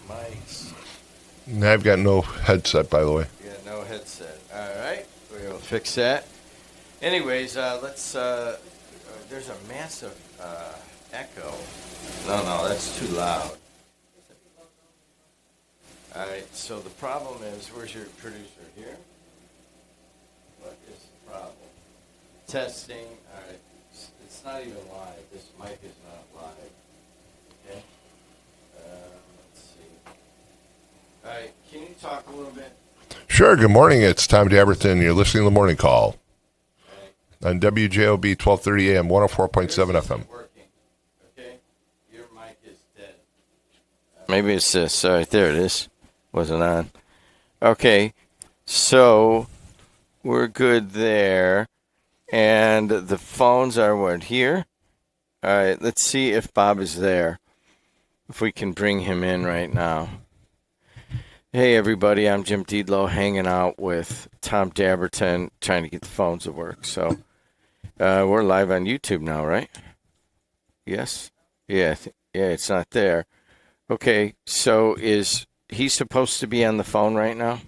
mics. I've got no headset, by the way. Yeah, no headset. All right, we'll fix that. Anyways, let's. There's a massive echo. No, that's too loud. All right, so the problem is, where's your producer here? What is the problem? Testing. All right, it's not even live. This mic is not live. Okay. Let's see. All right, can you talk a little bit? Sure. Good morning. It's Tom Dabertin. You're listening to the morning call on WJOB 1230 AM 104.7 FM. Working. Okay, your mic is dead. Maybe it's this. All right, there it is. Wasn't on. Okay, so we're good there. And the phones are what, here? All right, let's see if Bob is there. If we can bring him in right now. Hey, everybody, I'm Jim Deedlow hanging out with Tom Dabertin trying to get the phones to work. So we're live on YouTube now, right? Yes? Yeah, it's not there. Okay, so is he supposed to be on the phone right now?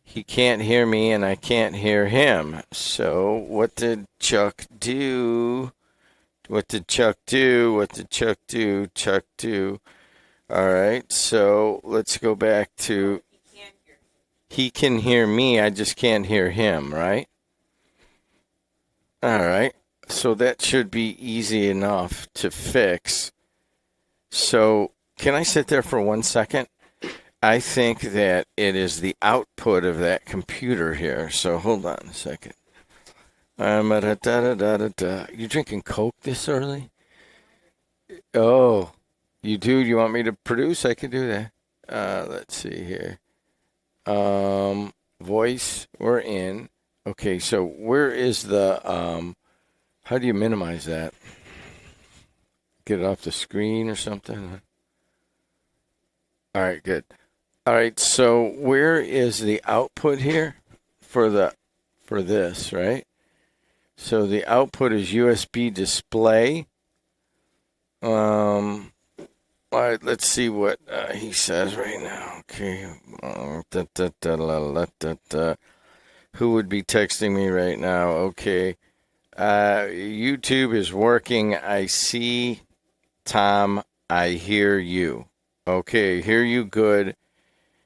He can't hear me, and I can't hear him. So what did Chuck do? What did Chuck do? Chuck do. All right, so let's go back to he can hear me. I just can't hear him, right? All right, so that should be easy enough to fix. So can I sit there for 1 second? I think that it is the output of that computer here. So hold on a second. You drinking Coke this early? Oh, you do? You want me to produce? I can do that. Let's see here. Voice, we're in. Okay, so where is the, how do you minimize that? Get it off the screen or something? All right, good. All right, so where is the output here for this, right? So the output is USB display. All right, let's see what he says right now. Okay. Who would be texting me right now? Okay. YouTube is working. I see Tom. I hear you. Okay, hear you good.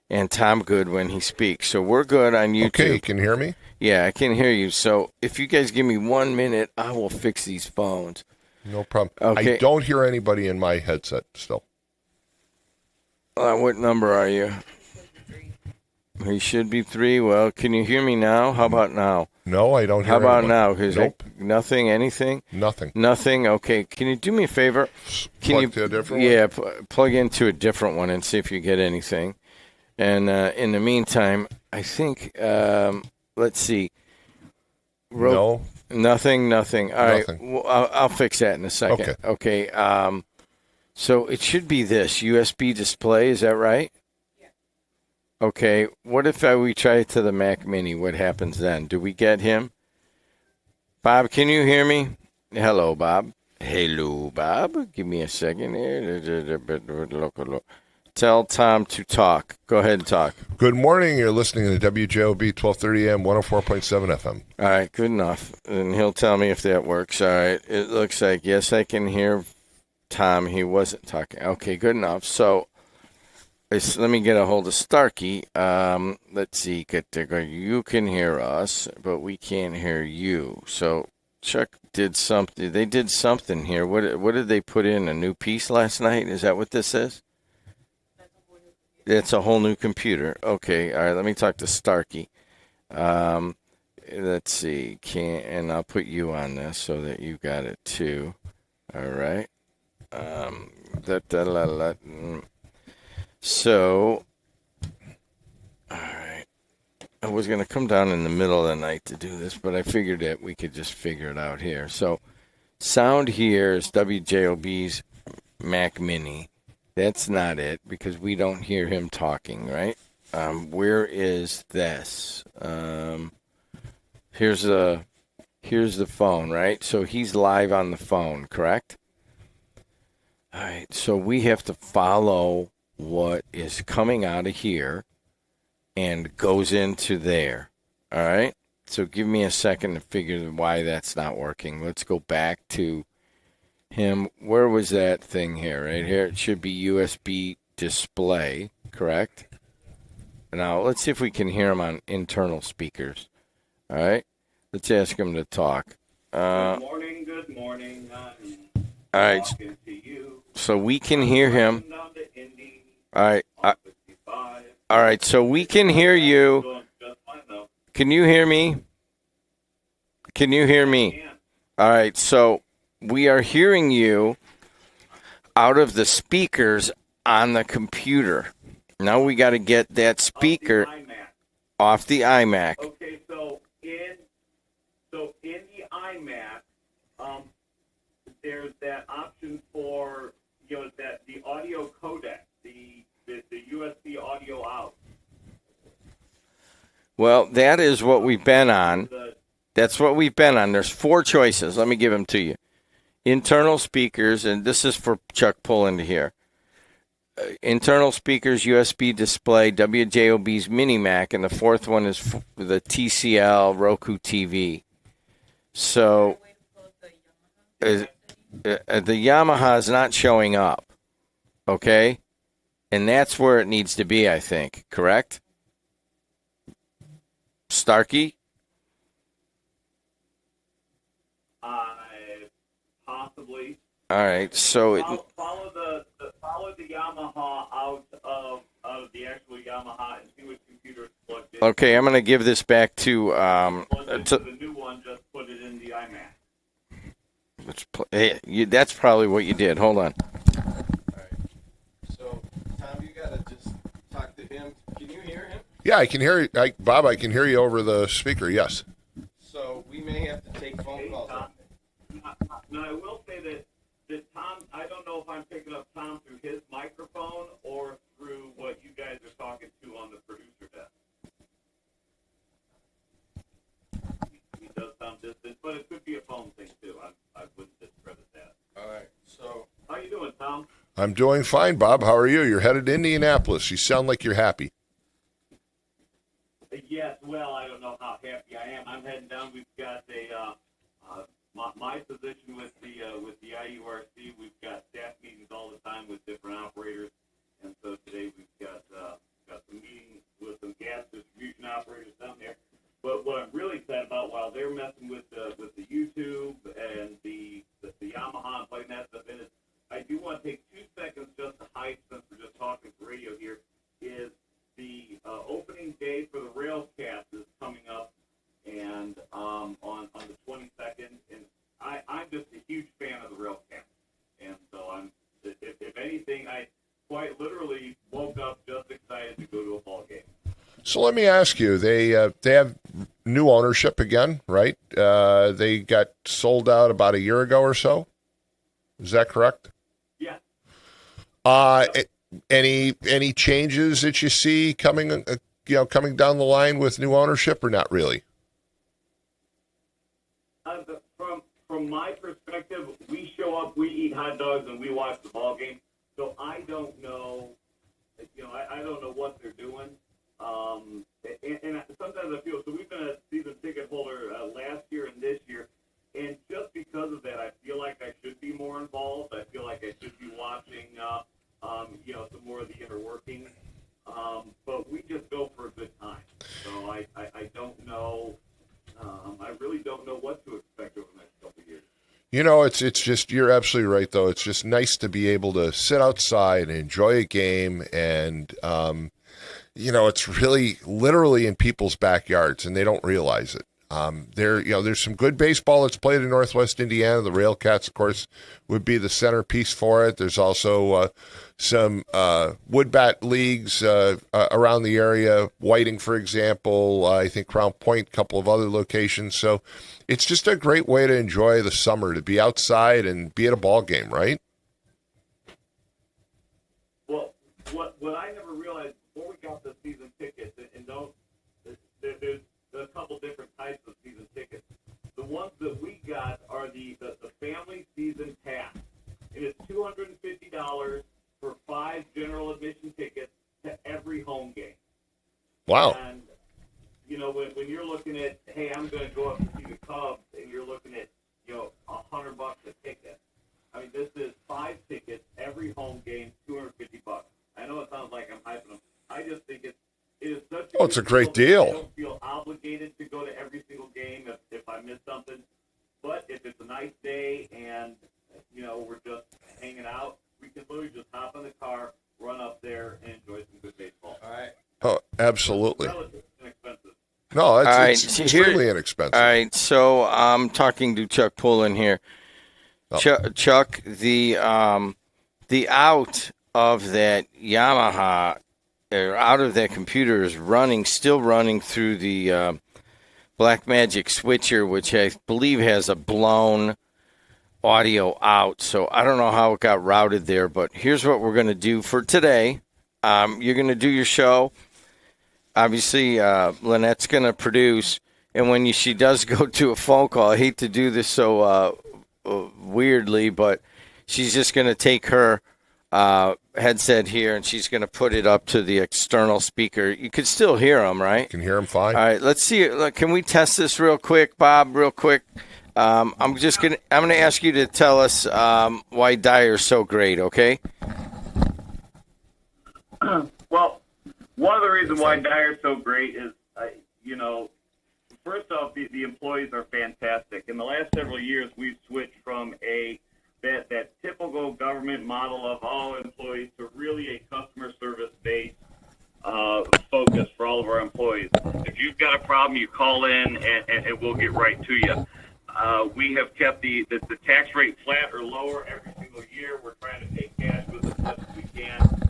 And Tom good when he speaks. So we're good on YouTube. Okay, you can hear me? Yeah, I can hear you. So if you guys give me 1 minute, I will fix these phones. No problem. Okay. I don't hear anybody in my headset still. What number are you? He should be 3. Well, can you hear me now? How about now? No, I don't hear How about anybody. now? Is Nope. Nothing? Anything? Nothing. Nothing? Okay. Can you do me a favor? Plug to a different one? Yeah, plug into a different one and see if you get anything. And in the meantime, I think, let's see. No. Nothing. All right. Nothing. Well, I'll fix that in a second. Okay. So it should be this USB display. Is that right? Yeah. Okay. What if we try it to the Mac Mini? What happens then? Do we get him? Bob, can you hear me? Hello, Bob. Hello, Bob. Give me a second here. Tell Tom to talk. Go ahead and talk. Good morning. You're listening to WJOB 1230 AM 104.7 FM. All right, good enough. And he'll tell me if that works. All right. It looks like, yes, I can hear Tom. He wasn't talking. Okay, good enough. So let me get a hold of Starkey. Let's see. You can hear us, but we can't hear you. So Chuck did something. They did something here. What did they put in? A new piece last night? Is that what this is? It's a whole new computer. Okay, all right, let me talk to Starkey. Let's see, and I'll put you on this so that you got it too. All right. So, all right. I was going to come down in the middle of the night to do this, but I figured that we could just figure it out here. So, sound here is WJOB's Mac Mini. That's not it because we don't hear him talking, right? Where is this? Here's the phone, right? So he's live on the phone, correct? right, so we have to follow what is coming out of here and goes into there. All right? So give me a second to figure why that's not working. Let's go back to him. Where was that thing here? Right here. It should be USB display, correct? Now, let's see if we can hear him on internal speakers. All right? Let's ask him to talk. Good morning, good morning. All right. Talking to you. So we can hear him. Down to Indy, All right. on 55. All right. So we can hear you. Doing just fine, though. Can you hear me? Can you hear me? And All right. So we are hearing you out of the speakers on the computer. Now we got to get that speaker the iMac. off the iMac. Okay, so in the iMac, there's that option for that the audio codec, the USB audio out. Well, that is what we've been on. The That's what we've been on. There's 4 choices. Let me give them to you. Internal speakers, and this is for Chuck pull into here. Internal speakers, USB display, WJOB's Mini Mac, and the 4th one is the TCL Roku TV. So the Yamaha is not showing up, okay? And that's where it needs to be, I think. Correct? Starkey? possibly. All right, so Follow the Yamaha out of the actual Yamaha and see which computer it's plugged in. okay, I'm going to give this back to Plug into the new one, just put it in the iMac. hey, that's probably what you did. Hold on. All right. So, Tom, you got to just talk to him. Can you hear him? Yeah, I can hear you. Bob, I can hear you over the speaker, yes. So, we may have to take phone calls. Tom. Now, I will say that Tom, I don't know if I'm picking up Tom through his microphone or through what you guys are talking to on the producer desk. He does sound distant, but it could be a phone thing, too. I wouldn't discredit that. All right. So, How you doing, Tom? I'm doing fine, Bob. How are you? You're headed to Indianapolis. You sound like you're happy. Yes, well, I don't know how happy I am. I'm heading down. We've got my position with the IURC. We've got staff meetings all the time with different operators, and so today we've got some meetings with some gas distribution operators down there. But what I'm really excited about, while they're messing with the YouTube and the Yamaha and putting that stuff in it, I do want to take 2 seconds just to hype, since we're just talking radio here, is the opening day for the Railcast is coming up, and on the 22nd, and I'm just a huge fan of the Railcast, and so if anything, I quite literally woke up just excited to go to a ball game. So let me ask you, they have new ownership again, right? They got sold out about a year ago or so. Is that correct? Yeah. Any changes that you see coming down the line with new ownership, or not really? From my perspective, we show up, we eat hot dogs, and we watch the ball game. So I don't know, I don't know what they're doing. And sometimes I feel, so we've been a season ticket holder last year and this year, and just because of that, I feel like I should be more involved. I feel like I should be watching, some more of the inner workings. But we just go for a good time. So I don't know. I really don't know what to expect over the next couple of years. It's just, you're absolutely right, though. It's just nice to be able to sit outside and enjoy a game, and it's really literally in people's backyards, and they don't realize it. There's some good baseball that's played in Northwest Indiana. The Railcats, of course, would be the centerpiece for it. There's also some woodbat leagues around the area. Whiting, for example, I think Crown Point, a couple of other locations. So it's just a great way to enjoy the summer, to be outside and be at a ball game, right? Well, what I never realized before we got the season tickets, and there's a couple different types of season tickets. The ones that we got are the family season pass, It is $250 for 5 general admission tickets to every home game. Wow. And, you know, when you're looking at, hey, I'm going to go up and see the Cubs, and you're looking at, you know, $100 a ticket. I mean, this is 5 tickets every home game, $250. I know it sounds like I'm hyping them. I just think it is such a It's a great deal. I don't feel obligated to go to every single game if I miss something. But if it's a nice day and, you know, we're just hanging out, we can literally just hop in the car, run up there, and enjoy some good baseball. All right. Oh, absolutely. Relatively inexpensive. No, it's, All right, it's so extremely here- inexpensive. All right, so I'm talking to Chuck Pullen here. Oh. Chuck, the out of that Yamaha, or out of that computer is still running through the Blackmagic switcher, which I believe has a blown audio out. So I don't know how it got routed there, but here's what we're going to do for today. You're going to do your show. Obviously, Lynette's going to produce, and when she does go to a phone call, I hate to do this so weirdly, but she's just going to take her headset here, and she's going to put it up to the external speaker. You can still hear them, right? Can hear him fine. All right, let's see. Look, can we test this real quick, Bob? Real quick. I'm going to ask you to tell us why Dyer's so great. Okay. Well, one of the reasons why Dyer's so great is, you know, first off, the employees are fantastic. In the last several years, we've switched from that typical government model of all employees to really a customer service based focus for all of our employees. If you've got a problem, you call in and we'll get right to you. We have kept the tax rate flat or lower every single year. We're trying to pay cash with as much as we can,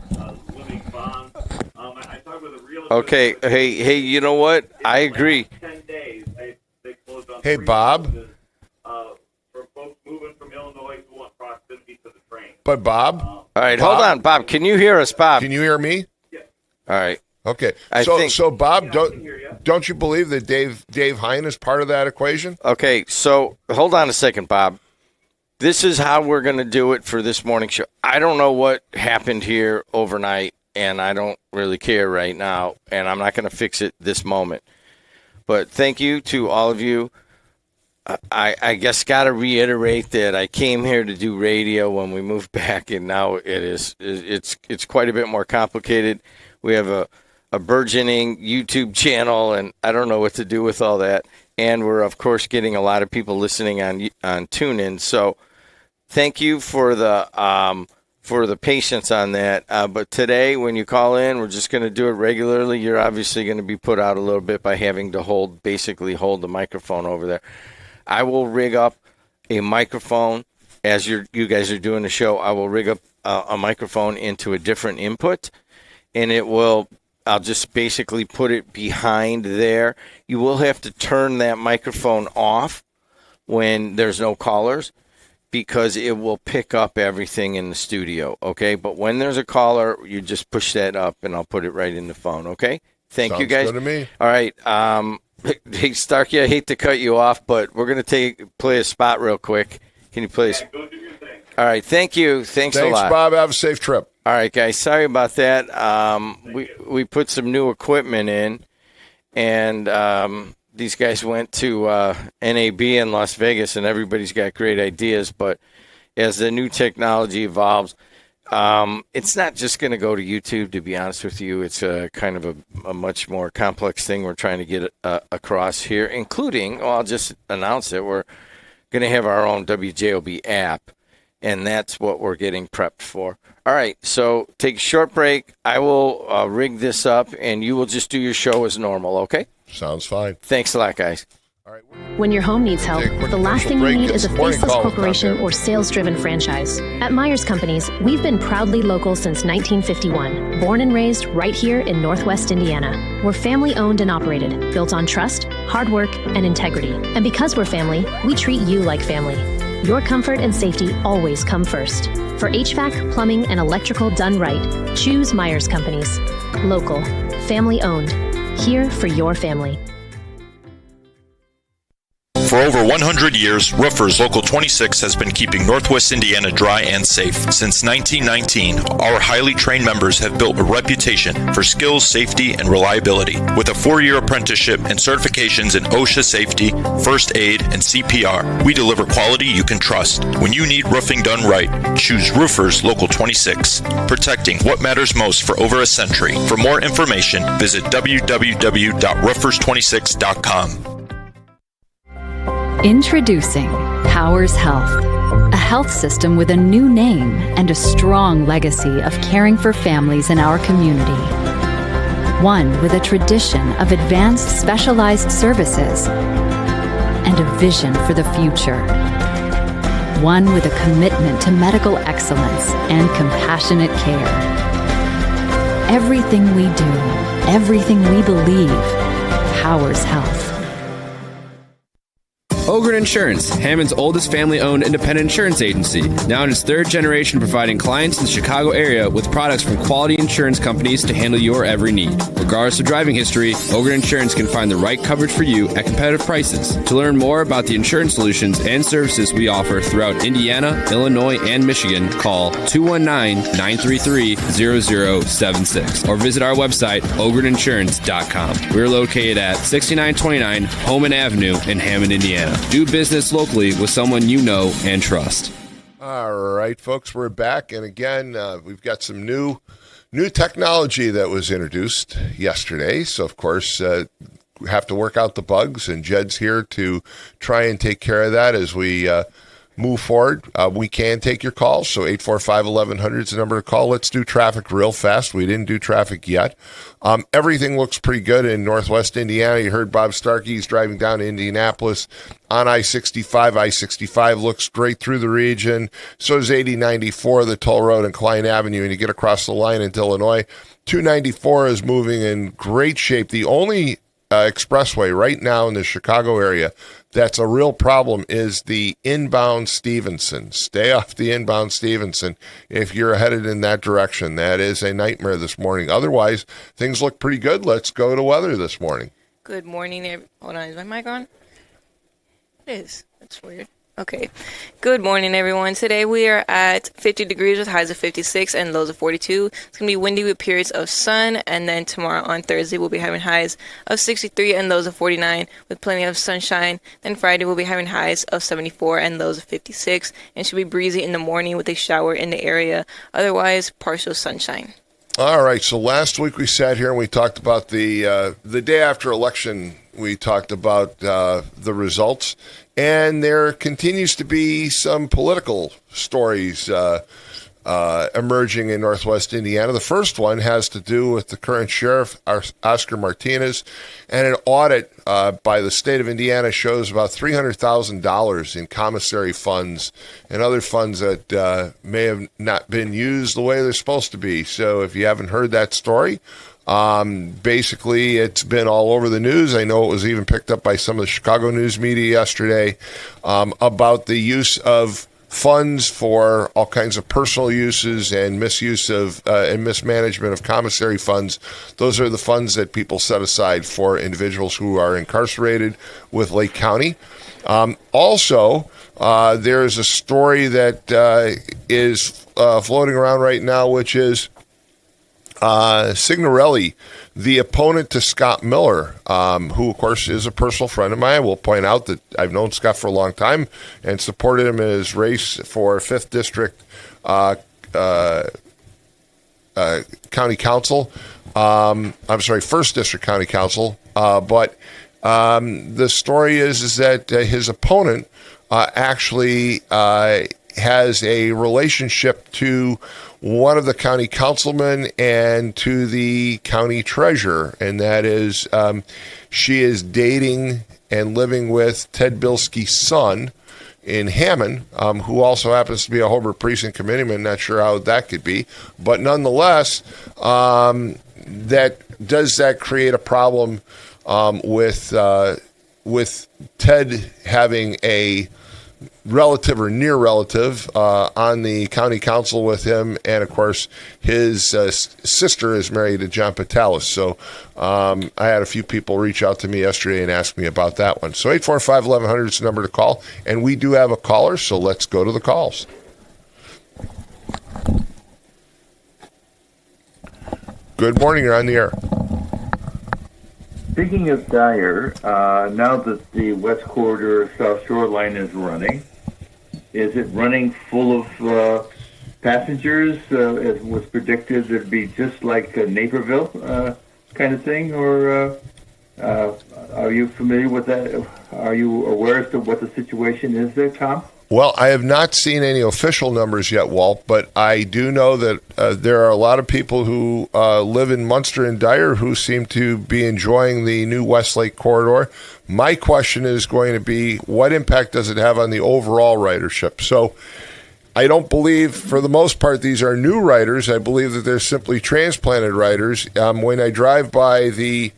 limiting bonds. I talked with a real Okay. Hey. You know what? I agree. 10 days, they closed on Hey, 3 Bob. houses, for folks moving from Illinois who want proximity to the train. But Bob, All right. Hold on, Bob. Can you hear us, Bob? can you hear me? All right. Okay. I think- So Bob, Yeah, I can hear you. don't you believe that Dave Hine is part of that equation? Okay, so hold on a second, Bob. This is how we're going to do it for this morning show. I don't know what happened here overnight, and I don't really care right now, and I'm not going to fix it this moment. But thank you to all of you. I guess got to reiterate that I came here to do radio when we moved back, and now it's quite a bit more complicated. We have a burgeoning YouTube channel, and I don't know what to do with all that. And we're, of course, getting a lot of people listening on TuneIn. So thank you for the patience on that. But today, when you call in, we're just going to do it regularly. You're obviously going to be put out a little bit by having to basically hold the microphone over there. I will rig up a microphone as you guys are doing the show. I will rig up a microphone into a different input, and I'll just basically put it behind there. You will have to turn that microphone off when there's no callers because it will pick up everything in the studio, okay? But when there's a caller, you just push that up, and I'll put it right in the phone, okay? Thank you, Sounds guys. good to me. All right. Hey, Starkey, I hate to cut you off, but we're going to play a spot real quick. Can you play Yeah, go do your thing. All right. Thank you. Thanks a Thanks, lot. Bob. Have a safe trip. All right, guys. Sorry about that. We put some new equipment in, and these guys went to NAB in Las Vegas, and everybody's got great ideas. But as the new technology evolves, it's not just going to go to YouTube, to be honest with you. It's a kind of a much more complex thing we're trying to get across here, including, I'll just announce it, we're going to have our own WJOB app, and that's what we're getting prepped for. All right, so take a short break. I will rig this up, and you will just do your show as normal, okay? Sounds fine. Thanks a lot, guys. All right. When your home needs help, Take a quick the last thing commercial you need break. is a It's morning faceless call with Tom corporation or Dabertin. sales-driven franchise. At Myers Companies, we've been proudly local since 1951, born and raised right here in Northwest Indiana. We're family-owned and operated, built on trust, hard work, and integrity. And because we're family, we treat you like family. Your comfort and safety always come first. For HVAC, plumbing, and electrical done right, choose Myers Companies. Local, family-owned, here for your family. For over 100 years, Roofers Local 26 has been keeping Northwest Indiana dry and safe. Since 1919, our highly trained members have built a reputation for skills, safety, and reliability. With a 4-year apprenticeship and certifications in OSHA safety, first aid, and CPR, we deliver quality you can trust. When you need roofing done right, choose Roofers Local 26, protecting what matters most for over a century. For more information, visit www.roofers26.com. Introducing Powers Health, a health system with a new name and a strong legacy of caring for families in our community. One with a tradition of advanced specialized services and a vision for the future. One with a commitment to medical excellence and compassionate care. Everything we do, everything we believe, powers health. Ogren Insurance, Hammond's oldest family-owned independent insurance agency, now in its 3rd generation providing clients in the Chicago area with products from quality insurance companies to handle your every need. Regardless of driving history, Ogren Insurance can find the right coverage for you at competitive prices. To learn more about the insurance solutions and services we offer throughout Indiana, Illinois, and Michigan, call 219-933-0076 or visit our website, ogreninsurance.com. We're located at 6929 Homan Avenue in Hammond, Indiana. Do business locally with someone you know and trust. All right, folks, we're back. And again, we've got some new technology that was introduced yesterday. So, of course, we have to work out the bugs, and Jed's here to try and take care of that as we move forward. We can take your calls, so 845-1100 is the number to call. Let's do traffic real fast. We didn't do traffic yet. Everything looks pretty good in Northwest Indiana. You heard Bob Starkey. He's driving down to Indianapolis on I-65. I-65 looks great through the region. So does 8094, the toll road, and Klein Avenue. And you get across the line into Illinois. 294 is moving in great shape. The only expressway right now in the Chicago area that's a real problem is the inbound Stevenson. Stay off the inbound Stevenson if you're headed in that direction. That is a nightmare this morning. Otherwise, things look pretty good. Let's go to weather this morning. Good morning. Hold on. Is my mic on? It is. That's weird. Okay. Good morning, everyone. Today we are at 50 degrees with highs of 56 and lows of 42. It's going to be windy with periods of sun. And then tomorrow on Thursday, we'll be having highs of 63 and lows of 49 with plenty of sunshine. Then Friday, we'll be having highs of 74 and lows of 56. And it should be breezy in the morning with a shower in the area. Otherwise, partial sunshine. All right. So last week we sat here and we talked about the day after election. We talked about the results. And there continues to be some political stories emerging in Northwest Indiana. The first one has to do with the current sheriff, Oscar Martinez, and an audit by the state of Indiana shows about $300,000 in commissary funds and other funds that may have not been used the way they're supposed to be. So if you haven't heard that story, basically it's been all over the news. I know it was even picked up by some of the Chicago news media yesterday about the use of funds for all kinds of personal uses and misuse of and mismanagement of commissary funds. Those are the funds that people set aside for individuals who are incarcerated with Lake County. Also, there's a story that is floating around right now, which is Signorelli, the opponent to Scott Miller, who, of course, is a personal friend of mine. I will point out that I've known Scott for a long time and supported him in his race for 5th District County Council. I'm sorry, 1st District County Council. But the story is that his opponent actually has a relationship to one of the county councilmen and to the county treasurer, and that is she is dating and living with Ted Bilski's son in Hammond, who also happens to be a Hobart Precinct committeeman. Not sure how that could be, but nonetheless, that create a problem with Ted having a relative or near relative on the county council with him, and of course his sister is married to John Patalis. So I had a few people reach out to me yesterday and ask me about that one. So 845-1100 is the number to call, and we do have a caller, so let's go to the calls. Good morning, you're on the air. Speaking of Dyer, now that the West Corridor South Shore line is running, is it running full of passengers, as was predicted? It'd be just like Naperville kind of thing, or are you familiar with that? Are you aware as to what the situation is there, Tom? Well, I have not seen any official numbers yet, Walt, but I do know that there are a lot of people who live in Munster and Dyer who seem to be enjoying the new Westlake Corridor. My question is going to be, what impact does it have on the overall ridership? So I don't believe, for the most part, these are new riders. I believe that they're simply transplanted riders. When I drive by the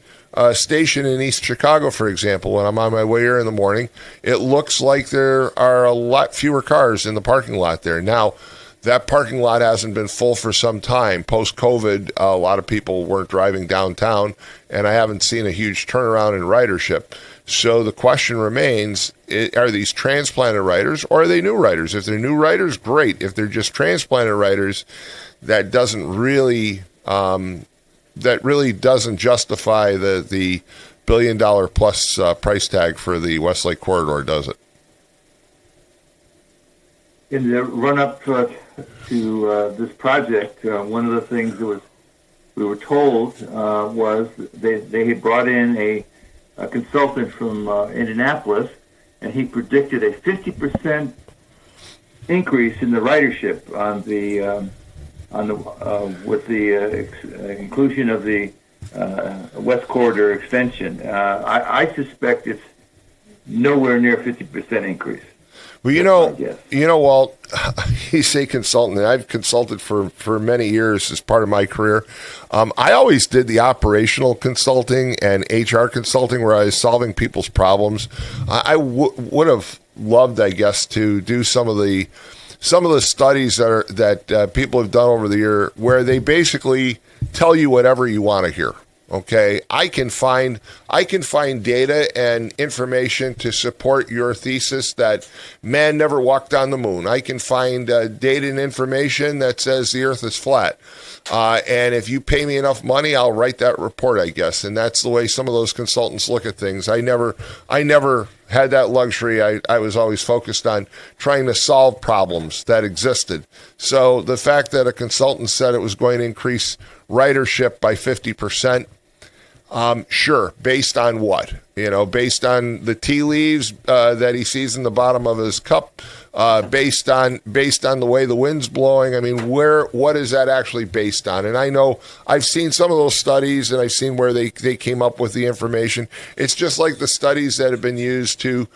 station in East Chicago, for example, when I'm on my way here in the morning, it looks like there are a lot fewer cars in the parking lot there. Now, that parking lot hasn't been full for some time. Post-COVID, a lot of people weren't driving downtown, and I haven't seen a huge turnaround in ridership. So the question remains, are these transplanted riders or are they new riders? If they're new riders, great. If they're just transplanted riders, that really doesn't justify the $1 billion plus price tag for the Westlake Corridor, does it? In the run-up to this project, one of the things that we were told was they had brought in a consultant from Indianapolis, and he predicted a 50% increase in the ridership with the inclusion of the West Corridor extension. I suspect it's nowhere near 50% increase. Well, you know, Walt, you say consultant, and I've consulted for many years as part of my career. I always did the operational consulting and HR consulting where I was solving people's problems. I would have loved, I guess, to do some of the studies that people have done over the year where they basically tell you whatever you want to hear. Okay, I can find data and information to support your thesis that man never walked on the moon. I can find data and information that says the earth is flat. And if you pay me enough money, I'll write that report, I guess. And that's the way some of those consultants look at things. I never had that luxury. I was always focused on trying to solve problems that existed. So the fact that a consultant said it was going to increase ridership by 50%, sure. Based on what? Based on the tea leaves that he sees in the bottom of his cup, based on the way the wind's blowing. I mean, what is that actually based on? And I know I've seen some of those studies, and I've seen where they came up with the information. It's just like the studies that have been used to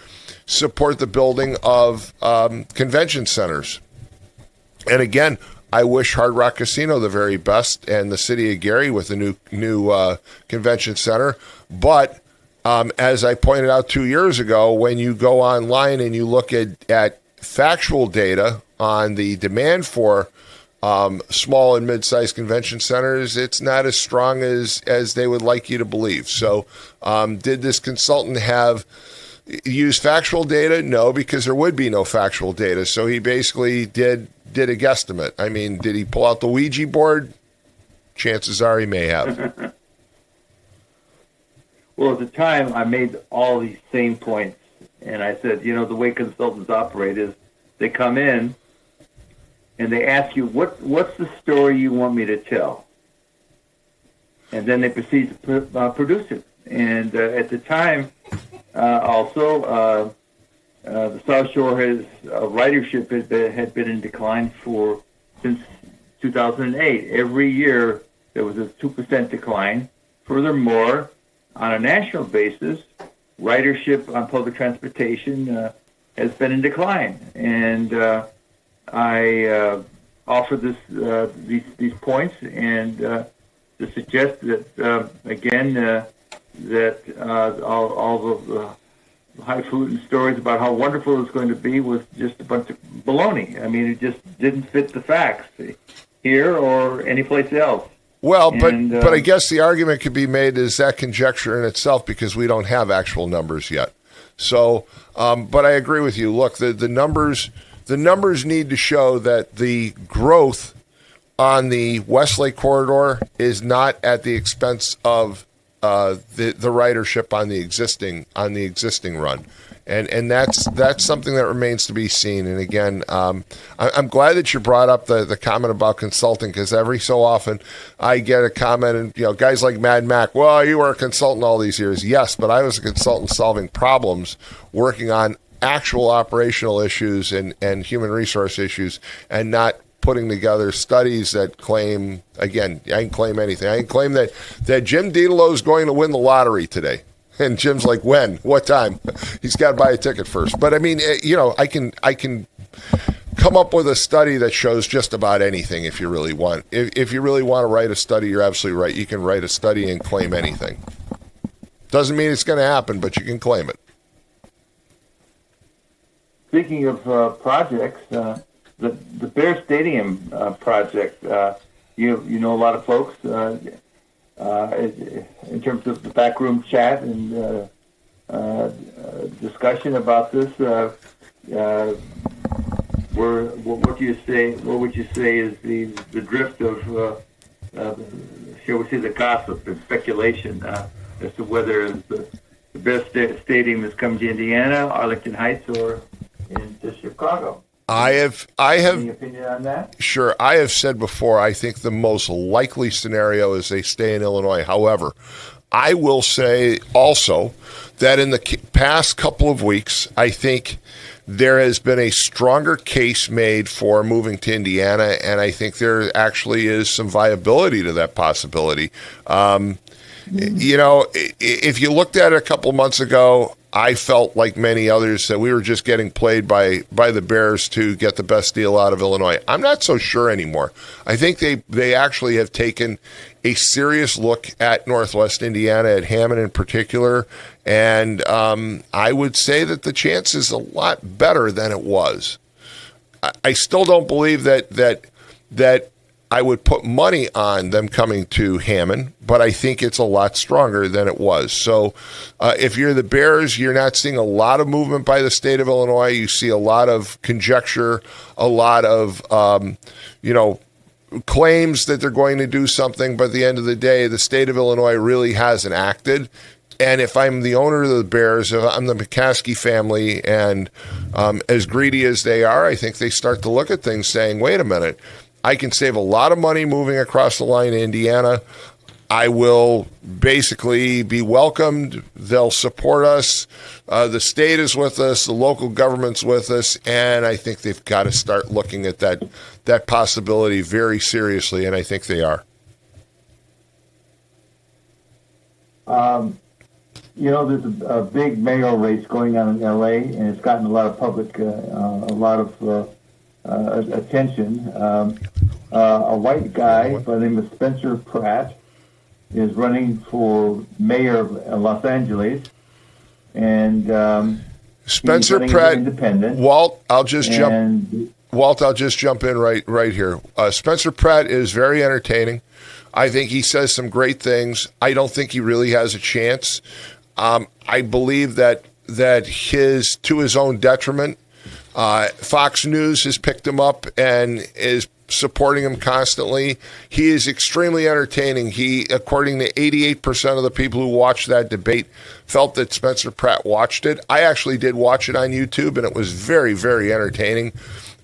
support the building of convention centers. And again, I wish Hard Rock Casino the very best and the city of Gary with the new convention center. But as I pointed out 2 years ago, when you go online and you look at factual data on the demand for small and mid-sized convention centers, it's not as strong as they would like you to believe. So did this consultant use factual data? No, because there would be no factual data. So he basically did a guesstimate. I mean, did he pull out the Ouija board? Chances are he may have. Well, at the time, I made all these same points, and I said, the way consultants operate is they come in and they ask you, what's the story you want me to tell? And then they proceed to produce it. And at the time, also, the South Shore ridership had been in decline since 2008. Every year there was a 2% decline. Furthermore, on a national basis, ridership on public transportation has been in decline. And I offered these points and to suggest that again that all of highfalutin stories about how wonderful it was going to be was just a bunch of baloney. I mean, it just didn't fit the facts here or anyplace else. Well, but I guess the argument could be made is that conjecture in itself because we don't have actual numbers yet. So, but I agree with you. Look, the numbers need to show that the growth on the Westlake corridor is not at the expense of the ridership on the existing run, and that's something that remains to be seen. And again, I'm glad that you brought up the comment about consulting, because every so often I get a comment, and guys like Mad Mac, well, you were a consultant all these years. Yes, but I was a consultant solving problems, working on actual operational issues and human resource issues, and not putting together studies that claim, again, I can claim anything. I can claim that Jim Dietlow is going to win the lottery today. And Jim's like, when? What time? He's got to buy a ticket first. But I mean, I can come up with a study that shows just about anything if you really want. If you really want to write a study, you're absolutely right. You can write a study and claim anything. Doesn't mean it's going to happen, but you can claim it. Speaking of projects, the Bear Stadium project, you know a lot of folks in terms of the backroom chat and discussion about this. What do you say? What would you say is the drift of, shall we say, the gossip and speculation as to whether the Bear Stadium is coming to Indiana, Arlington Heights, or into Chicago? I have. Any opinion on that? Sure. I have said before, I think the most likely scenario is they stay in Illinois. However, I will say also that in the past couple of weeks, I think there has been a stronger case made for moving to Indiana, and I think there actually is some viability to that possibility. If you looked at it a couple months ago, I felt like many others that we were just getting played by the Bears to get the best deal out of Illinois. I'm not so sure anymore. I think they actually have taken a serious look at Northwest Indiana, at Hammond in particular, and I would say that the chance is a lot better than it was. I still don't believe that I would put money on them coming to Hammond, but I think it's a lot stronger than it was. So if you're the Bears, you're not seeing a lot of movement by the state of Illinois. You see a lot of conjecture, a lot of, claims that they're going to do something, but at the end of the day, the state of Illinois really hasn't acted. And if I'm the owner of the Bears, if I'm the McCaskey family, and as greedy as they are, I think they start to look at things saying, wait a minute, I can save a lot of money moving across the line to Indiana. I will basically be welcomed. They'll support us. The state is with us. The local government's with us. And I think they've got to start looking at that possibility very seriously, and I think they are. There's a big mayoral race going on in L.A., and it's gotten a lot of public, attention. A white guy by the name of Spencer Pratt is running for mayor of Los Angeles, and Spencer Pratt, independent. Walt, I'll just jump in right here. Spencer Pratt is very entertaining. I think he says some great things. I don't think he really has a chance. I believe that to his own detriment, Fox News has picked him up and is supporting him constantly. He is extremely entertaining. He, according to 88% of the people who watched that debate, felt that Spencer Pratt watched it. I actually did watch it on YouTube, and it was very, very entertaining.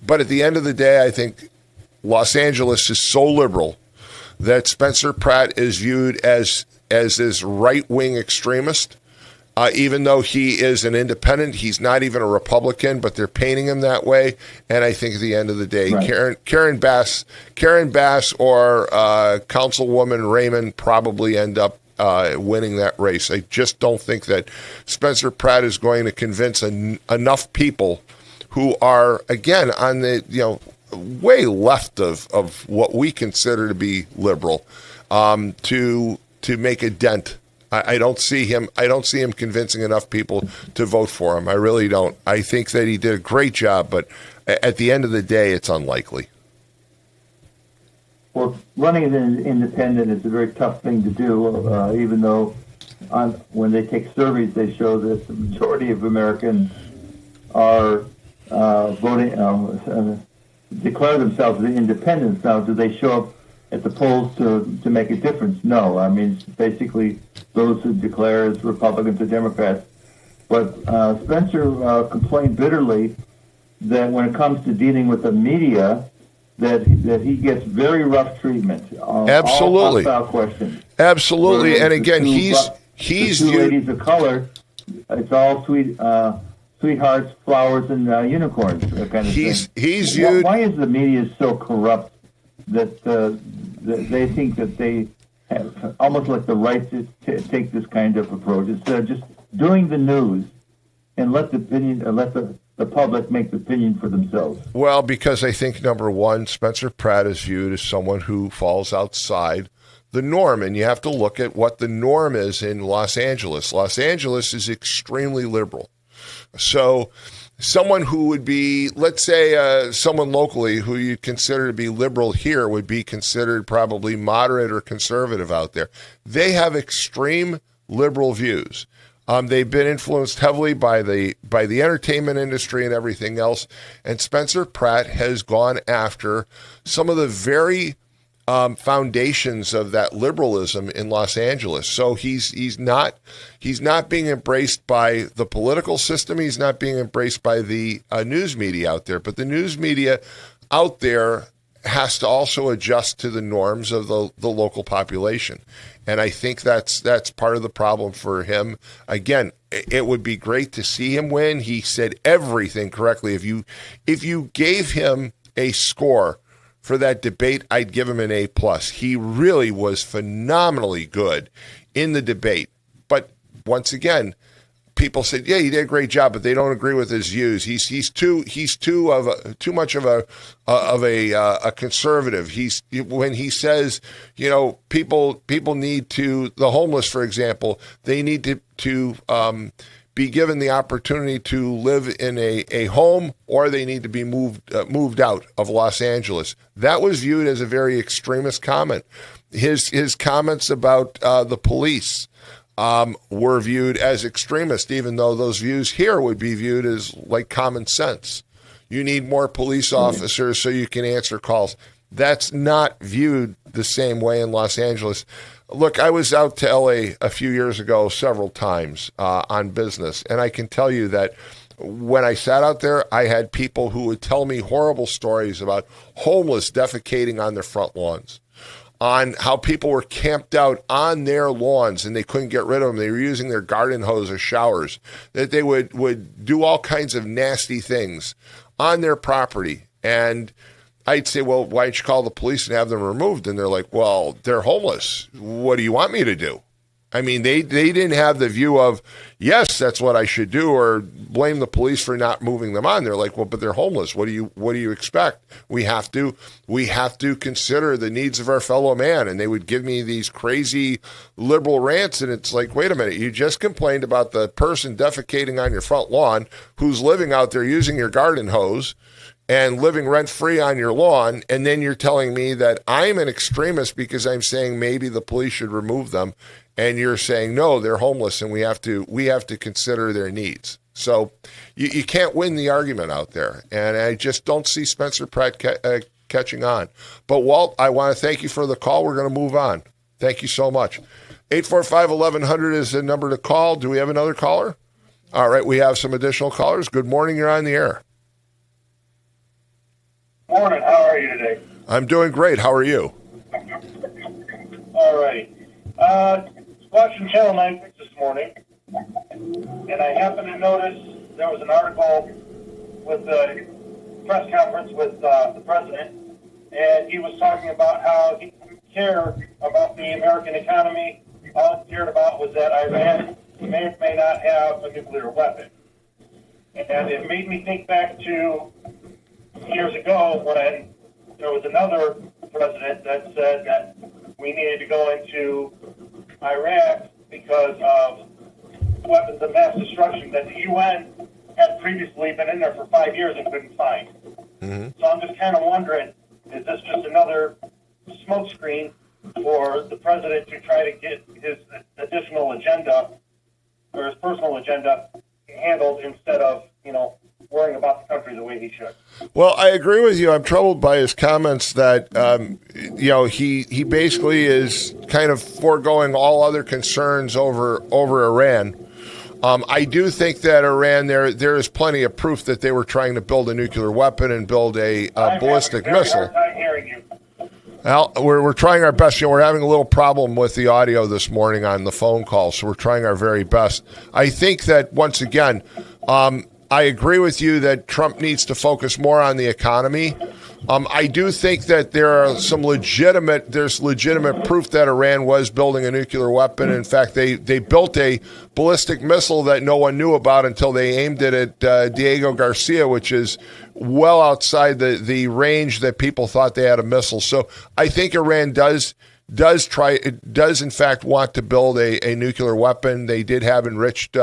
But at the end of the day, I think Los Angeles is so liberal that Spencer Pratt is viewed as this right-wing extremist. Even though he is an independent, he's not even a Republican, but they're painting him that way. And I think at the end of the day, right, Karen Bass or Councilwoman Raymond probably end up winning that race. I just don't think that Spencer Pratt is going to convince enough people who are, again, on the way left of what we consider to be liberal to make a dent I don't see him. I don't see him convincing enough people to vote for him. I really don't. I think that he did a great job, but at the end of the day, it's unlikely. Well, running as an independent is a very tough thing to do, even though when they take surveys, they show that the majority of Americans are voting, declare themselves as independents. Now, do they show up at the polls to make a difference? No. I mean, it's basically those who declare as Republicans or Democrats. But Spencer complained bitterly that when it comes to dealing with the media, that he gets very rough treatment. Absolutely. All hostile questions. Absolutely. Whereas And again, the he's two viewed. ladies of color. It's all sweethearts, flowers, and unicorns. That kind of thing. He's viewed. Why is the media so corrupt that they think that they have almost like the right to take this kind of approach instead of just doing the news and let the public make the opinion for themselves? Well, because I think, number one, Spencer Pratt is viewed as someone who falls outside the norm, and you have to look at what the norm is in Los Angeles. Los Angeles is extremely liberal. So someone who would be, let's say, someone locally who you consider to be liberal here would be considered probably moderate or conservative out there. They have extreme liberal views. They've been influenced heavily by the entertainment industry and everything else. And Spencer Pratt has gone after some of the very foundations of that liberalism in Los Angeles. So he's not being embraced by the political system. He's not being embraced by the news media out there. But the news media out there has to also adjust to the norms of the local population. And I think that's part of the problem for him. Again, it would be great to see him win. He said everything correctly. If you gave him a score for that debate, I'd give him an A+. He really was phenomenally good in the debate. But once again, people said, "Yeah, he did a great job," but they don't agree with his views. He's too much of a conservative. When he says, people need to, the homeless, for example, they need to be given the opportunity to live in a home, or they need to be moved out of Los Angeles. That was viewed as a very extremist comment. His comments about the police were viewed as extremist, even though those views here would be viewed as like common sense. You need more police officers so you can answer calls. That's not viewed the same way in Los Angeles. Look, I was out to LA a few years ago several times on business, and I can tell you that when I sat out there, I had people who would tell me horrible stories about homeless defecating on their front lawns, on how people were camped out on their lawns and they couldn't get rid of them. They were using their garden hose as showers, that they would do all kinds of nasty things on their property. And I'd say, well, why don't you call the police and have them removed? And they're like, well, they're homeless. What do you want me to do? I mean, they didn't have the view of, yes, that's what I should do, or blame the police for not moving them on. They're like, well, but they're homeless. What do you expect? We have to consider the needs of our fellow man. And they would give me these crazy liberal rants, and it's like, wait a minute, you just complained about the person defecating on your front lawn who's living out there using your garden hose and living rent-free on your lawn, and then you're telling me that I'm an extremist because I'm saying maybe the police should remove them, and you're saying, no, they're homeless, and we have to consider their needs. So you can't win the argument out there, and I just don't see Spencer Pratt catching on. But, Walt, I want to thank you for the call. We're going to move on. Thank you so much. 845-1100 is the number to call. Do we have another caller? All right, we have some additional callers. Good morning. You're on the air. Morning. How are you today? I'm doing great. How are you? All right. Watching Channel 9 this morning, and I happened to notice there was an article with the press conference with the president, and he was talking about how he didn't care about the American economy. All he cared about was that Iran may or may not have a nuclear weapon. And it made me think back to years ago when there was another president that said that we needed to go into Iraq because of weapons of mass destruction that the UN had previously been in there for 5 years and couldn't find. Mm-hmm. So I'm just kind of wondering, is this just another smokescreen for the president to try to get his additional agenda or his personal agenda handled instead of, worrying about the country the way he should? Well, I agree with you. I'm troubled by his comments that, he basically is kind of foregoing all other concerns over Iran. I do think that Iran, there is plenty of proof that they were trying to build a nuclear weapon and build a ballistic missile. I'm not hearing you. Well, we're trying our best. We're having a little problem with the audio this morning on the phone call, so we're trying our very best. I think that, once again, I agree with you that Trump needs to focus more on the economy. I do think that there's legitimate proof that Iran was building a nuclear weapon. In fact, they built a ballistic missile that no one knew about until they aimed it at Diego Garcia, which is well outside the range that people thought they had a missile. So I think Iran does in fact want to build a nuclear weapon. They did have enriched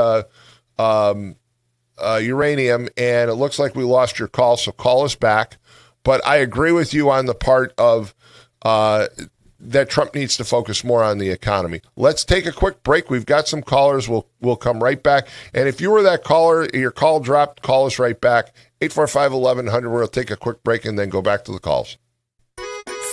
uranium, and it looks like we lost your call, so call us back. But I agree with you on the part of that Trump needs to focus more on the economy. Let's take a quick break. We've got some callers. We'll come right back. And if you were that caller, your call dropped, call us right back. 845-1100. We'll take a quick break and then go back to the calls.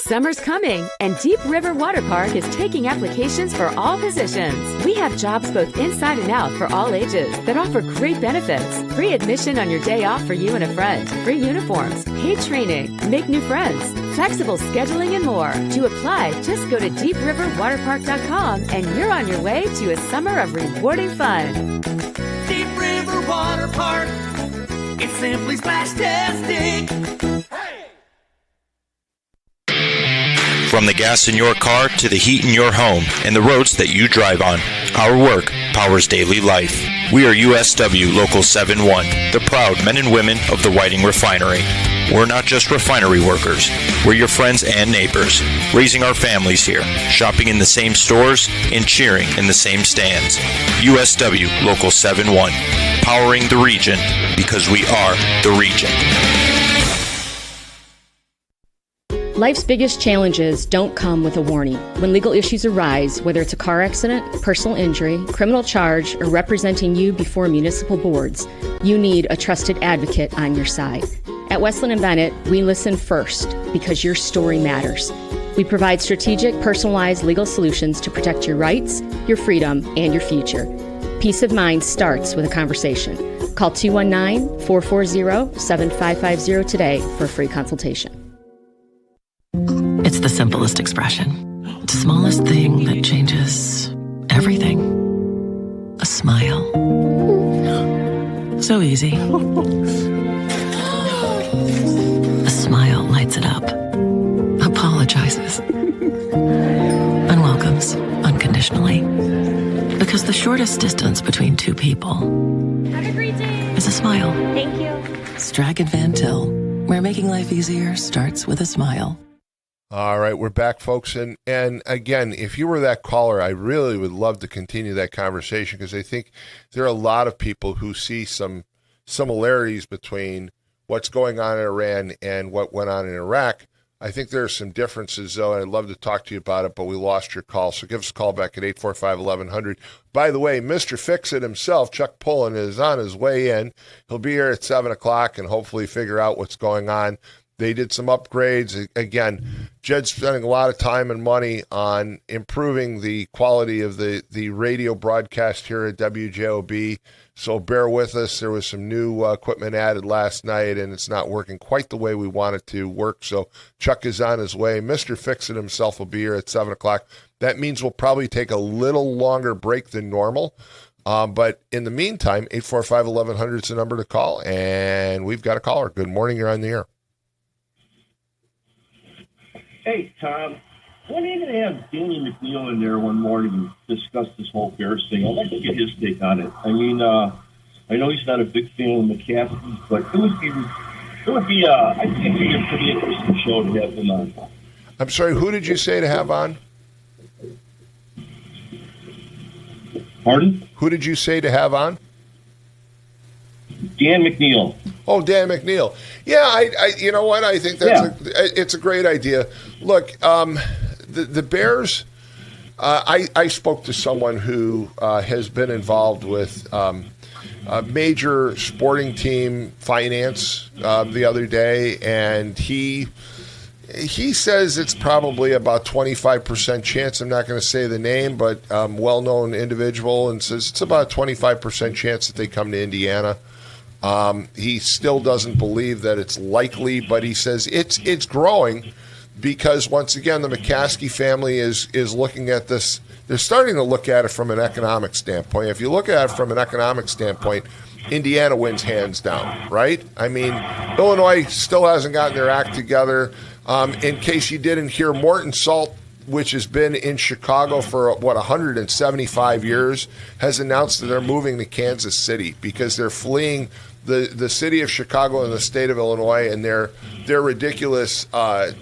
Summer's coming, and Deep River Water Park is taking applications for all positions. We have jobs both inside and out for all ages that offer great benefits. Free admission on your day off for you and a friend. Free uniforms, paid training, make new friends, flexible scheduling, and more. To apply, just go to deepriverwaterpark.com and you're on your way to a summer of rewarding fun. Deep River Water Park. It's simply splash-tastic. From the gas in your car to the heat in your home and the roads that you drive on, our work powers daily life. We are USW Local 71, the proud men and women of the Whiting Refinery. We're not just refinery workers. We're your friends and neighbors, raising our families here, shopping in the same stores, and cheering in the same stands. USW Local 71, powering the region because we are the region. Life's biggest challenges don't come with a warning. When legal issues arise, whether it's a car accident, personal injury, criminal charge, or representing you before municipal boards, you need a trusted advocate on your side. At Westland & Bennett, we listen first because your story matters. We provide strategic, personalized legal solutions to protect your rights, your freedom, and your future. Peace of mind starts with a conversation. Call 219-440-7550 today for a free consultation. It's the simplest expression. It's the smallest thing that changes everything. A smile. So easy. A smile lights it up. Apologizes. And welcomes unconditionally. Because the shortest distance between two people Have a great day. is a smile. Thank you. Strack & Van Til, where making life easier starts with a smile. All right, we're back, folks. And again, if you were that caller, I really would love to continue that conversation because I think there are a lot of people who see some similarities between what's going on in Iran and what went on in Iraq. I think there are some differences, though, and I'd love to talk to you about it, but we lost your call. So give us a call back at 845-1100. By the way, Mr. Fix-It himself, Chuck Pullen, is on his way in. He'll be here at 7 o'clock and hopefully figure out what's going on. They did some upgrades. Again, Jed's spending a lot of time and money on improving the quality of the radio broadcast here at WJOB. So bear with us. There was some new equipment added last night, and it's not working quite the way we want it to work. So Chuck is on his way. Mr. Fix-It himself will be here at 7 o'clock. That means we'll probably take a little longer break than normal. But in the meantime, 845-1100 is the number to call, and we've got a caller. Good morning. You're on the air. Hey, Tom, when are you going to have Danny McNeil in there one morning and discuss this whole Bears thing? I'd like to get his take on it. I mean, I know he's not a big fan of McCaffrey, but it would be I think it'd be a pretty interesting show to have him on. I'm sorry, who did you say to have on? Pardon? Who did you say to have on? Dan McNeil. Oh, Dan McNeil. Yeah, I you know what? I think it's a great idea. Look, the Bears. I spoke to someone who has been involved with a major sporting team finance the other day, and he says it's probably about 25% chance. I'm not going to say the name, but well-known individual, and says it's about a 25% chance that they come to Indiana. He still doesn't believe that it's likely, but he says it's growing because, once again, the McCaskey family is looking at this. They're starting to look at it from an economic standpoint. If you look at it from an economic standpoint, Indiana wins hands down, right? I mean, Illinois still hasn't gotten their act together. In case you didn't hear, Morton Salt, which has been in Chicago for, 175 years, has announced that they're moving to Kansas City because they're fleeing the city of Chicago and the state of Illinois and their ridiculous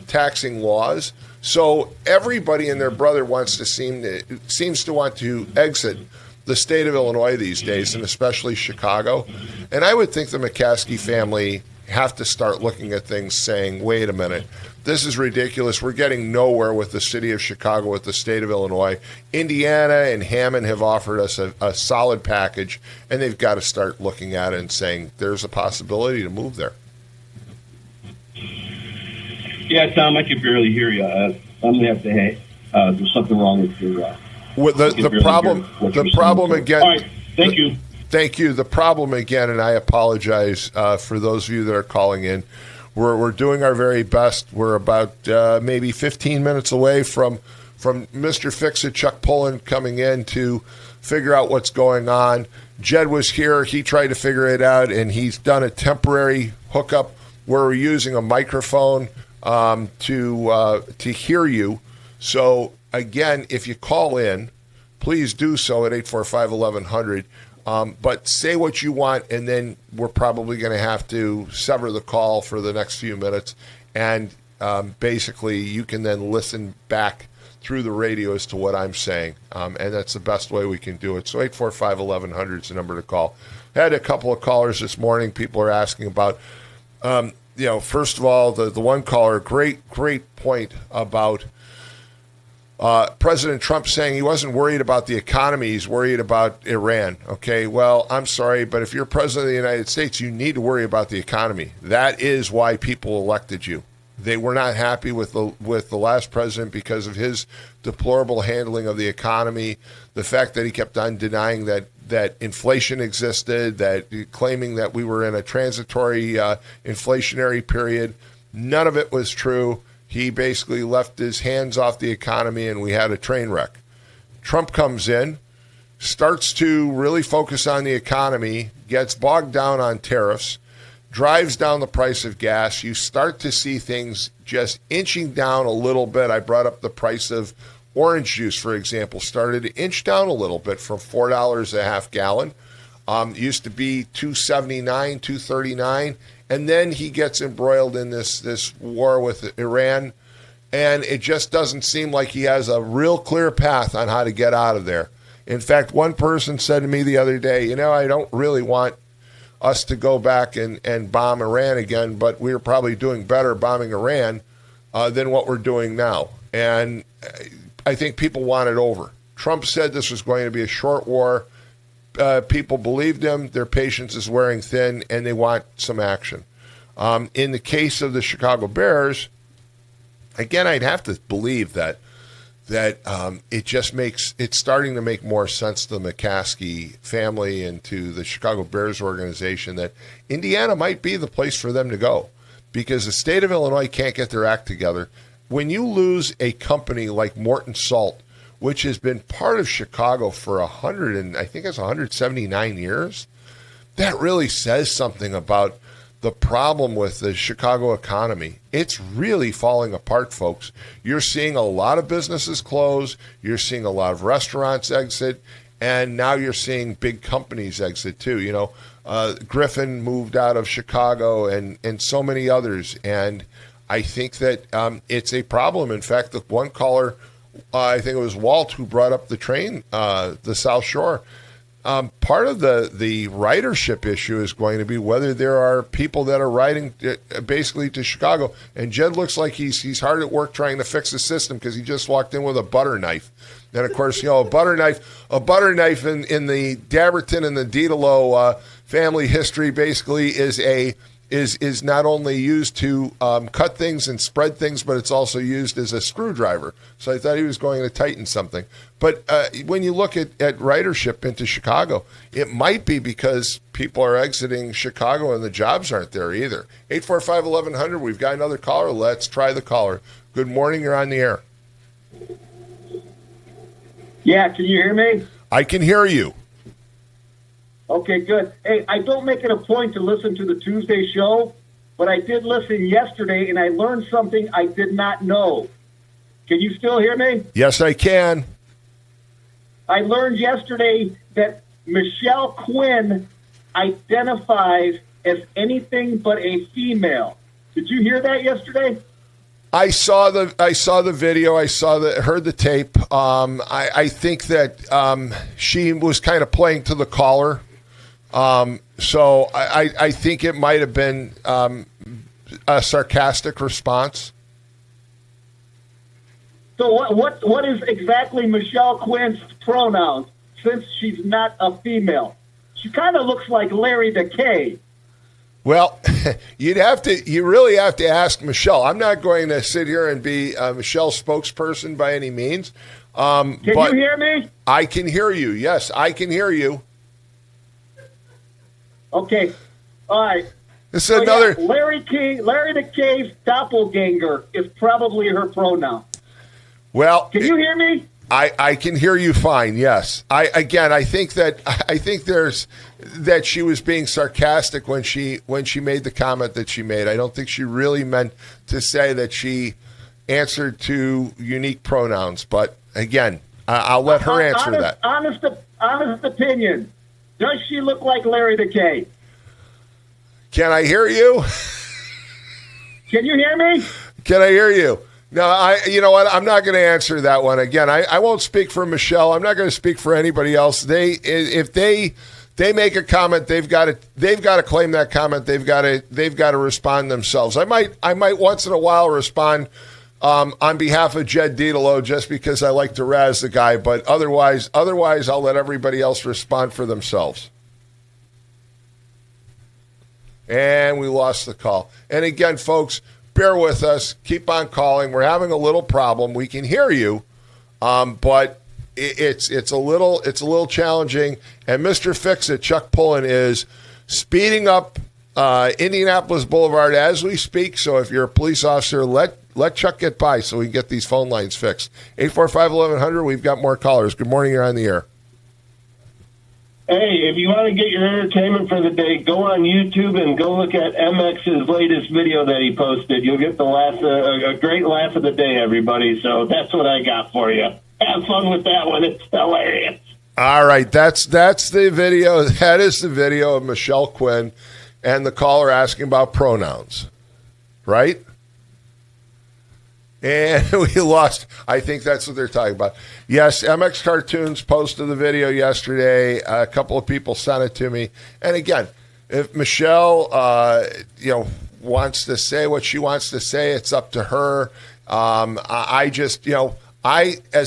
taxing laws. So everybody and their brother seems to want to exit the state of Illinois these days, and especially Chicago. And I would think the McCaskey family have to start looking at things saying, wait a minute, this is ridiculous. We're getting nowhere with the city of Chicago, with the state of Illinois. Indiana and Hammond have offered us a solid package, and they've got to start looking at it and saying there's a possibility to move there. Yeah, Tom, I can barely hear you. I'm going to have to hang. There's something wrong with your... The problem again... All right, thank you. Thank you. The problem again, and I apologize for those of you that are calling in, we're doing our very best. We're about maybe 15 minutes away from Mr. Fix-It, Chuck Pullen, coming in to figure out what's going on. Jed was here. He tried to figure it out, and he's done a temporary hookup where we're using a microphone to hear you. So, again, if you call in, please do so at 845-1100. But say what you want, and then we're probably going to have to sever the call for the next few minutes. And basically, you can then listen back through the radio as to what I'm saying. And that's the best way we can do it. So 845-1100 is the number to call. I had a couple of callers this morning. People are asking about, first of all, the one caller, great point about President Trump saying he wasn't worried about the economy, he's worried about Iran. Okay, well, I'm sorry, but if you're president of the United States, you need to worry about the economy. That is why people elected you. They were not happy with the last president because of his deplorable handling of the economy, the fact that he kept on denying that inflation existed, that claiming that we were in a transitory inflationary period. None of it was true. He basically left his hands off the economy, and we had a train wreck. Trump comes in, starts to really focus on the economy, gets bogged down on tariffs, drives down the price of gas. You start to see things just inching down a little bit. I brought up the price of orange juice, for example, started to inch down a little bit from $4 a half gallon. It used to be $2.79, $2.39. And then he gets embroiled in this war with Iran, and it just doesn't seem like he has a real clear path on how to get out of there. In fact, one person said to me the other day, I don't really want us to go back and bomb Iran again, but we're probably doing better bombing Iran than what we're doing now. And I think people want it over. Trump said this was going to be a short war. People believed him. Their patience is wearing thin, and they want some action. In the case of the Chicago Bears, again, I'd have to believe that it's starting to make more sense to the McCaskey family and to the Chicago Bears organization that Indiana might be the place for them to go, because the state of Illinois can't get their act together. When you lose a company like Morton Salt, which has been part of Chicago for 179 years, that really says something about the problem with the Chicago economy. It's really falling apart, folks. You're seeing a lot of businesses close. You're seeing a lot of restaurants exit. And now you're seeing big companies exit too. Griffin moved out of Chicago and so many others. And I think that it's a problem. In fact, the one caller I think it was Walt who brought up the train, the South Shore. Part of the ridership issue is going to be whether there are people that are riding basically to Chicago. And Jed looks like he's hard at work trying to fix the system because he just walked in with a butter knife. And of course, a butter knife in the Dabertin and the Dietelo family history basically is not only used to cut things and spread things, but it's also used as a screwdriver. So I thought he was going to tighten something. But when you look at ridership into Chicago, it might be because people are exiting Chicago and the jobs aren't there either. 845-1100, we've got another caller. Let's try the caller. Good morning, you're on the air. Yeah, can you hear me? I can hear you. Okay, good. Hey, I don't make it a point to listen to the Tuesday show, but I did listen yesterday, and I learned something I did not know. Can you still hear me? Yes, I can. I learned yesterday that Michelle Quinn identifies as anything but a female. Did you hear that yesterday? I saw the video. Heard the tape. I think that she was kind of playing to the caller. So I think it might have been a sarcastic response. So what is exactly Michelle Quinn's pronouns, since she's not a female? She kind of looks like Larry the K. Well, you really have to ask Michelle. I'm not going to sit here and be Michelle's spokesperson by any means. Can you hear me? I can hear you. Yes, I can hear you. Okay. All right. This is another. Yeah, Larry the K's doppelganger is probably her pronoun. Well, can you hear me? I can hear you fine. Yes. I think that she was being sarcastic when she made the comment that she made. I don't think she really meant to say that she answered to unique pronouns. But again, I'll let her answer that. Honest opinion. Does she look like Larry the K? Can I hear you? Can you hear me? Can I hear you? No, you know what? I'm not going to answer that one. Again, I won't speak for Michelle. I'm not going to speak for anybody else. If they make a comment, they've got to claim that comment. They've got to respond themselves. I might once in a while respond on behalf of Jed Dietelo just because I like to razz the guy, but otherwise I'll let everybody else respond for themselves. And we lost the call. And again, folks, bear with us. Keep on calling. We're having a little problem. We can hear you, but it's a little challenging. And Mr. Fix-It, Chuck Pullen, is speeding up Indianapolis Boulevard as we speak. So if you're a police officer, let Chuck get by so we can get these phone lines fixed. 845-1100, we've got more callers. Good morning, you're on the air. Hey, if you want to get your entertainment for the day, go on YouTube and go look at MX's latest video that he posted. You'll get the a great laugh of the day, everybody. So that's what I got for you. Have fun with that one. It's hilarious. All right, that's the video. That is the video of Michelle Quinn and the caller asking about pronouns, right? And we lost. I think that's what they're talking about. Yes, MX Cartoons posted the video yesterday. A couple of people sent it to me. And again, if Michelle, wants to say what she wants to say, it's up to her. As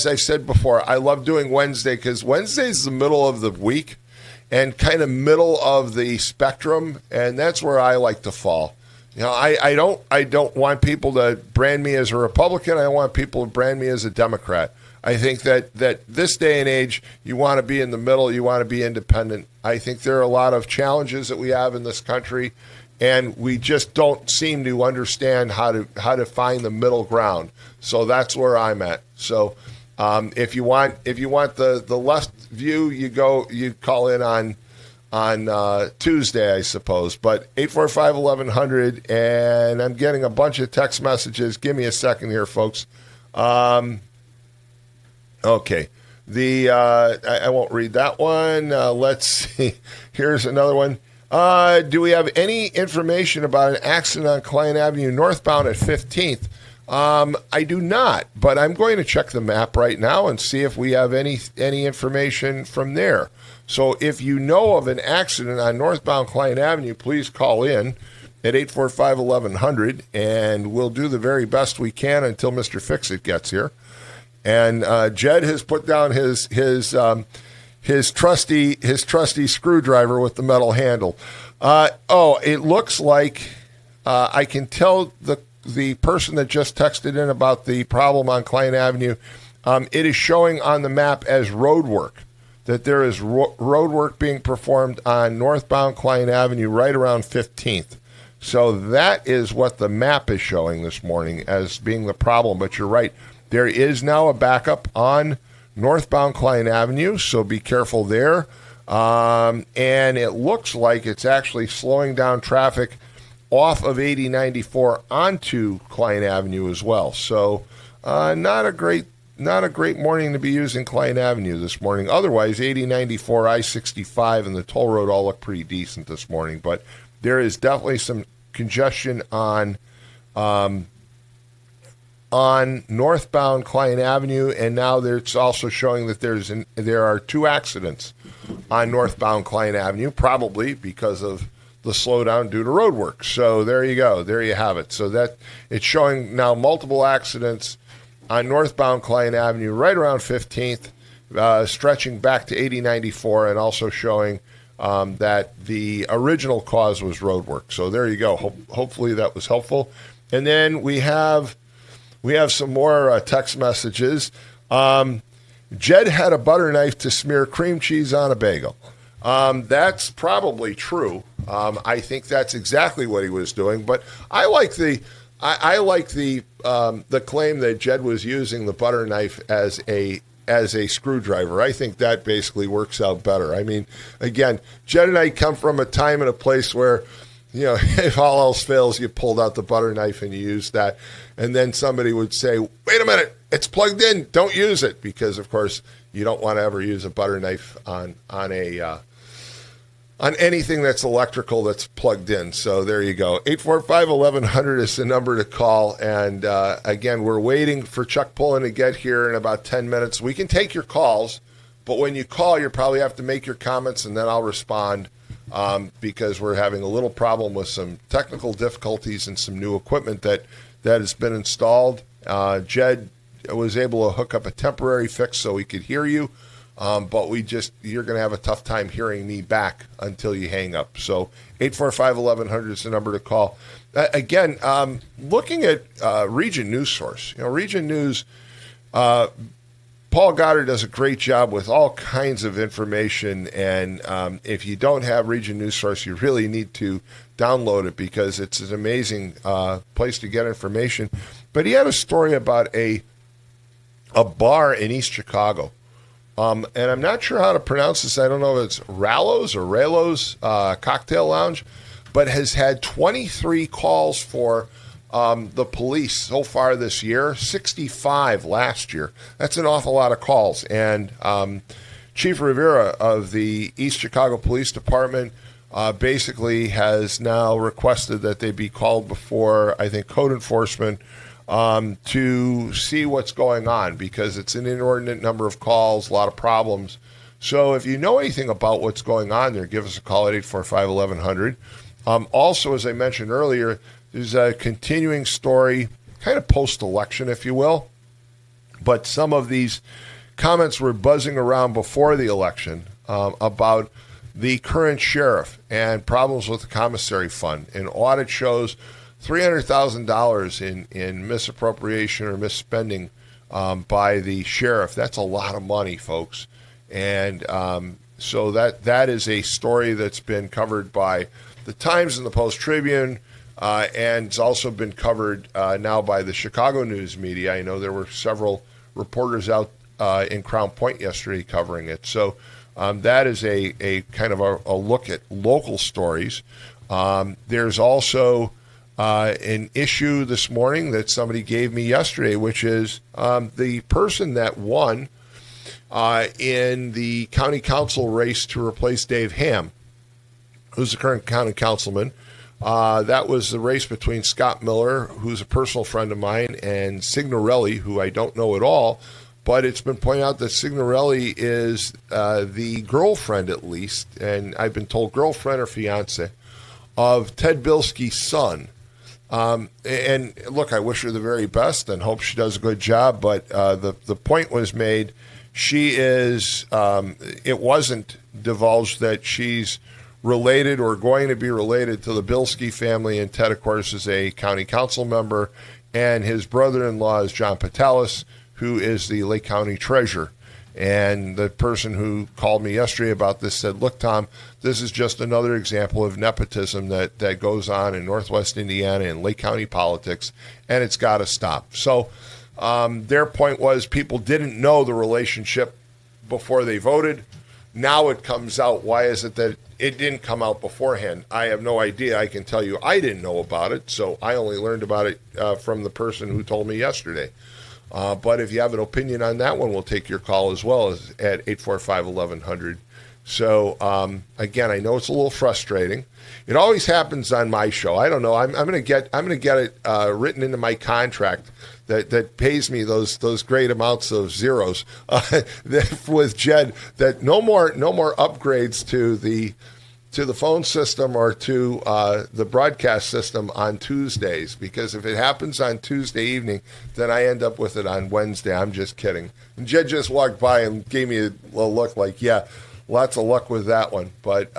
I've said before, I love doing Wednesday because Wednesday is the middle of the week and kind of middle of the spectrum, and that's where I like to fall. I don't want people to brand me as a Republican. I want people to brand me as a Democrat. I think that this day and age, you want to be in the middle. You want to be independent. I think there are a lot of challenges that we have in this country, and we just don't seem to understand how to find the middle ground. So that's where I'm at. So if you want the left view, you call in on Tuesday, I suppose. But 845-1100, and I'm getting a bunch of text messages. Give me a second here, folks. Okay. I won't read that one. Let's see. Here's another one. Do we have any information about an accident on Klein Avenue northbound at 15th? I do not, but I'm going to check the map right now and see if we have any information from there. So if you know of an accident on northbound Klein Avenue, please call in at 845-1100, and we'll do the very best we can until Mr. Fix-It gets here. And Jed has put down his trusty screwdriver with the metal handle. It looks like I can tell the person that just texted in about the problem on Klein Avenue, it is showing on the map as road work, that there is road work being performed on northbound Klein Avenue right around 15th. So that is what the map is showing this morning as being the problem. But you're right, there is now a backup on northbound Klein Avenue, so be careful there. And it looks like it's actually slowing down traffic off of 8094 onto Klein Avenue as well. So not a great morning to be using Klein Avenue this morning. Otherwise, 8094, I-65, and the toll road all look pretty decent this morning. But there is definitely some congestion on northbound Klein Avenue, and now it's also showing that there are 2 accidents on northbound Klein Avenue, probably because of the slowdown due to road work. So there you go. There you have it. So that it's showing now multiple accidents on northbound Klein Avenue right around 15th, stretching back to 8094, and also showing that the original cause was road work. So there you go. Hopefully that was helpful. And then we have some more text messages. Jed had a butter knife to smear cream cheese on a bagel. That's probably true. I think that's exactly what he was doing. But I like the claim that Jed was using the butter knife as a screwdriver. I think that basically works out better. I mean, again, Jed and I come from a time and a place where, if all else fails, you pulled out the butter knife and you used that. And then somebody would say, wait a minute, it's plugged in, don't use it. Because, of course, you don't want to ever use a butter knife on anything that's electrical that's plugged in. So there you go. 845-1100 is the number to call. And again, we're waiting for Chuck Pullen to get here in about 10 minutes. We can take your calls, but when you call, you probably have to make your comments, and then I'll respond because we're having a little problem with some technical difficulties and some new equipment that has been installed. Jed was able to hook up a temporary fix so we could hear you. But you're going to have a tough time hearing me back until you hang up. So 845-1100 is the number to call. Again, looking at Region News Source, Region News, Paul Goddard does a great job with all kinds of information. And if you don't have Region News Source, you really need to download it because it's an amazing place to get information. But he had a story about a bar in East Chicago. And I'm not sure how to pronounce this. I don't know if it's Ralo's Cocktail Lounge, but has had 23 calls for the police so far this year, 65 last year. That's an awful lot of calls. And Chief Rivera of the East Chicago Police Department basically has now requested that they be called before, I think, code enforcement to see what's going on because it's an inordinate number of calls, a lot of problems. So if you know anything about what's going on there, give us a call at 845-1100. Also, as I mentioned earlier, there's a continuing story, kind of post-election, if you will. But some of these comments were buzzing around before the election about the current sheriff and problems with the commissary fund. An audit shows $300,000 in misappropriation or misspending by the sheriff. That's a lot of money, folks. And so that is a story that's been covered by the Times and the Post-Tribune, and it's also been covered now by the Chicago news media. I know there were several reporters out in Crown Point yesterday covering it. So that is a kind of a look at local stories. There's also an issue this morning that somebody gave me yesterday, which is the person that won in the county council race to replace Dave Ham, who's the current county councilman. That was the race between Scott Miller, who's a personal friend of mine, and Signorelli, who I don't know at all. But it's been pointed out that Signorelli is the girlfriend, at least, and I've been told girlfriend or fiance, of Ted Bilski's son. And look, I wish her the very best and hope she does a good job. But the point was made. She is. It wasn't divulged that she's related or going to be related to the Bilski family. And Ted, of course, is a county council member, and his brother-in-law is John Patalis, who is the Lake County treasurer. And the person who called me yesterday about this said, look, Tom, this is just another example of nepotism that goes on in Northwest Indiana and Lake County politics, and it's got to stop. So their point was people didn't know the relationship before they voted. Now it comes out. Why is it that it didn't come out beforehand? I have no idea. I can tell you I didn't know about it, so I only learned about it from the person who told me yesterday. But if you have an opinion on that one, we'll take your call as well as at 845-1100. So, again, I know it's a little frustrating. It always happens on my show. I don't know. I'm going to get it written into my contract that pays me those great amounts of zeros with Jed, that no more upgrades to the phone system or to the broadcast system on Tuesdays, because if it happens on Tuesday evening, then I end up with it on Wednesday. I'm just kidding. And Jed just walked by and gave me a look like, yeah, lots of luck with that one. But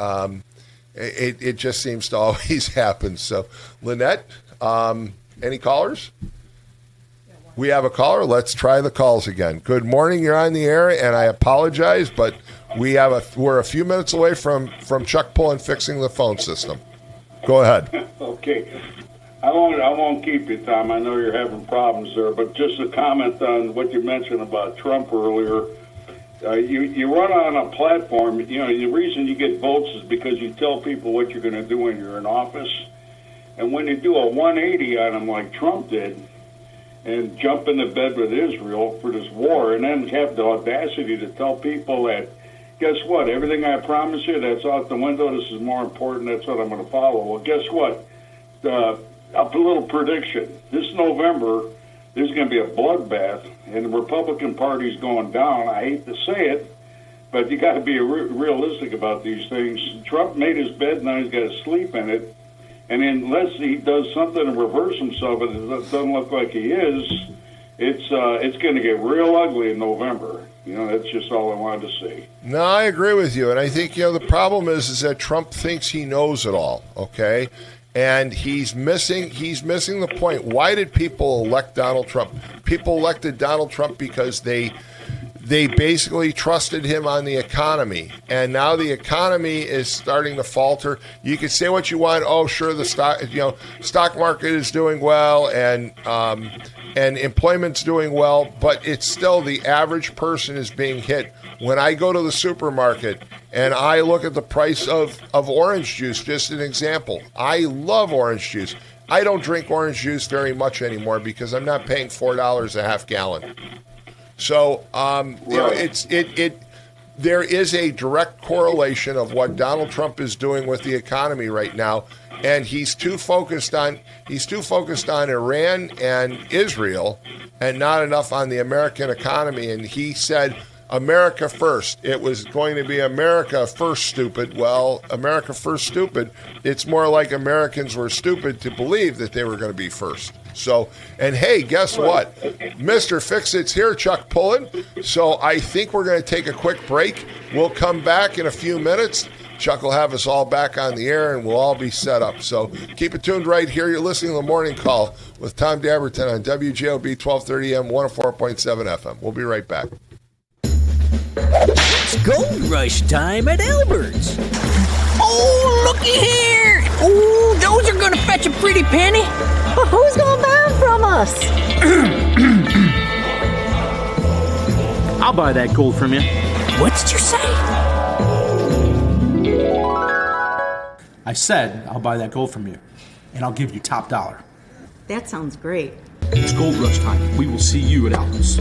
it just seems to always happen. So, Lynette, any callers? We have a caller. Let's try the calls again. Good morning. You're on the air, and I apologize, but we're a few minutes away from Chuck Pullen fixing the phone system. Go ahead. Okay. I won't keep you, Tom. I know you're having problems there, but just a comment on what you mentioned about Trump earlier. You run on a platform. You know, the reason you get votes is because you tell people what you're going to do when you're in office. And when you do a 180 on them like Trump did, and jump into bed with Israel for this war, and then have the audacity to tell people that, guess what, everything I promised you, that's out the window, this is more important, that's what I'm going to follow. Well, guess what? A little prediction. This November, there's going to be a bloodbath, and the Republican Party's going down. I hate to say it, but you got to be realistic about these things. Trump made his bed, now he's got to sleep in it. And unless he does something to reverse himself, and it doesn't look like he is, it's going to get real ugly in November. You know, that's just all I wanted to say. No, I agree with you. And I think, the problem is that Trump thinks he knows it all, okay? And he's missing the point. Why did people elect Donald Trump? People elected Donald Trump because they basically trusted him on the economy, and now the economy is starting to falter. You can say what you want. Oh, sure, the stock market is doing well, and employment's doing well, but it's still the average person is being hit. When I go to the supermarket and I look at the price of orange juice, just an example, I love orange juice. I don't drink orange juice very much anymore because I'm not paying $4 a half gallon. So, there is a direct correlation of what Donald Trump is doing with the economy right now, and he's too focused on Iran and Israel, and not enough on the American economy. And he said, America first. It was going to be America first, stupid. Well, America first, stupid. It's more like Americans were stupid to believe that they were going to be first. So, and hey, guess what? Mr. Fix-It's here, Chuck Pullen. So I think we're going to take a quick break. We'll come back in a few minutes. Chuck will have us all back on the air, and we'll all be set up. So keep it tuned right here. You're listening to The Morning Call with Tom Dabertin on WJOB 1230 M 104.7 FM. We'll be right back. It's gold rush time at Albert's. Oh, looky here! Oh, those are gonna fetch a pretty penny. But who's gonna buy them from us? I'll buy that gold from you. What did you say? I said I'll buy that gold from you, and I'll give you top dollar. That sounds great. It's gold rush time. We will see you at Albert's.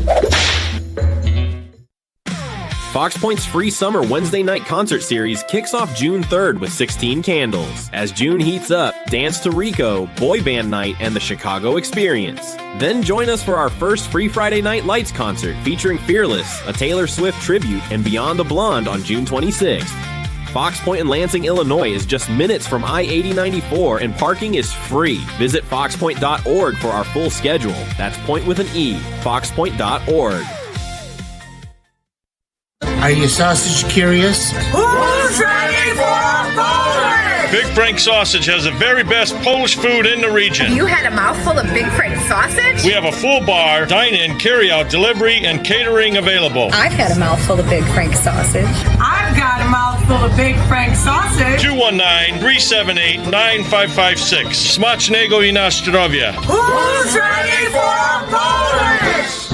Fox Point's free summer Wednesday night concert series kicks off June 3rd with 16 candles. As June heats up, dance to Rico, Boy Band Night, and the Chicago Experience. Then join us for our first free Friday Night Lights concert featuring Fearless, a Taylor Swift tribute, and Beyond the Blonde on June 26th. Fox Point in Lansing, Illinois is just minutes from I-8094 and parking is free. Visit foxpoint.org for our full schedule. That's point with an E, foxpoint.org. Are you sausage curious? Who's ready for a Polish? Big Frank Sausage has the very best Polish food in the region. You had a mouthful of Big Frank sausage? We have a full bar, dine-in, carry-out, delivery, and catering available. I've had a mouthful of Big Frank sausage. I've got a mouthful of Big Frank sausage. 219-378-9556. Smacznego i na zdrowie. Who's ready for a Polish?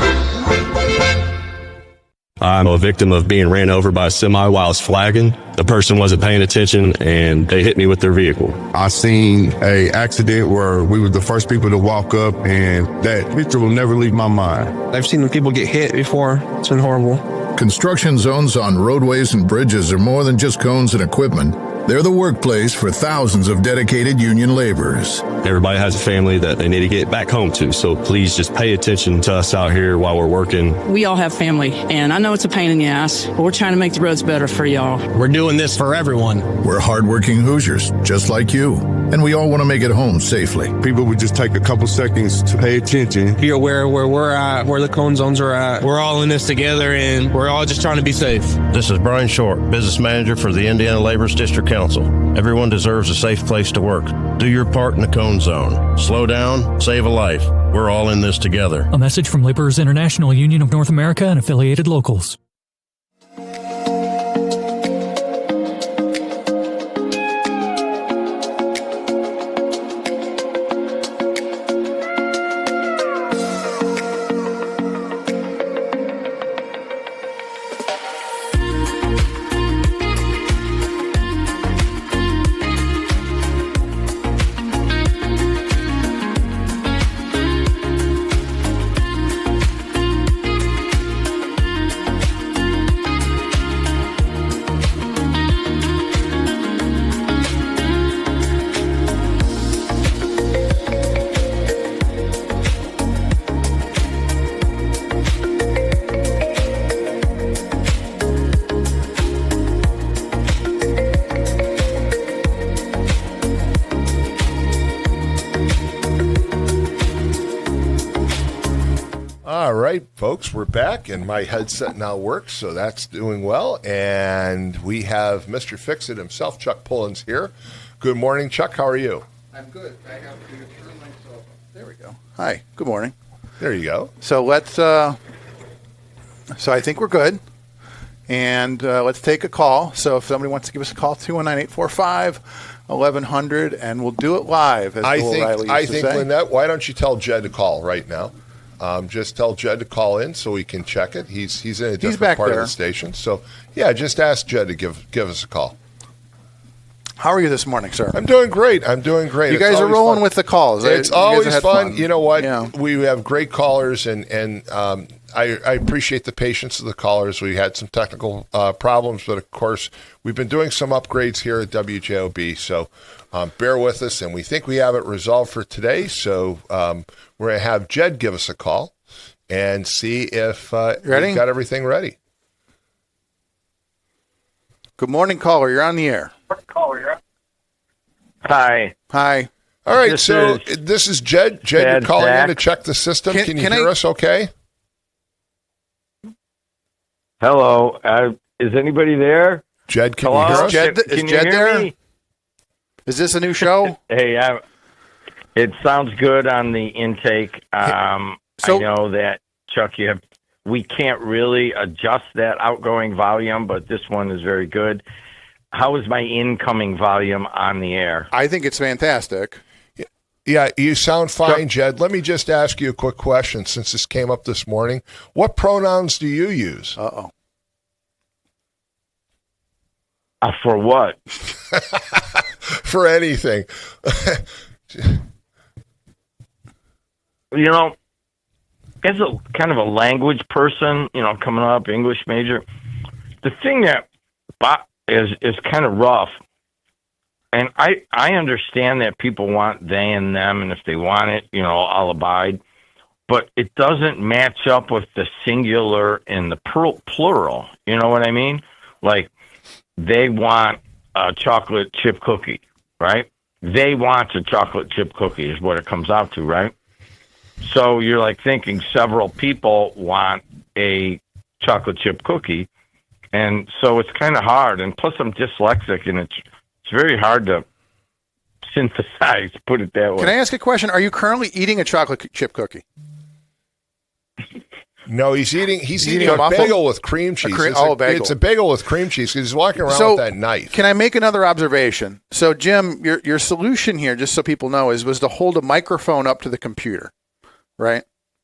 I'm a victim of being ran over by a semi while I was flagging. The person wasn't paying attention and they hit me with their vehicle. I seen a accident where we were the first people to walk up, and that picture will never leave my mind. I've seen people get hit before. It's been horrible. Construction zones on roadways and bridges are more than just cones and equipment. They're the workplace for thousands of dedicated union laborers. Everybody has a family that they need to get back home to, so please just pay attention to us out here while we're working. We all have family, and I know it's a pain in the ass, but we're trying to make the roads better for y'all. We're doing this for everyone. We're hardworking Hoosiers, just like you, and we all want to make it home safely. People would just take a couple seconds to pay attention. Be aware of where we're at, where the cone zones are at. We're all in this together, and we're all just trying to be safe. This is Brian Short, business manager for the Indiana Laborers District Council. Everyone deserves a safe place to work. Do your part in the cone zone. Slow down, save a life. We're all in this together. A message from Laborers International Union of North America and affiliated locals. All right, folks, we're back, and my headset now works, so that's doing well. And we have Mr. Fix-It himself, Chuck Pullins, here. Good morning, Chuck. How are you? I'm good. I have to turn myself up. There we go. Hi. Good morning. There you go. So let's. So I think we're good, and let's take a call. So if somebody wants to give us a call, 219-845-1100, and we'll do it live. As I Bill think, O'Reilly used to say. Lynette, why don't you tell Jed to call right now? Just tell Jed to call in so we can check it. He's in a different part of the station. So, yeah, just ask Jed to give us a call. How are you this morning, sir? I'm doing great. You guys are rolling with the calls. It's always fun. You know what? Yeah. We have great callers, and I appreciate the patience of the callers. We had some technical problems, but, of course, we've been doing some upgrades here at WJOB, so bear with us, and we think we have it resolved for today. So we're going to have Jed give us a call and see if we've got everything ready. Good morning, caller. You're on the air. Hi. Hi. All right, this is Jed. Jed, you're calling in to check the system. Can you hear us okay? Hello. Is anybody there? Jed, can you hear us? Is Jed there? Me? Is this a new show? Hey, it sounds good on the intake. I know that, Chuck, we can't really adjust that outgoing volume, but this one is very good. How is my incoming volume on the air? I think it's fantastic. Yeah, you sound fine, Jed. Let me just ask you a quick question since this came up this morning. What pronouns do you use? Uh-oh. For what? For anything. As a kind of a language person, coming up, English major, the thing that is kind of rough, and I understand that people want they and them, and if they want it, I'll abide. But it doesn't match up with the singular and the plural. You know what I mean? Like, they want a chocolate chip cookie, right? They want a chocolate chip cookie is what it comes out to, right? So you're like thinking several people want a chocolate chip cookie, and so it's kind of hard. And plus, I'm dyslexic, and it's very hard to synthesize. Put it that way. Can I ask a question? Are you currently eating a chocolate chip cookie? No, he's eating a bagel with cream cheese. Bagel. It's a bagel with cream cheese because he's walking around with that knife. Can I make another observation? So, Jim, your solution here, just so people know, was to hold a microphone up to the computer, right?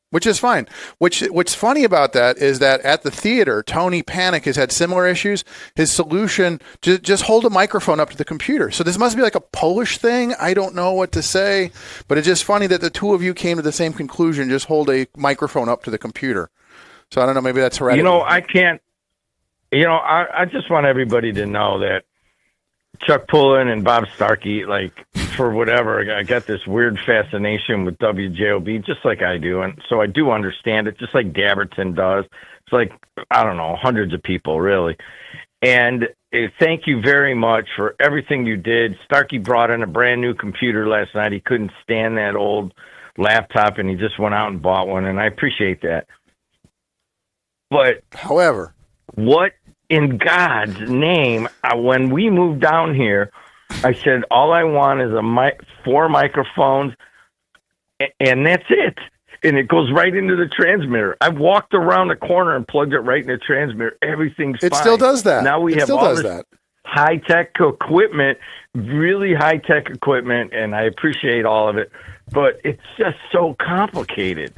Which is fine. What's funny about that is that at the theater, Tony Panic has had similar issues. His solution, just hold a microphone up to the computer. So this must be like a Polish thing. I don't know what to say, but it's just funny that the two of you came to the same conclusion, just hold a microphone up to the computer. So I don't know, maybe that's hereditary. I can't, I just want everybody to know that Chuck Pullen and Bob Starkey, like, for whatever, I got this weird fascination with WJOB, just like I do. And so I do understand it, just like Dabertin does. It's like, I don't know, hundreds of people, really. And thank you very much for everything you did. Starkey brought in a brand new computer last night. He couldn't stand that old laptop, and he just went out and bought one, and I appreciate that. But, however, what in God's name, when we moved down here, I said, all I want is 4 microphones, and that's it. And it goes right into the transmitter. I've walked around the corner and plugged it right in the transmitter. Everything's fine. It still does that. Now we have all this high-tech equipment, really high-tech equipment, and I appreciate all of it. But it's just so complicated,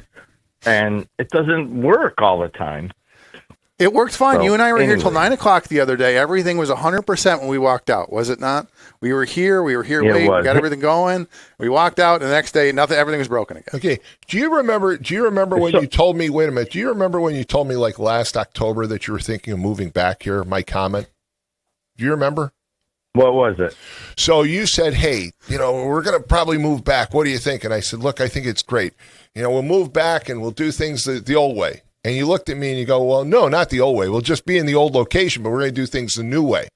and it doesn't work all the time. It worked fine. So, you and I were here till 9 o'clock the other day. Everything was 100% when we walked out, was it not? We were here late. We got everything going. We walked out, and the next day, everything was broken again. Okay. Do you remember when you told me, wait a minute, do you remember when you told me, like, last October that you were thinking of moving back here, my comment? Do you remember? What was it? So you said, hey, we're going to probably move back. What do you think? And I said, look, I think it's great. We'll move back, and we'll do things the old way. And you looked at me and you go, well, no, not the old way. We'll just be in the old location, but we're going to do things the new way.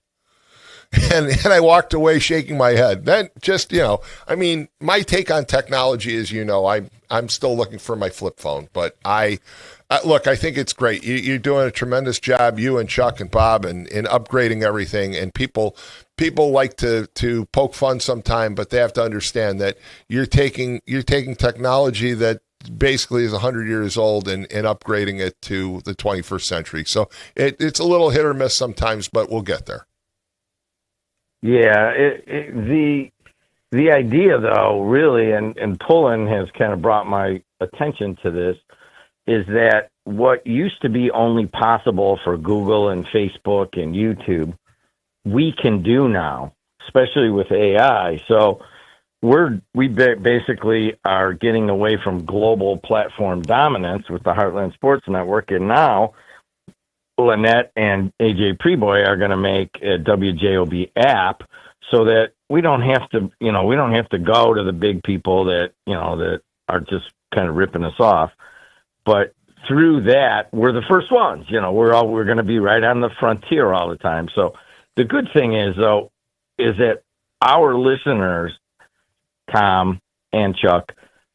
And I walked away shaking my head. Then just, my take on technology is, I'm still looking for my flip phone. But look, I think it's great. You're doing a tremendous job, you and Chuck and Bob, in upgrading everything. And people like to poke fun sometime, but they have to understand that you're taking technology that basically is 100 years old and upgrading it to the 21st century. So it's a little hit or miss sometimes, but we'll get there. Yeah, the idea, though, really, and Pullen has kind of brought my attention to this, is that what used to be only possible for Google and Facebook and YouTube, we can do now, especially with AI. So we basically are getting away from global platform dominance with the Heartland Sports Network, and now Lynette and AJ Preboy are going to make a WJOB app so that we don't have to, go to the big people that are just kind of ripping us off. But through that, we're the first ones. We're going to be right on the frontier all the time. So the good thing is, though, is that our listeners, Tom and Chuck,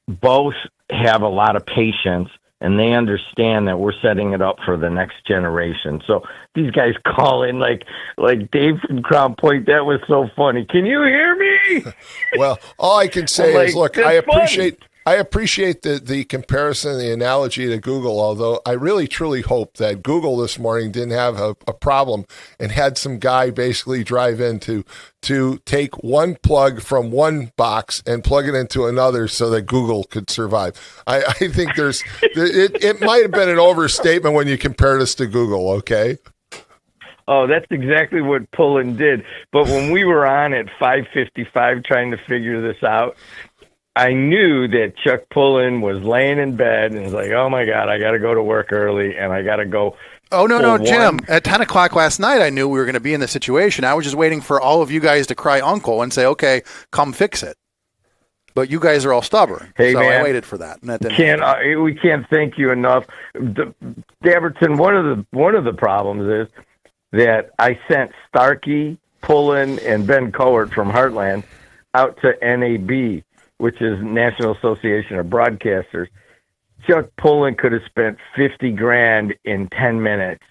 both have a lot of patience, and they understand that we're setting it up for the next generation. So these guys call in like Dave from Crown Point. That was so funny. Can you hear me? Well, all I can say is, look, I appreciate the comparison, the analogy to Google, although I really, truly hope that Google this morning didn't have a problem and had some guy basically drive in to take one plug from one box and plug it into another so that Google could survive. I think it might have been an overstatement when you compared us to Google, okay? Oh, that's exactly what Pullen did. But when we were on at 5:55 trying to figure this out, I knew that Chuck Pullen was laying in bed and was like, oh, my God, I got to go to work early and I got to go. Oh, no, Jim. At 10 o'clock last night, I knew we were going to be in this situation. I was just waiting for all of you guys to cry uncle and say, okay, come fix it. But you guys are all stubborn, hey, so man, I waited for that. And that we can't thank you enough. Dabertin, one of the problems is that I sent Starkey, Pullen, and Ben Cohart from Heartland out to NAB, which is National Association of Broadcasters. Chuck Pullen could have spent $50,000 in 10 minutes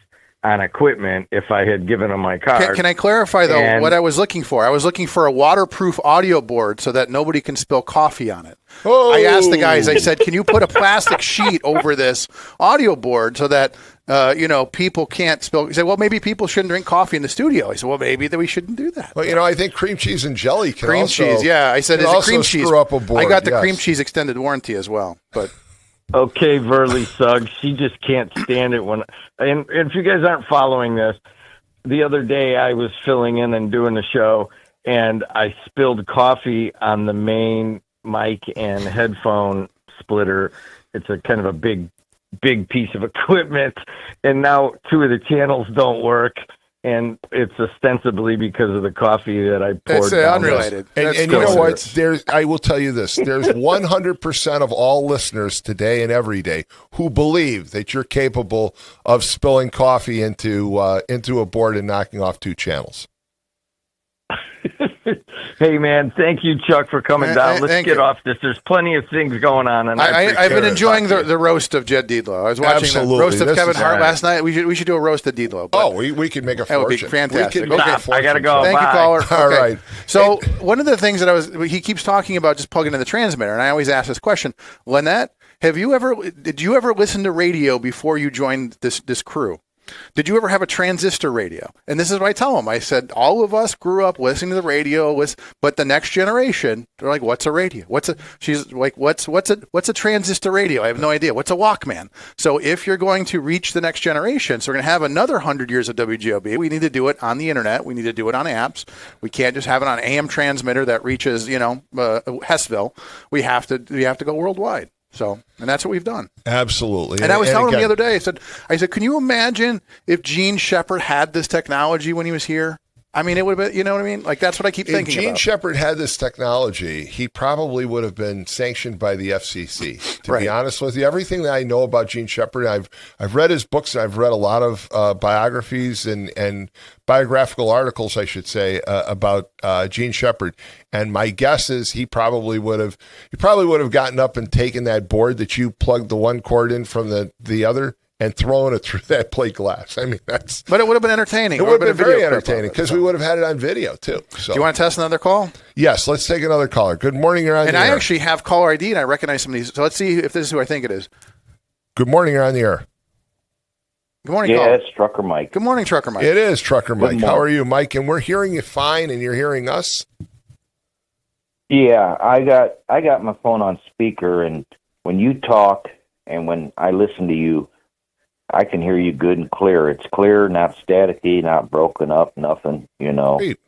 on equipment if I had given him my card. Can I clarify, though, what I was looking for? I was looking for a waterproof audio board so that nobody can spill coffee on it. Oh. I asked the guys, I said, can you put a plastic sheet over this audio board so that, people can't spill? He said, well, maybe people shouldn't drink coffee in the studio. I said, well, maybe that we shouldn't do that. Well, I think cream cheese and jelly can cream cheese, yeah. I said, is it cream cheese? Screw up a board, I got the cream cheese extended warranty as well, but... Okay, Verley Suggs, she just can't stand it when. And if you guys aren't following this, the other day I was filling in and doing the show, and I spilled coffee on the main mic and headphone splitter. It's a kind of a big piece of equipment, and now 2 of the channels don't work. And it's ostensibly because of the coffee that I poured. It's unrelated. And you know what? I will tell you this. There's 100% of all listeners today and every day who believe that you're capable of spilling coffee into a board and knocking off 2 channels. Hey, man, thank you, Chuck, for coming down. Let's get off this. There's plenty of things going on. And I've been enjoying the roast of Jed Dietlow. I was watching the roast of Kevin Hart last night. We should do a roast of Dietlow. We could make a fortune. That would be fantastic. I got to go. Thank you, caller. All right. So one of the things that he keeps talking about just plugging in the transmitter, and I always ask this question, Lynette, did you ever listen to radio before you joined this crew? Did you ever have a transistor radio? And this is what I tell them. I said, all of us grew up listening to the radio, but the next generation, they're like, what's a radio? She's like, what's a transistor radio? I have no idea. What's a Walkman? So if you're going to reach the next generation, so we're going to have another 100 years of WGOB, we need to do it on the internet. We need to do it on apps. We can't just have it on an AM transmitter that reaches, Hessville. We have to go worldwide. So, and that's what we've done. Absolutely. And I was telling him the other day, I said, can you imagine if Gene Shepard had this technology when he was here? I mean, it would have been, you know what I mean? Like, that's what I keep thinking about. If Gene Shepard had this technology, he probably would have been sanctioned by the FCC. To be honest with you, everything that I know about Gene Shepard, I've read his books. I've read a lot of biographies and biographical articles, I should say, about Gene Shepard. And my guess is he probably would have gotten up and taken that board that you plugged the one cord in from the other and throwing it through that plate glass. I mean, But it would have been entertaining. It would have been very entertaining because we would have had it on video too. So. Do you want to test another call? Yes, let's take another caller. Good morning, you're on the air. And I actually have caller ID, and I recognize some of these. So let's see if this is who I think it is. Good morning, you're on the air. Good morning, caller. It's Trucker Mike. Good morning, Trucker Mike. It is Trucker Mike. How are you, Mike? And we're hearing you fine, and you're hearing us? Yeah, I got my phone on speaker, and when you talk and when I listen to you, I can hear you good and clear. It's clear, not staticky, not broken up, nothing, Great.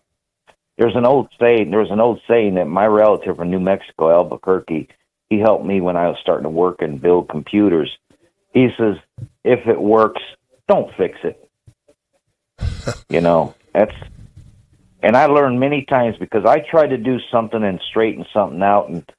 There's an old saying that my relative from New Mexico, Albuquerque, he helped me when I was starting to work and build computers. He says, if it works, don't fix it. And I learned many times because I tried to do something and straighten something out, and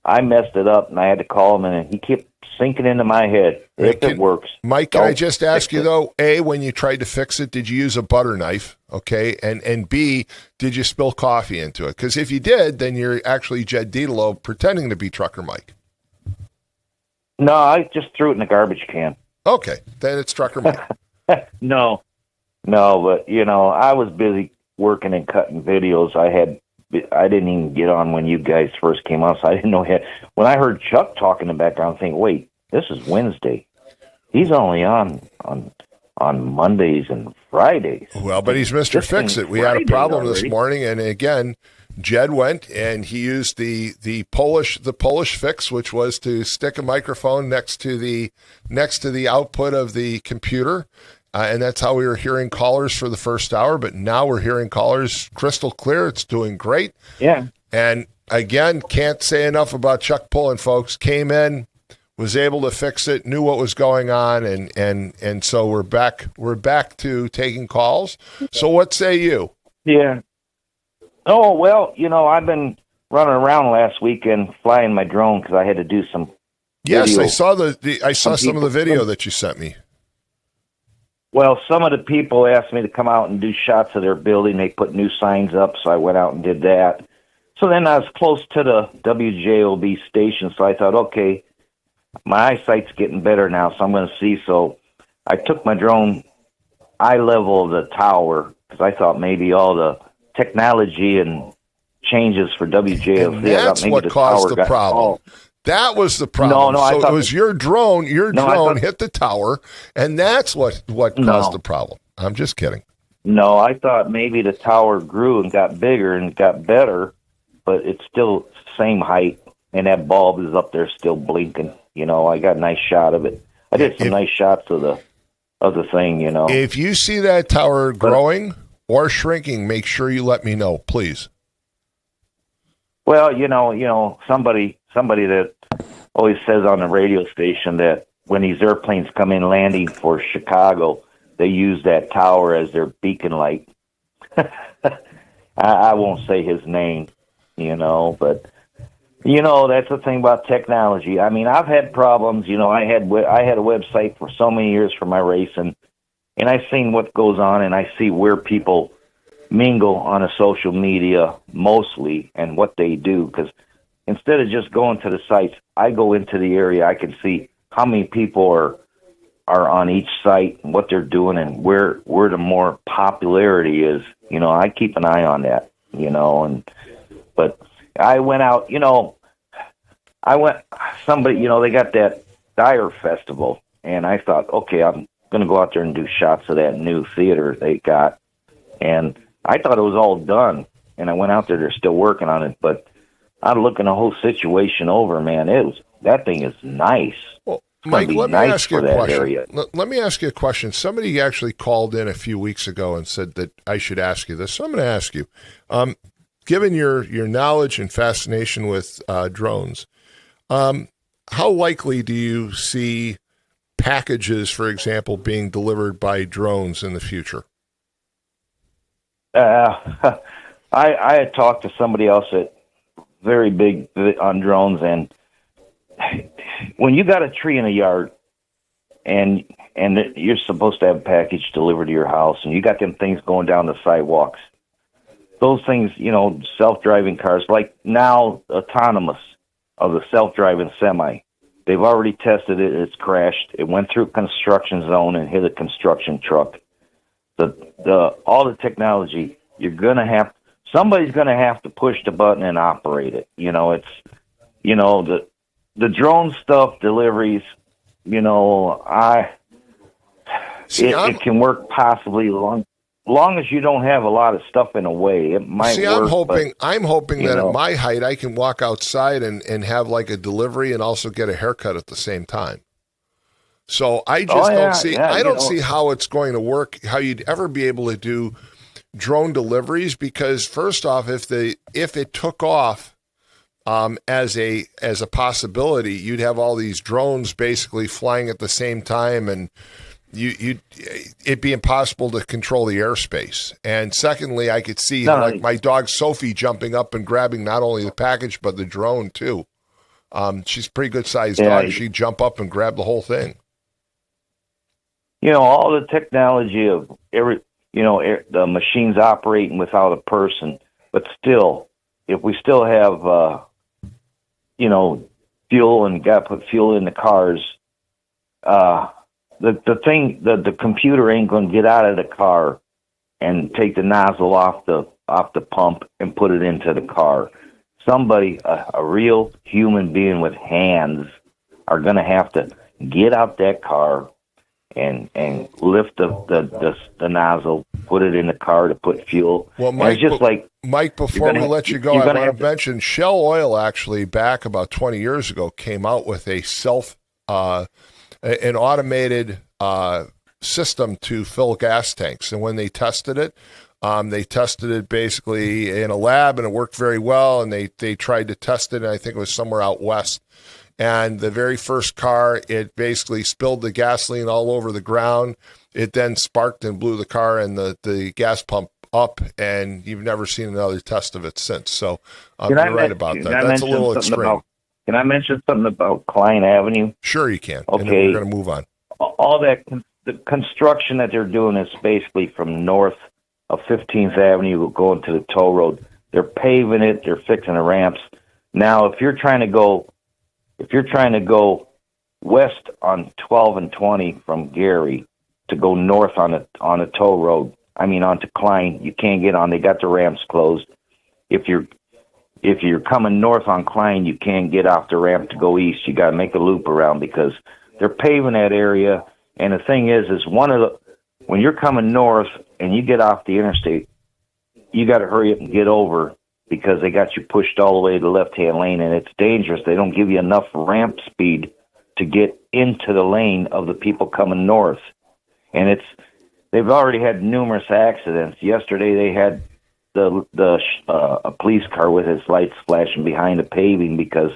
I messed it up, and I had to call him, and he kept sinking into my head. If it works. Mike, can I just ask you, though, A, when you tried to fix it, did you use a butter knife, okay? And B, did you spill coffee into it? Because if you did, then you're actually Jed Dietlow pretending to be Trucker Mike. No, I just threw it in the garbage can. Okay, then it's Trucker Mike. No, but, I was busy working and cutting videos. I didn't even get on when you guys first came on, so I didn't know when I heard Chuck talking in the background, I'm thinking, wait, this is Wednesday. He's only on Mondays and Fridays. Well, but he's Mr. Fix-It. We had a problem this morning, and again, Jed went and he used the Polish fix, which was to stick a microphone next to the output of the computer. And that's how we were hearing callers for the first hour, but now we're hearing callers crystal clear. It's doing great. Yeah. And again, can't say enough about Chuck Pullen, folks. Came in, was able to fix it, knew what was going on, and so we're back to taking calls. So what say you? Yeah. Oh, well, I've been running around last weekend flying my drone because I had to do some Yes, video. I saw some of the video that you sent me. Well, some of the people asked me to come out and do shots of their building. They put new signs up, so I went out and did that. So then I was close to the WJOB station, so I thought, okay, my eyesight's getting better now, so I'm going to see. So I took my drone eye level of the tower because I thought maybe all the technology and changes for WJOB. And that's what caused the problem. That was the problem. No, so it was your drone. Your drone hit the tower, and that's what caused the problem. I'm just kidding. No, I thought maybe the tower grew and got bigger and got better, but it's still same height, and that bulb is up there still blinking. I got a nice shot of it. I did some nice shots of the thing. If you see that tower growing or shrinking, make sure you let me know, please. Well, somebody that always says on the radio station that when these airplanes come in landing for Chicago, they use that tower as their beacon light. I won't say his name, but that's the thing about technology. I mean, I've had problems. I had a website for so many years for my racing, and I've seen what goes on, and I see where people mingle on a social media mostly and what they do, because instead of just going to the sites, I go into the area. I can see how many people are on each site, what they're doing, and where the more popularity is. I keep an eye on that, but I went out, they got that Dyer Festival, and I thought, okay, I'm going to go out there and do shots of that new theater they got, and I thought it was all done, and I went out there, they're still working on it, but I'm looking the whole situation over, man. That thing is nice. Well, Mike, let me ask you a question. Let me ask you a question. Somebody actually called in a few weeks ago and said that I should ask you this. So I'm going to ask you, given your knowledge and fascination with drones, how likely do you see packages, for example, being delivered by drones in the future? I had talked to somebody else that very big on drones, and when you got a tree in a yard and you're supposed to have a package delivered to your house, and you got them things going down the sidewalks, those things, self-driving cars, like now autonomous of the self-driving semi, they've already tested it. It's crashed. It went through a construction zone and hit a construction truck. All the technology, somebody's going to have to push the button and operate it. The drone stuff deliveries, it can work possibly long as you don't have a lot of stuff in a way. It might work. I'm hoping that at my height I can walk outside and have like a delivery and also get a haircut at the same time. So I just don't see. I don't see how it's going to work. How you'd ever be able to do drone deliveries, because first off, if it took off as a possibility, you'd have all these drones basically flying at the same time, and it'd be impossible to control the airspace. And secondly, I could see like my dog Sophie jumping up and grabbing not only the package but the drone too. She's a pretty good sized dog. She'd jump up and grab the whole thing. All the technology of the machines operating without a person, but still, if we still have, fuel and got to put fuel in the cars, the computer ain't going to get out of the car and take the nozzle off the pump and put it into the car. Somebody, a real human being with hands, are going to have to get out that car and lift the nozzle, put it in the car to put fuel. Well, Mike, it's just Mike, before we let you go, I want to mention Shell Oil actually back about 20 years ago came out with a an automated system to fill gas tanks. And when they tested it basically in a lab, and it worked very well. And they tried to test it, and I think it was somewhere out west. And the very first car, it basically spilled the gasoline all over the ground. It then sparked and blew the car and the gas pump up, and you've never seen another test of it since. So you're right about that. That's a little extreme. Can I mention something about Klein Avenue? Sure, you can. Okay. And then we're going to move on. All that the construction that they're doing is basically from north of 15th Avenue going to the toll road. They're paving it. They're fixing the ramps. Now, if you're trying to go west on 12 and 20 from Gary to go north on a toll road, onto Klein, you can't get on. They got the ramps closed. If you're coming north on Klein, you can't get off the ramp to go east. You got to make a loop around because they're paving that area. And the thing is when you're coming north and you get off the interstate, you got to hurry up and get over because they got you pushed all the way to the left-hand lane, and it's dangerous. They don't give you enough ramp speed to get into the lane of the people coming north. And they've already had numerous accidents. Yesterday they had a police car with its lights flashing behind the paving because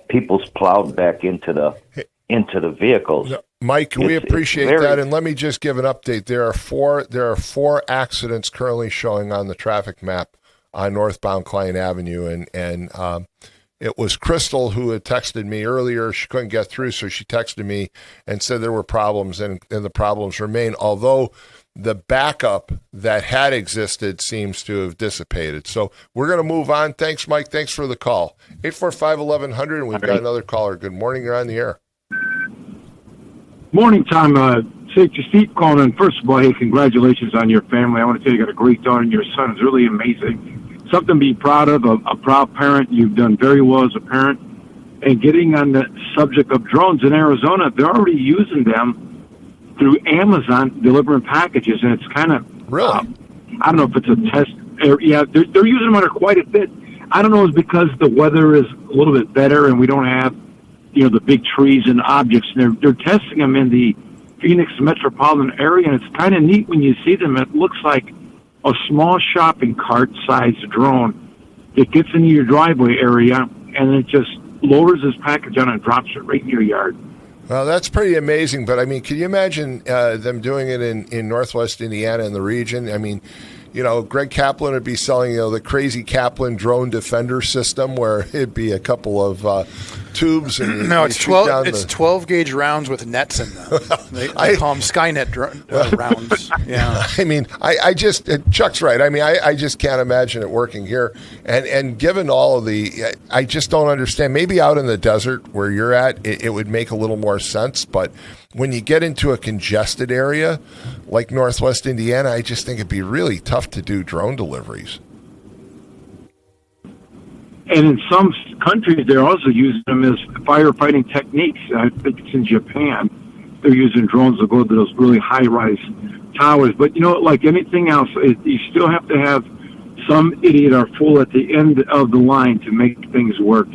people's plowed back into the vehicles. Mike, we appreciate that, and let me just give an update. There are four accidents currently showing on the traffic map on northbound Klein Avenue, and it was Crystal who had texted me earlier. She couldn't get through, so she texted me and said there were problems, and the problems remain, although the backup that had existed seems to have dissipated. So we're going to move on. Thanks, Mike. Thanks for the call. 845-1100, and we've got another caller. Good morning. You're on the air. Morning, Tom. Safety Steve calling in. First of all, hey, congratulations on your family. I want to tell you, you got a great daughter, and your son is really amazing. Something to be proud of, a proud parent. You've done very well as a parent. And getting on the subject of drones in Arizona, they're already using them through Amazon delivering packages, and it's kind of really. I don't know if it's a test. Yeah, they're using them under quite a bit. I don't know if it's because the weather is a little bit better and we don't have, the big trees and objects. And they're testing them in the Phoenix metropolitan area, and it's kind of neat when you see them. It looks like a small shopping cart-sized drone. It gets into your driveway area, and it just lowers this package on and drops it right in your yard. Well, that's pretty amazing. But, can you imagine them doing it in Northwest Indiana in the region? Greg Kaplan would be selling, the crazy Kaplan drone defender system where it'd be a couple of tubes. And no, it's 12 gauge rounds with nets in them. They call them Skynet rounds. Yeah. Chuck's right. I just can't imagine it working here. And given all of I just don't understand. Maybe out in the desert where you're at, it would make a little more sense. But when you get into a congested area like Northwest Indiana, I just think it'd be really tough to do drone deliveries. And in some countries, they're also using them as firefighting techniques. I think it's in Japan. They're using drones to go to those really high-rise towers. But, like anything else, you still have to have some idiot or fool at the end of the line to make things work.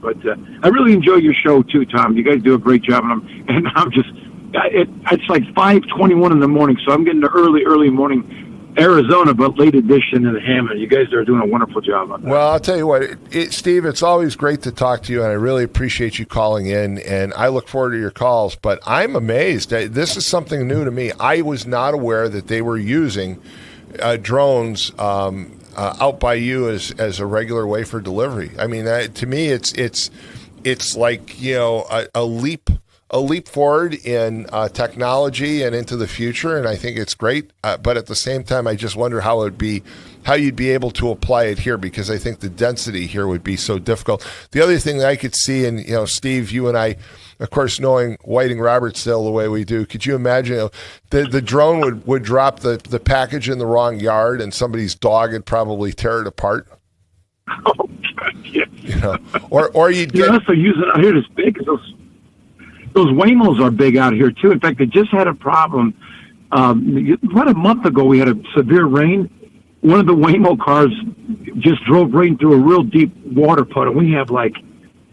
But I really enjoy your show, too, Tom. You guys do a great job. And I'm just, it's like 5:21 in the morning, so I'm getting to early morning Arizona, but late edition in Hammond. You guys are doing a wonderful job on that. Well, I'll tell you what, Steve, it's always great to talk to you, and I really appreciate you calling in, and I look forward to your calls. But I'm amazed. This is something new to me. I was not aware that they were using drones out by you as a regular way for delivery. To me, it's like a leap forward in technology and into the future, and I think it's great. But at the same time, I just wonder how you'd be able to apply it here, because I think the density here would be so difficult. The other thing that I could see, and Steve, you and I, of course, knowing Whiting Robertsdale the way we do, could you imagine the drone would drop the package in the wrong yard, and somebody's dog would probably tear it apart? Oh, God, yeah. Or you'd get. You're also using it out here as big as those Waymos are big out here, too. In fact, they just had a problem. About a month ago, we had a severe rain. One of the Waymo cars just drove right into a real deep water puddle. We have like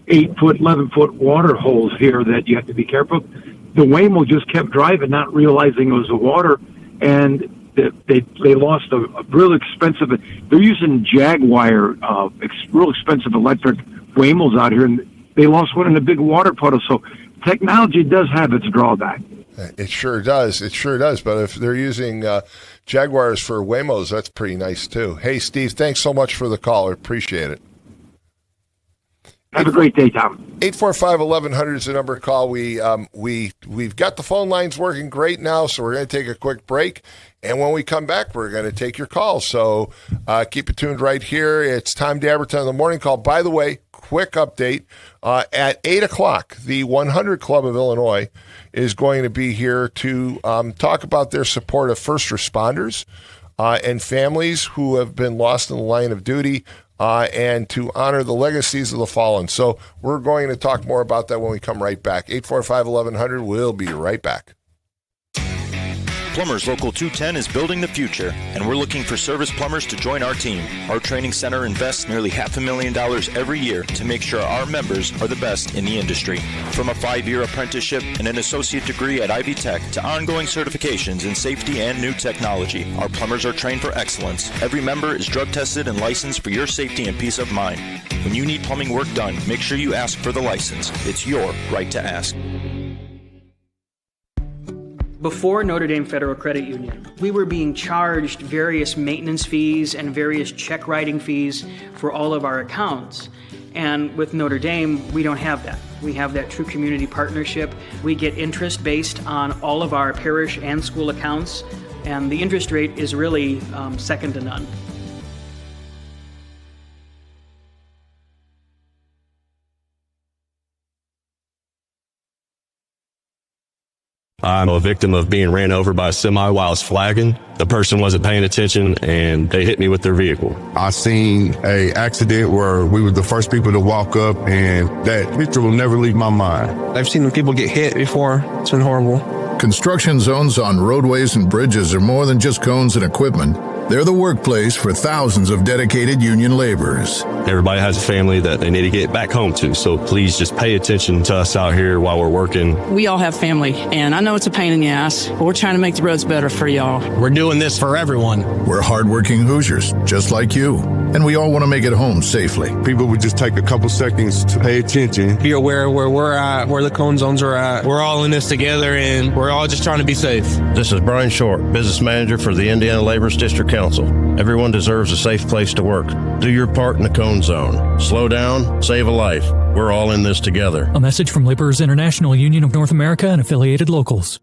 8-foot, 11-foot water holes here that you have to be careful. the Waymo just kept driving, not realizing it was the water, and they lost a real expensive. They're using Jaguar, real expensive electric Waymos out here, and they lost one in a big water puddle. So technology does have its drawback. It sure does. It sure does. But if they're using Jaguars for Waymos, that's pretty nice too. Hey, Steve, thanks so much for the call. I appreciate it. Have a great day, Tom. 845-1100 is the number to call. We've got the phone lines working great now, so we're going to take a quick break. And when we come back, we're going to take your calls. So keep it tuned right here. It's Tom Dabertin on the morning call. By the way, quick update. At 8 o'clock, the 100 Club of Illinois is going to be here to talk about their support of first responders and families who have been lost in the line of duty, and to honor the legacies of the fallen. So we're going to talk more about that when we come right back. 845-1100, we'll be right back. Plumbers Local 210 is building the future, and we're looking for service plumbers to join our team. Our training center invests nearly $500,000 every year to make sure our members are the best in the industry. From a 5-year apprenticeship and an associate degree at Ivy Tech to ongoing certifications in safety and new technology, our plumbers are trained for excellence. Every member is drug tested and licensed for your safety and peace of mind. When you need plumbing work done, make sure you ask for the license. It's your right to ask. Before Notre Dame Federal Credit Union, we were being charged various maintenance fees and various check writing fees for all of our accounts. And with Notre Dame, we don't have that. We have that true community partnership. We get interest based on all of our parish and school accounts, and the interest rate is really second to none. I'm a victim of being ran over by a semi while I was flagging. The person wasn't paying attention and they hit me with their vehicle. I seen a accident where we were the first people to walk up, and that picture will never leave my mind. I've seen people get hit before. It's been horrible. Construction zones on roadways and bridges are more than just cones and equipment. They're the workplace for thousands of dedicated union laborers. Everybody has a family that they need to get back home to, so please just pay attention to us out here while we're working. We all have family, and I know it's a pain in the ass, but we're trying to make the roads better for y'all. We're doing this for everyone. We're hardworking Hoosiers, just like you, and we all want to make it home safely. People would just take a couple seconds to pay attention. Be aware of where we're at, where the cone zones are at. We're all in this together, and we're all just trying to be safe. This is Brian Short, Business Manager for the Indiana Laborers District Council. Everyone deserves a safe place to work. Do your part in the cone zone. Slow down, save a life. We're all in this together. A message from Laborers International Union of North America and affiliated locals.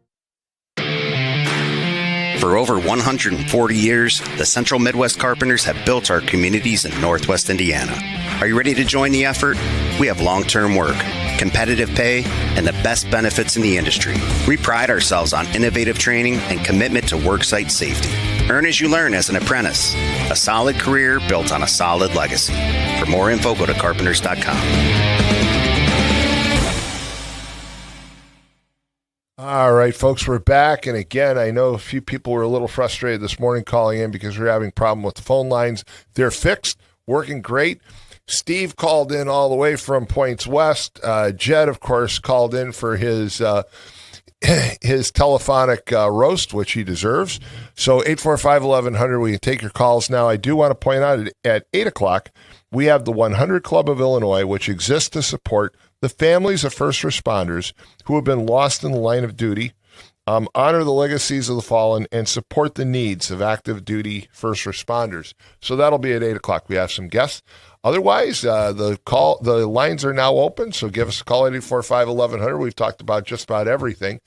For over 140 years, the Central Midwest Carpenters have built our communities in Northwest Indiana. Are you ready to join the effort? We have long-term work, competitive pay, and the best benefits in the industry. We pride ourselves on innovative training and commitment to worksite safety. Earn as you learn as an apprentice. A solid career built on a solid legacy. For more info, go to carpenters.com. All right, folks, we're back. And again, I know a few people were a little frustrated this morning calling in because we're having a problem with the phone lines. They're fixed, working great. Steve called in all the way from Points West. Jed, of course, called in for his telephonic roast, which he deserves. So 845-1100, we can take your calls now. I do want to point out at 8 o'clock, we have the 100 Club of Illinois, which exists to support the families of first responders who have been lost in the line of duty, honor the legacies of the fallen, and support the needs of active duty first responders. So that'll be at 8 o'clock. We have some guests. Otherwise, the lines are now open, so give us a call at 845-1100. We've talked about just about everything.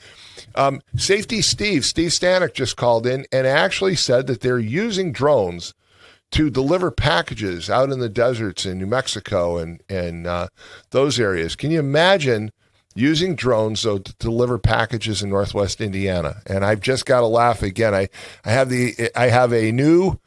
Safety Steve Stanek just called in and actually said that they're using drones to deliver packages out in the deserts in New Mexico and those areas. Can you imagine using drones, though, to deliver packages in Northwest Indiana? And I've just got to laugh again. I have a new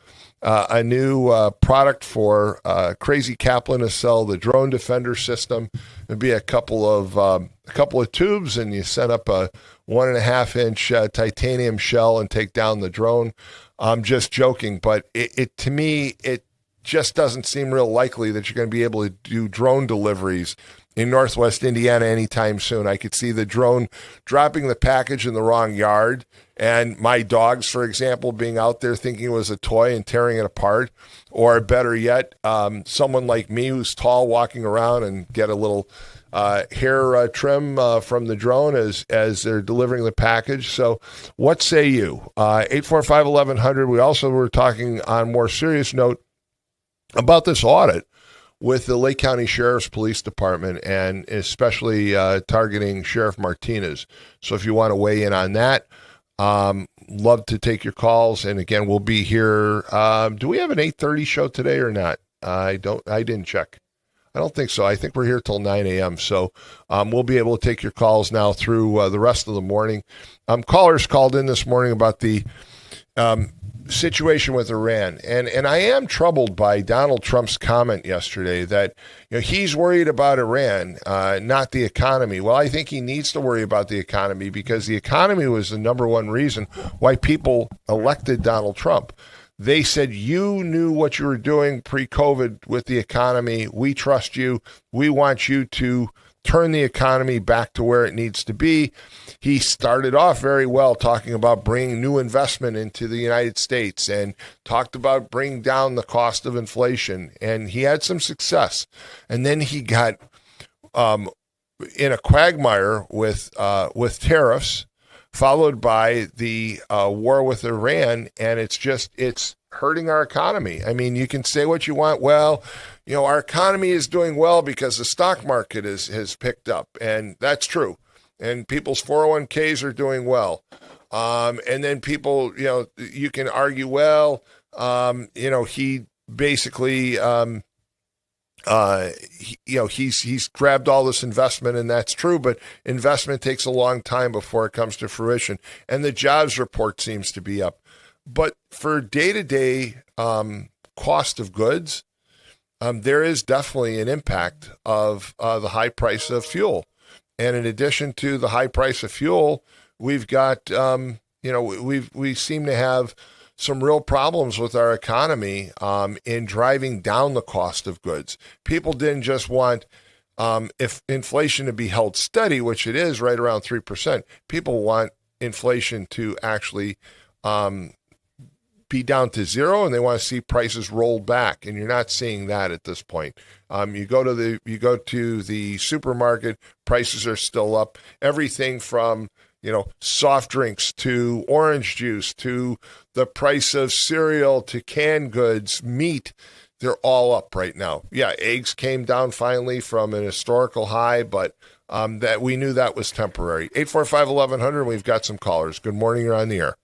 product for Crazy Kaplan to sell, the Drone Defender system. It'd be a couple of tubes, and you set up a 1.5-inch titanium shell and take down the drone. I'm just joking, but it to me, it just doesn't seem real likely that you're going to be able to do drone deliveries in Northwest Indiana anytime soon. I could see the drone dropping the package in the wrong yard, and my dogs, for example, being out there thinking it was a toy and tearing it apart. Or better yet, someone like me who's tall walking around and get a little hair trim from the drone as they're delivering the package. So what say you? 845-1100. We also were talking on more serious note about this audit with the Lake County Sheriff's Police Department, and especially targeting Sheriff Martinez. So if you want to weigh in on that, love to take your calls. And again, we'll be here. Do we have an 8:30 show today or not? I didn't check. I don't think so. I think we're here till 9 a.m. So we'll be able to take your calls now through the rest of the morning. Callers called in this morning about the situation with Iran. And I am troubled by Donald Trump's comment yesterday that he's worried about Iran, not the economy. Well, I think he needs to worry about the economy because the economy was the number one reason why people elected Donald Trump. They said, you knew what you were doing pre-COVID with the economy. We trust you. We want you to turn the economy back to where it needs to be. He started off very well talking about bringing new investment into the United States and talked about bringing down the cost of inflation. And he had some success. And then he got in a quagmire with tariffs, followed by the war with Iran, and it's hurting our economy. I mean, you can say what you want. Well, our economy is doing well because the stock market has picked up, and that's true. And people's 401ks are doing well. And then people, you can argue, well, he basically he's grabbed all this investment, and that's true, but investment takes a long time before it comes to fruition. And the jobs report seems to be up. But for day-to-day cost of goods, there is definitely an impact of the high price of fuel. And in addition to the high price of fuel, we've got, we seem to have some real problems with our economy in driving down the cost of goods. People didn't just want if inflation to be held steady, which it is right around 3%. People want inflation to actually be down to zero, and they want to see prices roll back. And you're not seeing that at this point. You go to the supermarket, prices are still up. Everything from soft drinks to orange juice to the price of cereal to canned goods, meat, they're all up right now. Yeah, eggs came down finally from an historical high, but that we knew that was temporary. 845-1100, we've got some callers. Good morning, you're on the air.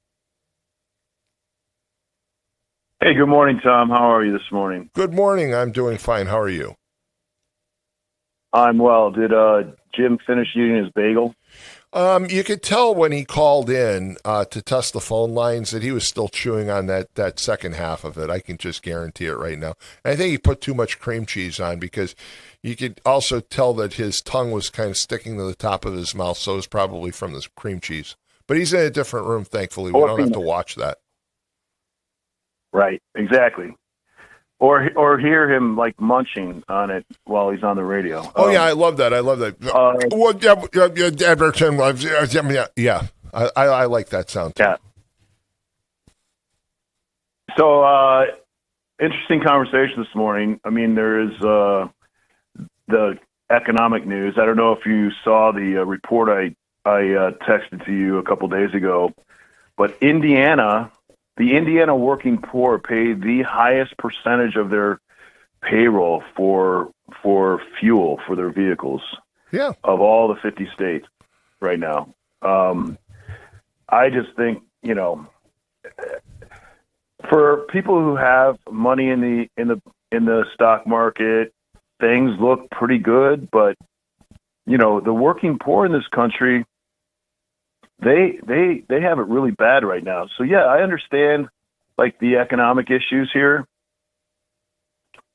Hey, good morning, Tom. How are you this morning? Good morning. I'm doing fine. How are you? I'm well. Did Jim finish eating his bagel? You could tell when he called in to test the phone lines that he was still chewing on that second half of it. I can just guarantee it right now. And I think he put too much cream cheese on because you could also tell that his tongue was kind of sticking to the top of his mouth, so it was probably from the cream cheese. But he's in a different room, thankfully. We don't have to watch that. Right, exactly. Or hear him like munching on it while he's on the radio. Oh yeah, I love that. Yeah, I like that sound too. Yeah. So interesting conversation this morning. I mean, there is the economic news. I don't know if you saw the report I texted to you a couple days ago, but the Indiana working poor pay the highest percentage of their payroll for fuel for their vehicles. Yeah. Of all the 50 states right now. I just think, for people who have money in the stock market, things look pretty good, but the working poor in this country, they have it really bad right now. So yeah, I understand like the economic issues here,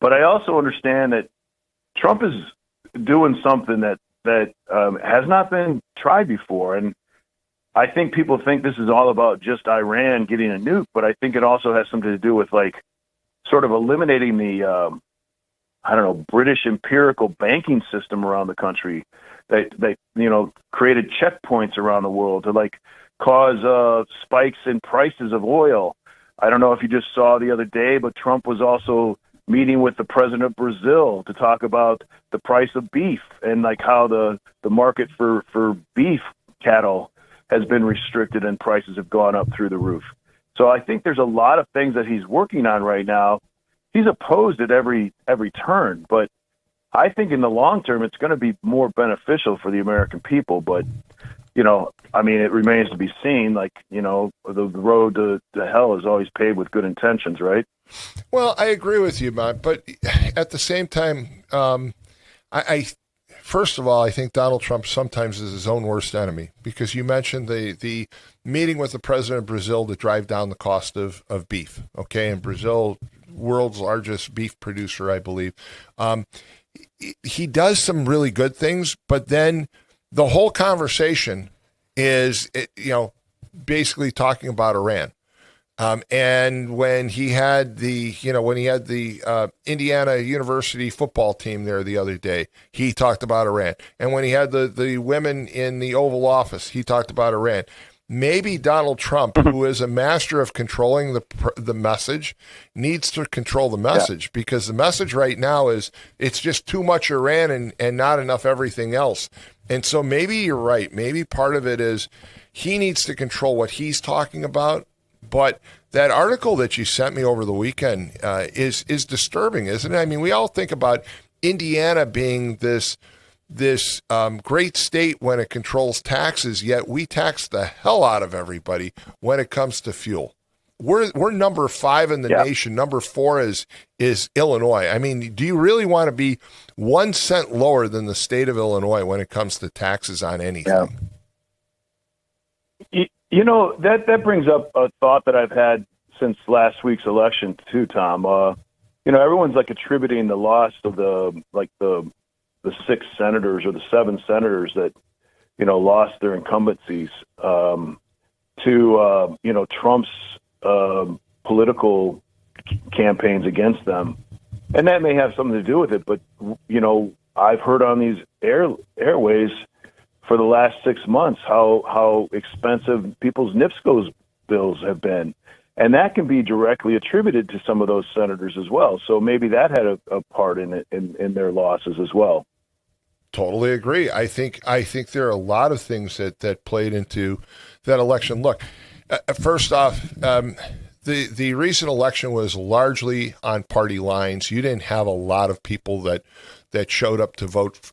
but I also understand that Trump is doing something that has not been tried before. And I think people think this is all about just Iran getting a nuke, but I think it also has something to do with like sort of eliminating the British empirical banking system around the country. They created checkpoints around the world to like cause spikes in prices of oil. I don't know if you just saw the other day, but Trump was also meeting with the president of Brazil to talk about the price of beef and like how the market for beef cattle has been restricted and prices have gone up through the roof. So I think there's a lot of things that he's working on right now. He's opposed at every turn, but I think in the long term it's going to be more beneficial for the American people. But it remains to be seen. Like, the road to hell is always paved with good intentions, right? Well, I agree with you, Matt. But at the same time, first of all, I think Donald Trump sometimes is his own worst enemy, because you mentioned the meeting with the president of Brazil to drive down the cost of beef. Okay, and Brazil, world's largest beef producer, I believe. He does some really good things, but then the whole conversation is, basically talking about Iran. And when he had the Indiana University football team there the other day, he talked about Iran. And when he had the women in the Oval Office, he talked about Iran. Maybe Donald Trump, who is a master of controlling the message, needs to control the message, because the message right now is it's just too much Iran and not enough everything else. And so maybe you're right. Maybe part of it is he needs to control what he's talking about. But that article that you sent me over the weekend is disturbing, isn't it? I mean, we all think about Indiana being this great state when it controls taxes, yet we tax the hell out of everybody when it comes to fuel. We're number 5 in the nation. Number 4 is Illinois. I mean, do you really want to be 1 cent lower than the state of Illinois when it comes to taxes on anything? That brings up a thought that I've had since last week's election too, Tom. Everyone's like attributing the loss of the 6 senators or the 7 senators that, lost their incumbencies to Trump's political campaigns against them. And that may have something to do with it. But, I've heard on these airways for the last 6 months how expensive people's NIPSCO bills have been. And that can be directly attributed to some of those senators as well. So maybe that had a part in it, in their losses as well. Totally agree. I think there are a lot of things that played into that election. Look, first off, the recent election was largely on party lines. You didn't have a lot of people that showed up to vote,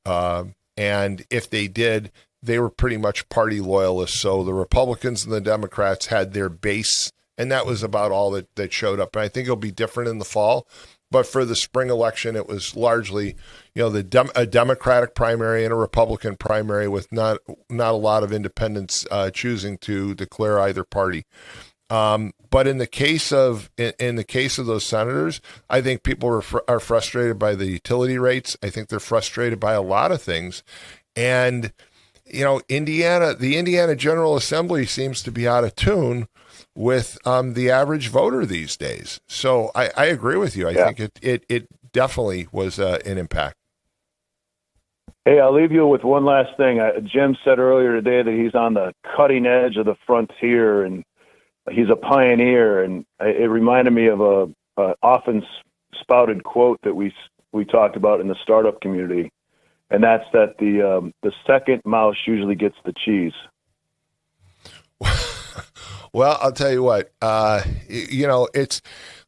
and if they did, they were pretty much party loyalists. So the Republicans and the Democrats had their base, and that was about all that showed up. And I think it'll be different in the fall. But for the spring election, it was largely, a Democratic primary and a Republican primary, with not a lot of independents choosing to declare either party. But in the case of those senators, I think people are frustrated by the utility rates. I think they're frustrated by a lot of things, and the Indiana General Assembly seems to be out of tune with the average voter these days. So I agree with you. I think it definitely was an impact. Hey, I'll leave you with one last thing. Jim said earlier today that he's on the cutting edge of the frontier and he's a pioneer. And it reminded me of a often spouted quote that we talked about in the startup community. And that's that the second mouse usually gets the cheese. Well, I'll tell you what,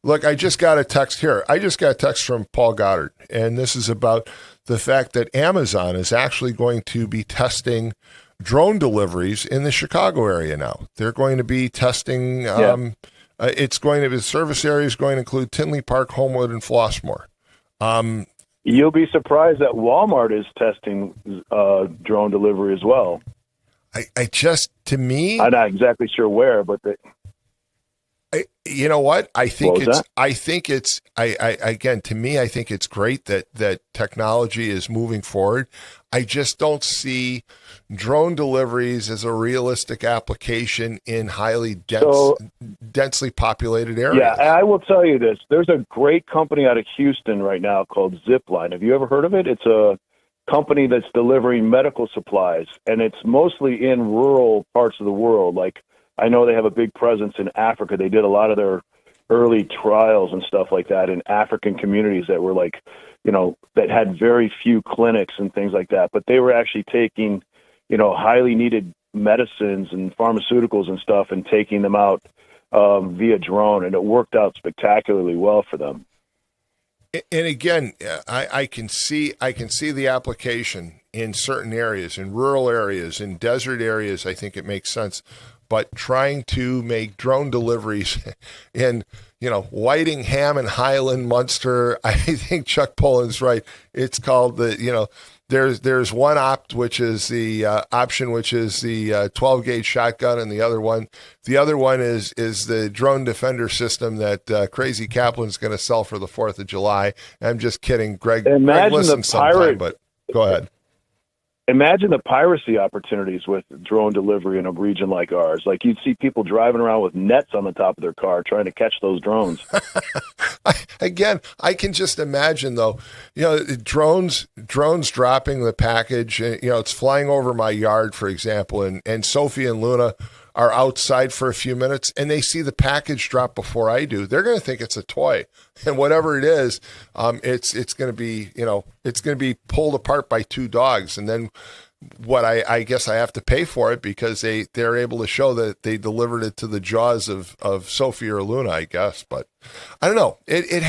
look, I just got a text here. I just got a text from Paul Goddard, and this is about the fact that Amazon is actually going to be testing drone deliveries in the Chicago area now. They're going to be testing, the service area is going to include Tinley Park, Homewood, and Flossmoor. You'll be surprised that Walmart is testing drone delivery as well. To me, I'm not exactly sure where, but You know what? I think What was that? I think it's again, to me, I think it's great that technology is moving forward. I just don't see drone deliveries as a realistic application in highly densely populated areas. Yeah, I will tell you this. There's a great company out of Houston right now called Zipline. Have you ever heard of it? It's a company that's delivering medical supplies, and it's mostly in rural parts of the world. Like, I know they have a big presence in Africa. They did a lot of their early trials and stuff like that in African communities that were like, that had very few clinics and things like that. But they were actually taking, highly needed medicines and pharmaceuticals and stuff and taking them out via drone. And it worked out spectacularly well for them. And again, I can see the application in certain areas, in rural areas, in desert areas. I think it makes sense. But trying to make drone deliveries in, Whiting, Hammond, Highland, Munster, I think Chuck Poland's right. It's called there's one which is the option, which is the 12 gauge shotgun, and the other one is the drone defender system that Crazy Kaplan's going to sell for the 4th of July. I'm just kidding, Greg. Imagine listen the pirate, sometime, but go ahead. Imagine the piracy opportunities with drone delivery in a region like ours. Like, you'd see people driving around with nets on the top of their car trying to catch those drones. Again, I can just imagine, though, drones dropping the package. It's flying over my yard, for example, and Sophie and Luna are outside for a few minutes and they see the package drop before I do. They're going to think it's a toy, and whatever it is, it's going to be, it's going to be pulled apart by two dogs. And then what I guess I have to pay for it because they're able to show that they delivered it to the jaws of Sophie or Luna, I guess. But I don't know. It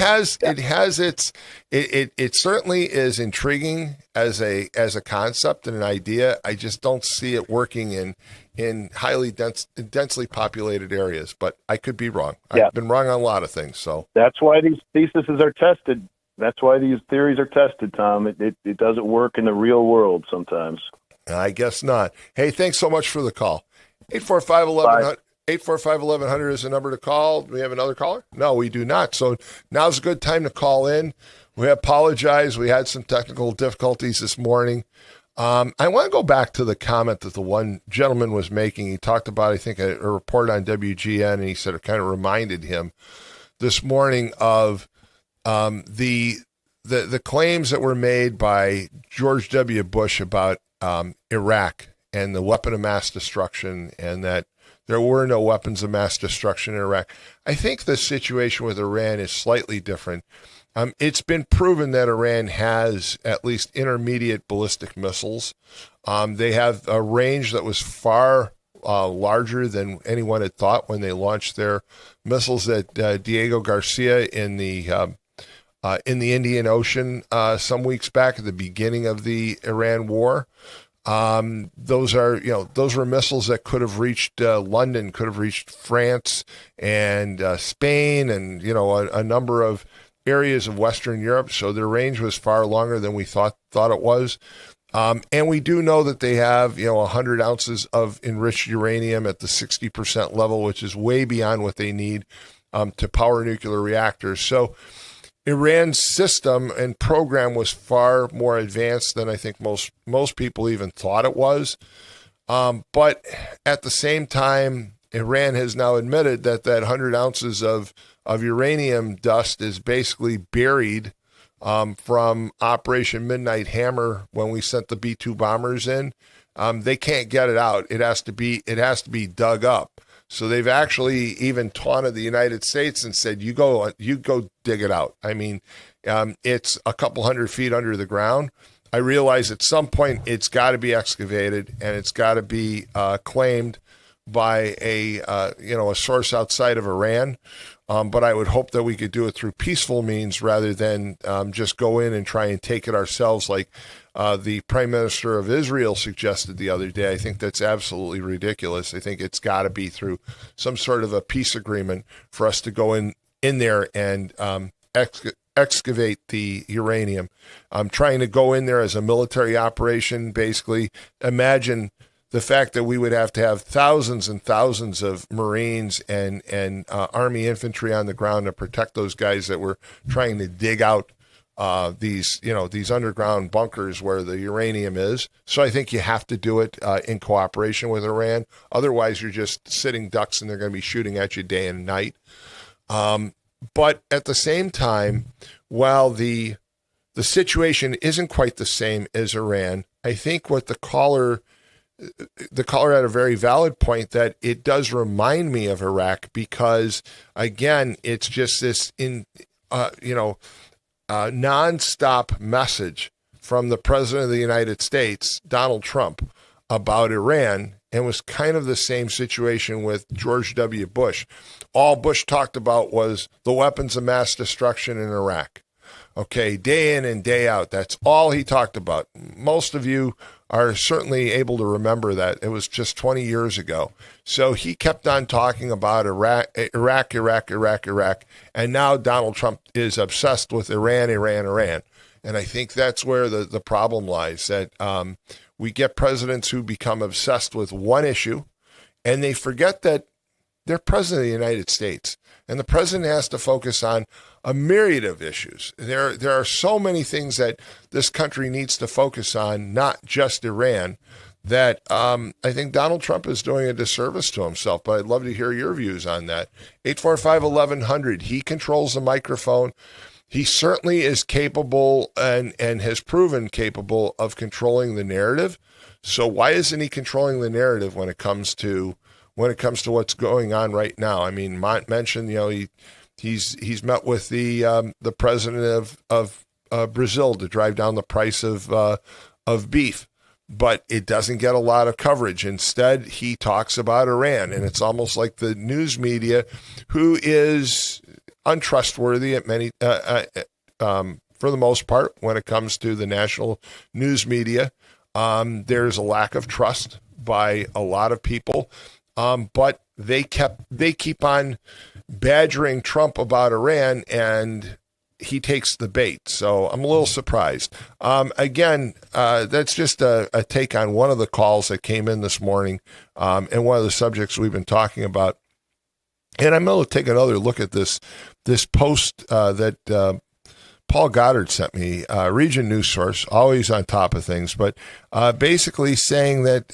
certainly is intriguing as a concept and an idea. I just don't see it working in highly densely populated areas, but I could be wrong. Yeah. I've been wrong on a lot of things. So that's why these theses are tested. That's why these theories are tested, Tom. It doesn't work in the real world sometimes. I guess not. Hey, thanks so much for the call. 845-1100. 845-1100 is the number to call. Do we have another caller? No, we do not. So now's a good time to call in. We apologize. We had some technical difficulties this morning. I want to go back to the comment that the one gentleman was making. He talked about, I think, a report on WGN, and he said it kind of reminded him this morning of the claims that were made by George W. Bush about Iraq and the weapon of mass destruction, and that there were no weapons of mass destruction in Iraq. I think the situation with Iran is slightly different. It's been proven that Iran has at least intermediate ballistic missiles. They have a range that was far larger than anyone had thought when they launched their missiles at Diego Garcia in the Indian Ocean some weeks back at the beginning of the Iran war. Those were missiles that could have reached London, could have reached France and Spain, and a number of areas of Western Europe. So their range was far longer than we thought it was. And we do know that they have 100 ounces of enriched uranium at the 60% level, which is way beyond what they need to power nuclear reactors. So Iran's system and program was far more advanced than I think most people even thought it was. But at the same time, Iran has now admitted that 100 ounces of uranium dust is basically buried from Operation Midnight Hammer when we sent the B-2 bombers in. They can't get it out. It has to be dug up. So they've actually even taunted the United States and said, you go dig it out. I mean, it's a couple hundred feet under the ground. I realize at some point it's got to be excavated and it's got to be claimed by a source outside of Iran. But I would hope that we could do it through peaceful means rather than just go in and try and take it ourselves like the Prime Minister of Israel suggested the other day. I think that's absolutely ridiculous. I think it's got to be through some sort of a peace agreement for us to go in there and excavate the uranium. Trying to go in there as a military operation, basically, imagine the fact that we would have to have thousands and thousands of Marines and Army infantry on the ground to protect those guys that were trying to dig out these underground bunkers where the uranium is. So I think you have to do it in cooperation with Iran. Otherwise, you're just sitting ducks and they're going to be shooting at you day and night. But at the same time, while the situation isn't quite the same as Iran, I think what the caller had a very valid point that it does remind me of Iraq because, again, it's just this nonstop message from the President of the United States, Donald Trump, about Iran, and was kind of the same situation with George W. Bush. All Bush talked about was the weapons of mass destruction in Iraq. Okay, day in and day out, that's all he talked about. Most of you are certainly able to remember that. It was just 20 years ago. So he kept on talking about Iraq, and now Donald Trump is obsessed with Iran. And I think that's where the problem lies, that we get presidents who become obsessed with one issue, and they forget that they're president of the United States. And the president has to focus on a myriad of issues. There are so many things that this country needs to focus on, not just Iran, that I think Donald Trump is doing a disservice to himself. But I'd love to hear your views on that. 845-1100. He controls the microphone. He certainly is capable and has proven capable of controlling the narrative. So why isn't he controlling the narrative when it comes to what's going on right now? I mean, Mont mentioned, he's met with the president of Brazil to drive down the price of beef, but it doesn't get a lot of coverage. Instead, he talks about Iran, and it's almost like the news media, who is untrustworthy at many, for the most part, when it comes to the national news media. There's a lack of trust by a lot of people. But they keep on badgering Trump about Iran, and he takes the bait. So I'm a little surprised. Again, that's just a take on one of the calls that came in this morning, and one of the subjects we've been talking about. And I'm going to take another look at this post that Paul Goddard sent me, Region News Source, always on top of things, but basically saying that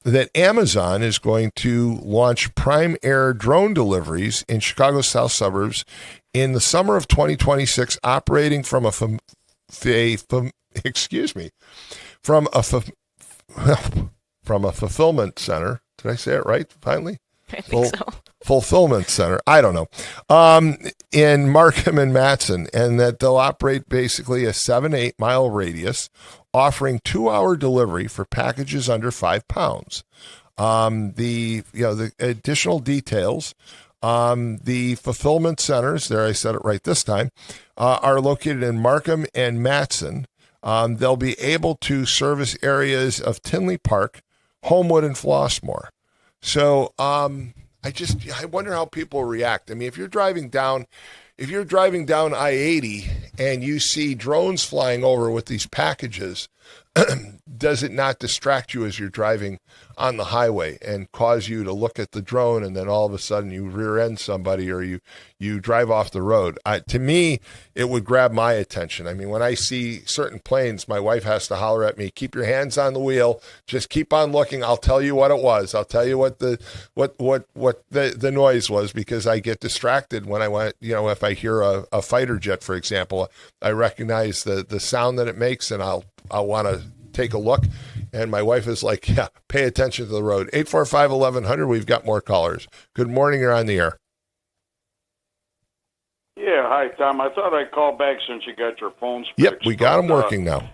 that Amazon is going to launch Prime Air drone deliveries in Chicago's south suburbs in the summer of 2026, operating from a fulfillment center. Did I say it right? Finally, I think so. Fulfillment center. I don't know. In Markham and Matson, and that they'll operate basically a 7-8 mile radius, offering 2-hour delivery for packages under 5 pounds. The additional details, the fulfillment centers, there I said it right this time, are located in Markham and Matson. They'll be able to service areas of Tinley Park, Homewood, and Flossmoor. So I wonder how people react. I mean, if you're driving down I-80 and you see drones flying over with these packages, does it not distract you as you're driving on the highway and cause you to look at the drone, and then all of a sudden you rear end somebody or you drive off the road? To me, it would grab my attention. I mean, when I see certain planes, my wife has to holler at me, "Keep your hands on the wheel. Just keep on looking. I'll tell you what it was. I'll tell you what the noise was," because I get distracted when I want, if I hear a fighter jet, for example, I recognize the sound that it makes, and I'll want to take a look. And my wife is like, "Yeah, pay attention to the road." 845-1100. We've got more callers. Good morning. You're on the air. Yeah, hi, Tom. I thought I'd call back since you got your phones fixed. Yep, we got them working now.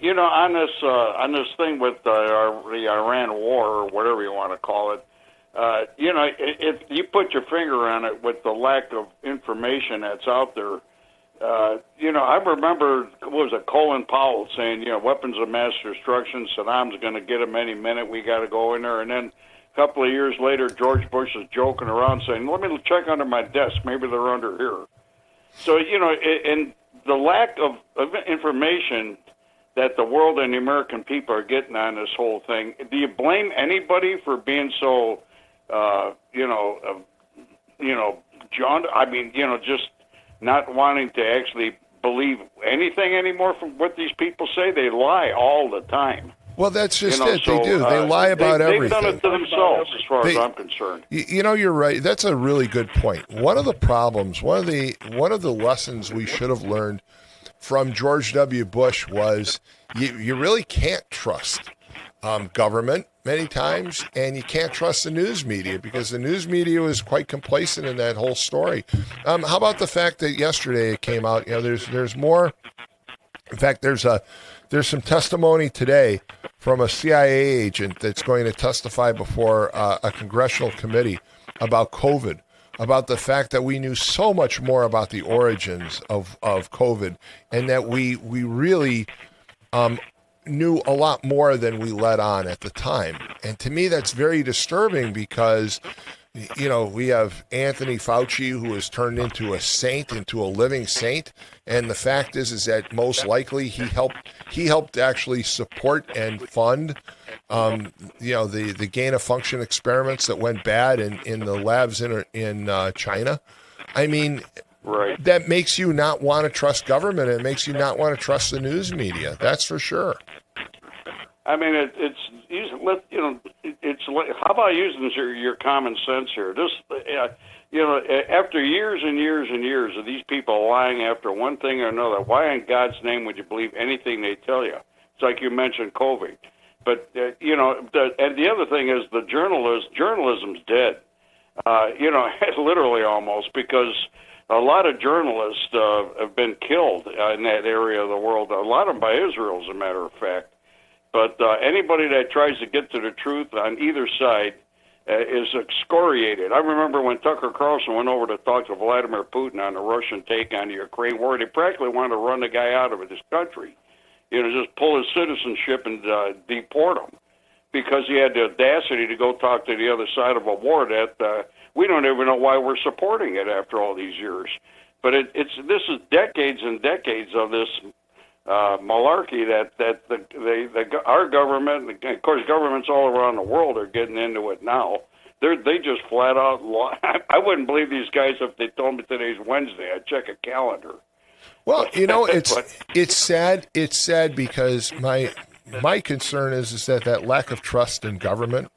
On this thing with the Iran war, or whatever you want to call it, if you put your finger on it with the lack of information that's out there, I remember, Colin Powell saying, weapons of mass destruction, Saddam's going to get them any minute, we got to go in there. And then a couple of years later, George Bush is joking around saying, "Let me check under my desk, maybe they're under here." So, and the lack of information that the world and the American people are getting on this whole thing. Do you blame anybody for being so, John? I mean, just not wanting to actually believe anything anymore from what these people say? They lie all the time. Well, that's just it. They do. They lie about everything. They've done it to themselves, as far as I'm concerned. You're right. That's a really good point. One of the problems, one of the lessons we should have learned from George W. Bush was you really can't trust government many times, and you can't trust the news media because the news media was quite complacent in that whole story. How about the fact that yesterday it came out? There's more. In fact, there's some testimony today from a CIA agent that's going to testify before a congressional committee about COVID, about the fact that we knew so much more about the origins of COVID, and that we really knew a lot more than we let on at the time. And to me, that's very disturbing because, we have Anthony Fauci, who has turned into a saint, into a living saint. And the fact is that most likely he helped actually support and fund, the gain of function experiments that went bad in the labs in China. I mean, right. That makes you not want to trust government. It makes you not want to trust the news media. That's for sure. I mean, it's how about using your common sense here? Just after years and years and years of these people lying after one thing or another, why in God's name would you believe anything they tell you? It's like you mentioned COVID, but and the other thing is the journalism's dead. Literally almost, because a lot of journalists have been killed in that area of the world. A lot of them by Israel, as a matter of fact. But anybody that tries to get to the truth on either side is excoriated. I remember when Tucker Carlson went over to talk to Vladimir Putin on the Russian take on the Ukraine war, they practically wanted to run the guy out of his country. Just pull his citizenship and deport him because he had the audacity to go talk to the other side of a war that we don't even know why we're supporting it after all these years. But this is decades and decades of this malarkey that our government, and of course governments all around the world are getting into it now. They just flat out lie. I wouldn't believe these guys if they told me today's Wednesday. I'd check a calendar. Well, it's sad. It's sad because my concern is that lack of trust in government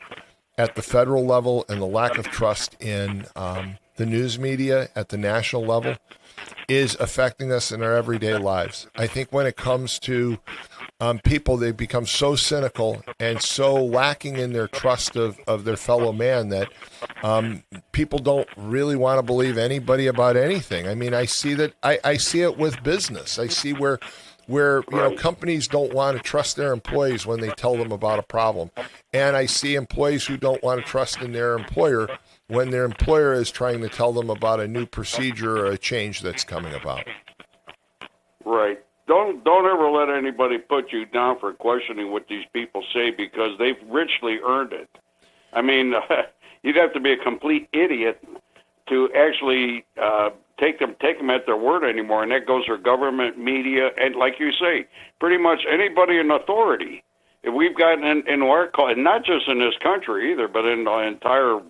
at the federal level and the lack of trust in the news media at the national level is affecting us in our everyday lives. I think when it comes to people, they become so cynical and so lacking in their trust of their fellow man that people don't really want to believe anybody about anything. I mean, I see that. I see it with business. I see where companies don't want to trust their employees when they tell them about a problem, and I see employees who don't want to trust in their employer when their employer is trying to tell them about a new procedure or a change that's coming about. Right. Don't ever let anybody put you down for questioning what these people say because they've richly earned it. I mean, you'd have to be a complete idiot to actually take them at their word anymore, and that goes for government, media, and like you say, pretty much anybody in authority. If we've gotten in our and not just in this country either, but in the entire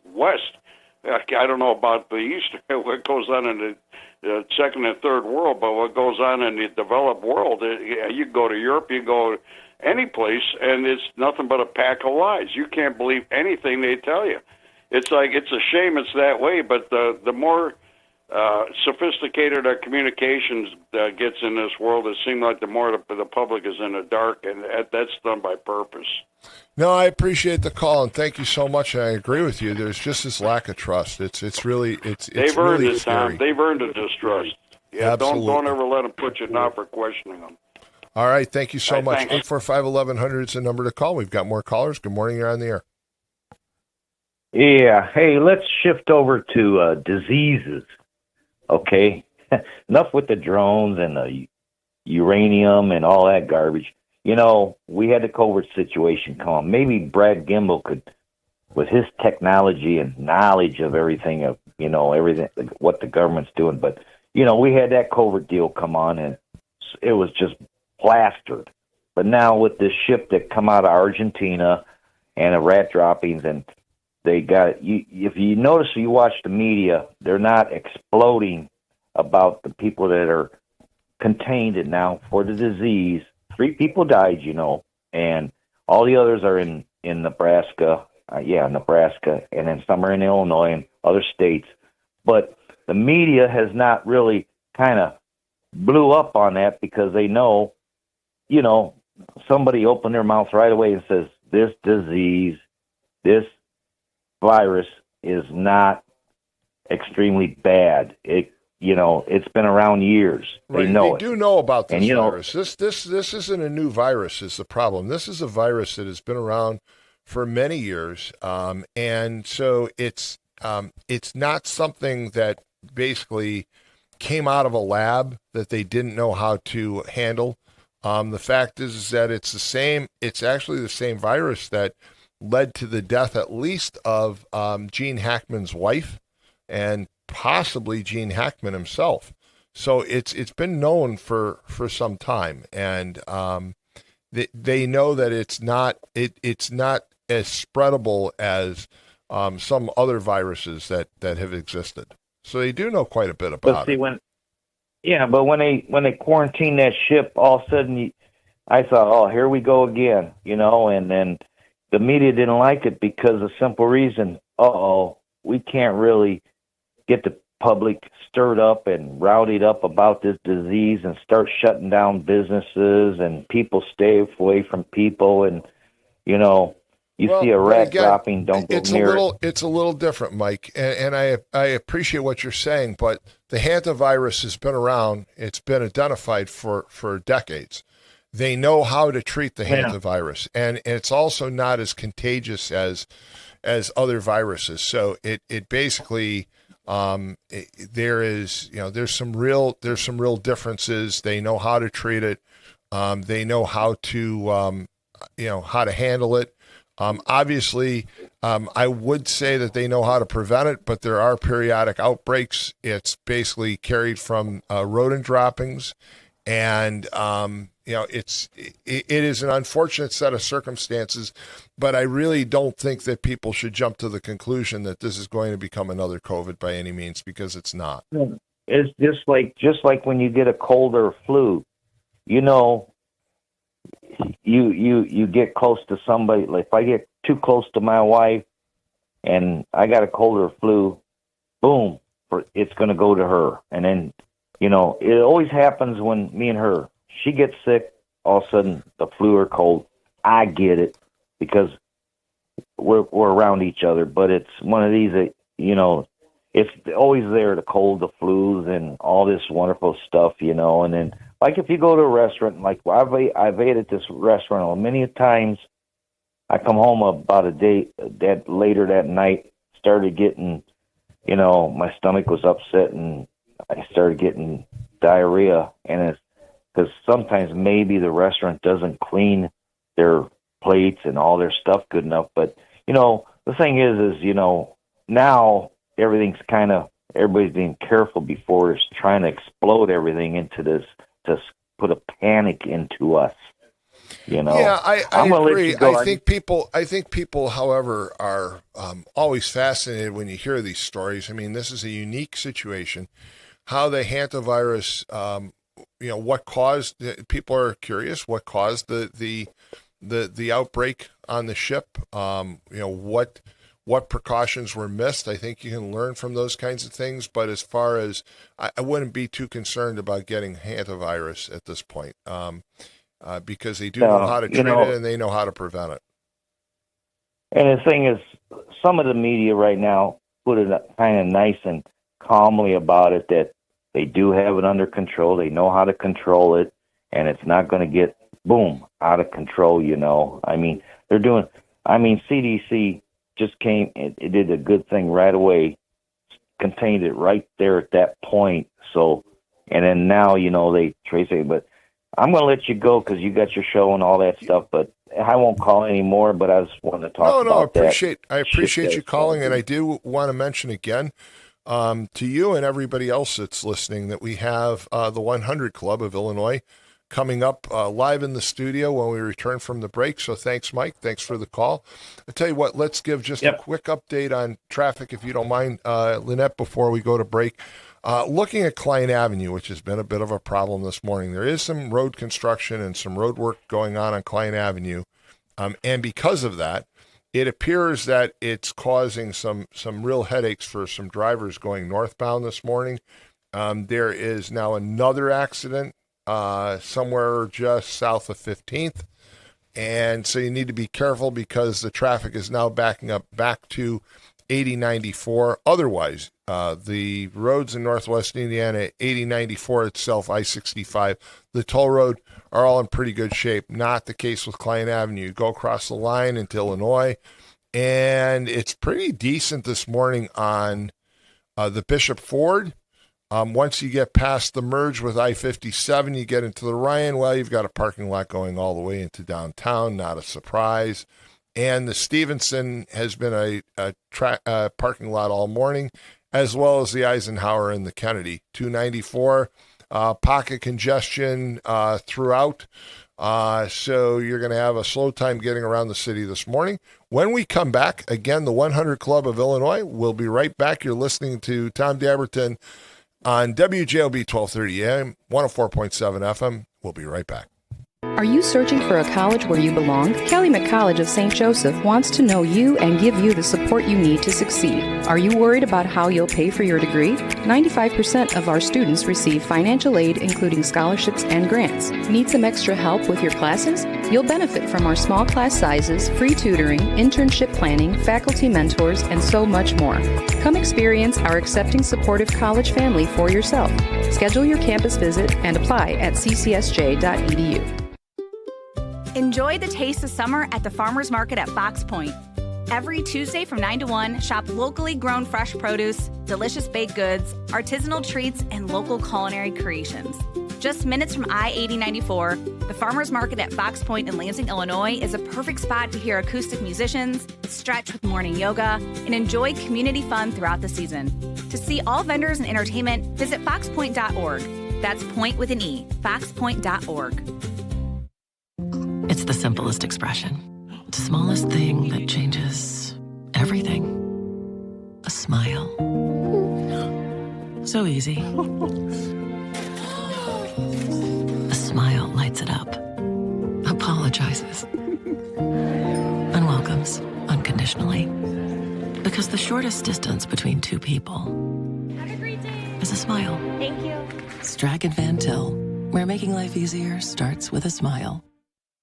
West. I don't know about the East, what goes on in the second and third world, but what goes on in the developed world, you go to Europe, you go any place, and it's nothing but a pack of lies. You can't believe anything they tell you. It's like, it's a shame it's that way, but the more sophisticated our communications gets in this world, it seems like the more the public is in the dark, and that's done by purpose. No, I appreciate the call, and thank you so much. I agree with you. There's just this lack of trust. It's really they've earned really it, Tom. They've earned the distrust. Yeah, absolutely. Don't ever let them put you down for questioning them. All right, thank you so much. Thanks. 845-1100 is the number to call. We've got more callers. Good morning. You're on the air. Yeah. Hey, let's shift over to diseases. Okay. Enough with the drones and the uranium and all that garbage. We had the COVID situation come on. Maybe Brad Gimbel could, with his technology and knowledge of everything, everything, what the government's doing. But, we had that COVID deal come on, and it was just plastered. But now with this ship that come out of Argentina and the rat droppings, and they got you. If you notice, you watch the media, they're not exploding about the people that are contained it now for the disease. 3 people died, and all the others are in Nebraska. Nebraska, and then some are in Illinois and other states. But the media has not really kind of blew up on that because they know, somebody opened their mouth right away and says, this disease, this virus is not extremely bad. It's been around years. Right. They know they it. do know about this And, virus. This isn't a new virus is the problem. This is a virus that has been around for many years. And so it's not something that basically came out of a lab that they didn't know how to handle. The fact is that it's actually the same virus that led to the death at least of Gene Hackman's wife and possibly Gene Hackman himself. So it's been known for some time, and they know that it's not as spreadable as some other viruses that have existed. So they do know quite a bit about it. When they quarantined that ship, all of a sudden I thought, oh, here we go again, and then the media didn't like it because of simple reason. We can't really get the public stirred up and rowdied up about this disease and start shutting down businesses and people stay away from people, and see a rat dropping, don't go near it. It's a little different, Mike, and I appreciate what you're saying, but the hantavirus has been around. It's been identified for decades. They know how to treat the hantavirus, and it's also not as contagious as other viruses. So it basically there's some real differences. They know how to treat it. They know how to how to handle it. Obviously, I would say that they know how to prevent it, but there are periodic outbreaks. It's basically carried from rodent droppings, and it is an unfortunate set of circumstances. But I really don't think that people should jump to the conclusion that this is going to become another COVID by any means, because it's not. It's just like when you get a cold or a flu, you get close to somebody. Like if I get too close to my wife and I got a cold or flu, boom, it's going to go to her. And then, it always happens when me and her, she gets sick, all of a sudden the flu or cold, I get it because we're around each other. But it's one of these that, it's always there, the cold, the flus, and all this wonderful stuff, and then, like if you go to a restaurant, like I've ate at this restaurant many times. I come home about a day later that night, started getting, my stomach was upset and I started getting diarrhea. And it's because sometimes maybe the restaurant doesn't clean their plates and all their stuff good enough. But, the thing is, now everybody's being careful before it's trying to explode everything into this, to put a panic into us. Yeah, I agree. I think people, however, are always fascinated when you hear these stories. I mean, this is a unique situation. How the hantavirus, what caused? People are curious. What caused the outbreak on the ship? What precautions were missed? I think you can learn from those kinds of things. But as far as I wouldn't be too concerned about getting hantavirus at this point, because they do know how to treat it and they know how to prevent it. And the thing is, some of the media right now put it kind of nice and calmly about it, that they do have it under control. They know how to control it, and it's not going to get, boom, out of control, I mean, CDC just came, it did a good thing right away, contained it right there at that point. So, and then now, they trace it. But I'm going to let you go because you got your show and all that stuff. But I won't call anymore. But I just wanted to talk about that. I appreciate you calling, and I do want to mention again to you and everybody else that's listening that we have the 100 Club of Illinois coming up live in the studio when we return from the break. So thanks, Mike. Thanks for the call. I'll tell you what, let's give just a quick update on traffic, if you don't mind, Lynette, before we go to break. Looking at Klein Avenue, which has been a bit of a problem this morning, there is some road construction and some road work going on Klein Avenue. And because of that, it appears that it's causing some real headaches for some drivers going northbound this morning. There is now another accident somewhere just south of 15th. And so you need to be careful because the traffic is now backing up back to 8094. Otherwise, the roads in Northwest Indiana, 8094 itself, I-65, the toll road are all in pretty good shape. Not the case with Klein Avenue. You go across the line into Illinois, and it's pretty decent this morning on the Bishop Ford. Once you get past the merge with I-57, you get into the Ryan. Well, you've got a parking lot going all the way into downtown. Not a surprise. And the Stevenson has been a parking lot all morning, as well as the Eisenhower and the Kennedy. 294, pocket congestion throughout. So you're going to have a slow time getting around the city this morning. When we come back, again, the 100 Club of Illinois, we'll be right back. You're listening to Tom Dabertin on WJLB 1230 AM, 104.7 FM. We'll be right back. Are you searching for a college where you belong? Calumet College of St. Joseph wants to know you and give you the support you need to succeed. Are you worried about how you'll pay for your degree? 95% of our students receive financial aid, including scholarships and grants. Need some extra help with your classes? You'll benefit from our small class sizes, free tutoring, internship planning, faculty mentors, and so much more. Come experience our accepting, supportive college family for yourself. Schedule your campus visit and apply at ccsj.edu. Enjoy the taste of summer at the Farmers Market at Fox Point. Every Tuesday from 9 to 1, shop locally grown fresh produce, delicious baked goods, artisanal treats, and local culinary creations. Just minutes from I-8094, the Farmers Market at Fox Point in Lansing, Illinois is a perfect spot to hear acoustic musicians, stretch with morning yoga, and enjoy community fun throughout the season. To see all vendors and entertainment, visit foxpoint.org. That's point with an E, foxpoint.org. It's the simplest expression. The smallest thing that changes everything. A smile. So easy. A smile lights it up. Apologizes. And welcomes unconditionally. Because the shortest distance between two people is a smile. Thank you. Strachan Van Til, where making life easier starts with a smile.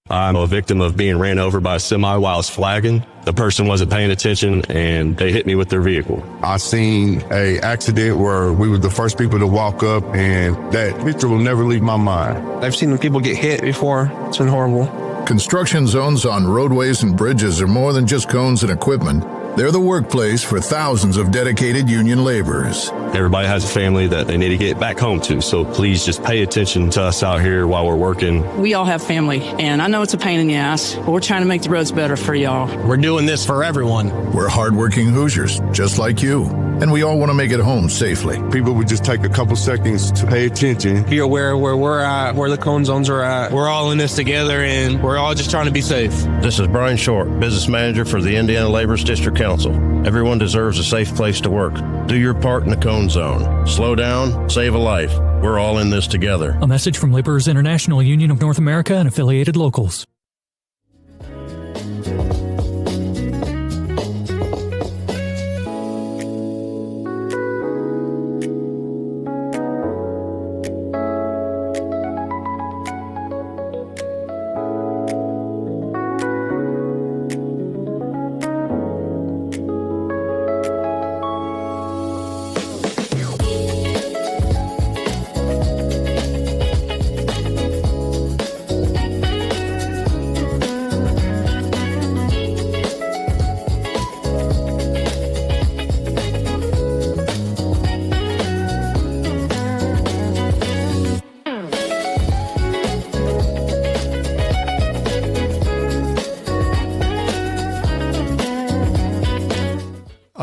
I'm a victim of being ran over by a semi while I was flagging. The person wasn't paying attention and they hit me with their vehicle. I seen a accident where we were the first people to walk up, and that picture will never leave my mind. I've seen people get hit before. It's been horrible. Construction zones on roadways and bridges are more than just cones and equipment. They're the workplace for thousands of dedicated union laborers. Everybody has a family that they need to get back home to, so please just pay attention to us out here while we're working. We all have family, and I know it's a pain in the ass, but we're trying to make the roads better for y'all. We're doing this for everyone. We're hardworking Hoosiers, just like you, and we all want to make it home safely. People would just take a couple seconds to pay attention. Be aware where we're at, where the cone zones are at. We're all in this together, and we're all just trying to be safe. This is Brian Short, Business Manager for the Indiana Laborers District Council. Everyone deserves a safe place to work. Do your part in the cone zone. Slow down, save a life. We're all in this together. A message from Laborers International Union of North America and affiliated locals.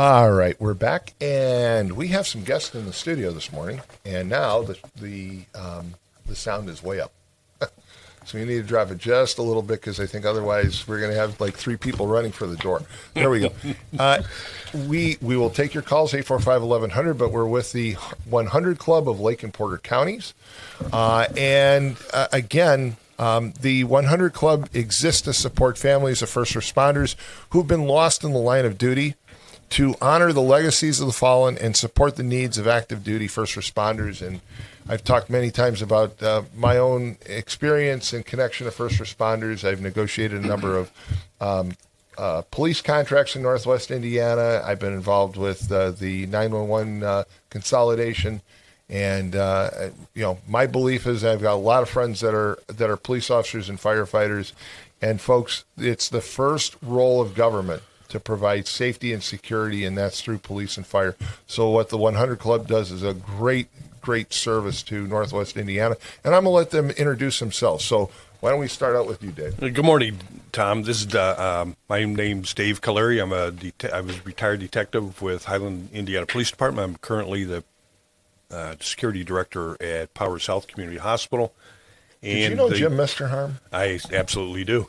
All right, we're back, and we have some guests in the studio this morning. And now the sound is way up. So you need to drop it just a little bit because I think otherwise we're going to have like 3 people running for the door. There we go. We will take your calls, 845-1100, but we're with the 100 Club of Lake and Porter Counties. Again, the 100 Club exists to support families of first responders who've been lost in the line of duty, to honor the legacies of the fallen and support the needs of active duty first responders. And I've talked many times about my own experience and connection to first responders. I've negotiated a number of police contracts in Northwest Indiana. I've been involved with the 911 consolidation. And, my belief is I've got a lot of friends that are police officers and firefighters. And folks, it's the first role of government to provide safety and security, and that's through police and fire. So what the 100 Club does is a great service to Northwest Indiana. And I'm going to let them introduce themselves. So why don't we start out with you, Dave? Good morning, Tom. This is my name's Dave Caleri. I was a retired detective with Highland, Indiana Police Department. I'm currently the security director at Powers Health Community Hospital. Did you know Jim Mesterharm? I absolutely do.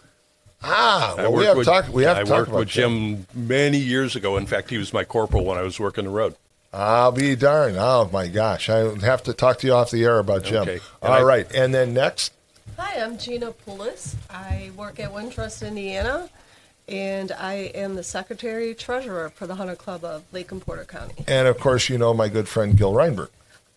Well, we have to talk about I worked with Jim many years ago. In fact, he was my corporal when I was working the road. I'll be darned. Oh, my gosh. I have to talk to you off the air about Jim. Okay. All right. And then next? Hi, I'm Gina Poulos. I work at Wintrust, Indiana, and I am the secretary-treasurer for the 100 Club of Lake and Porter County. And, of course, you know my good friend Gil Reinberg.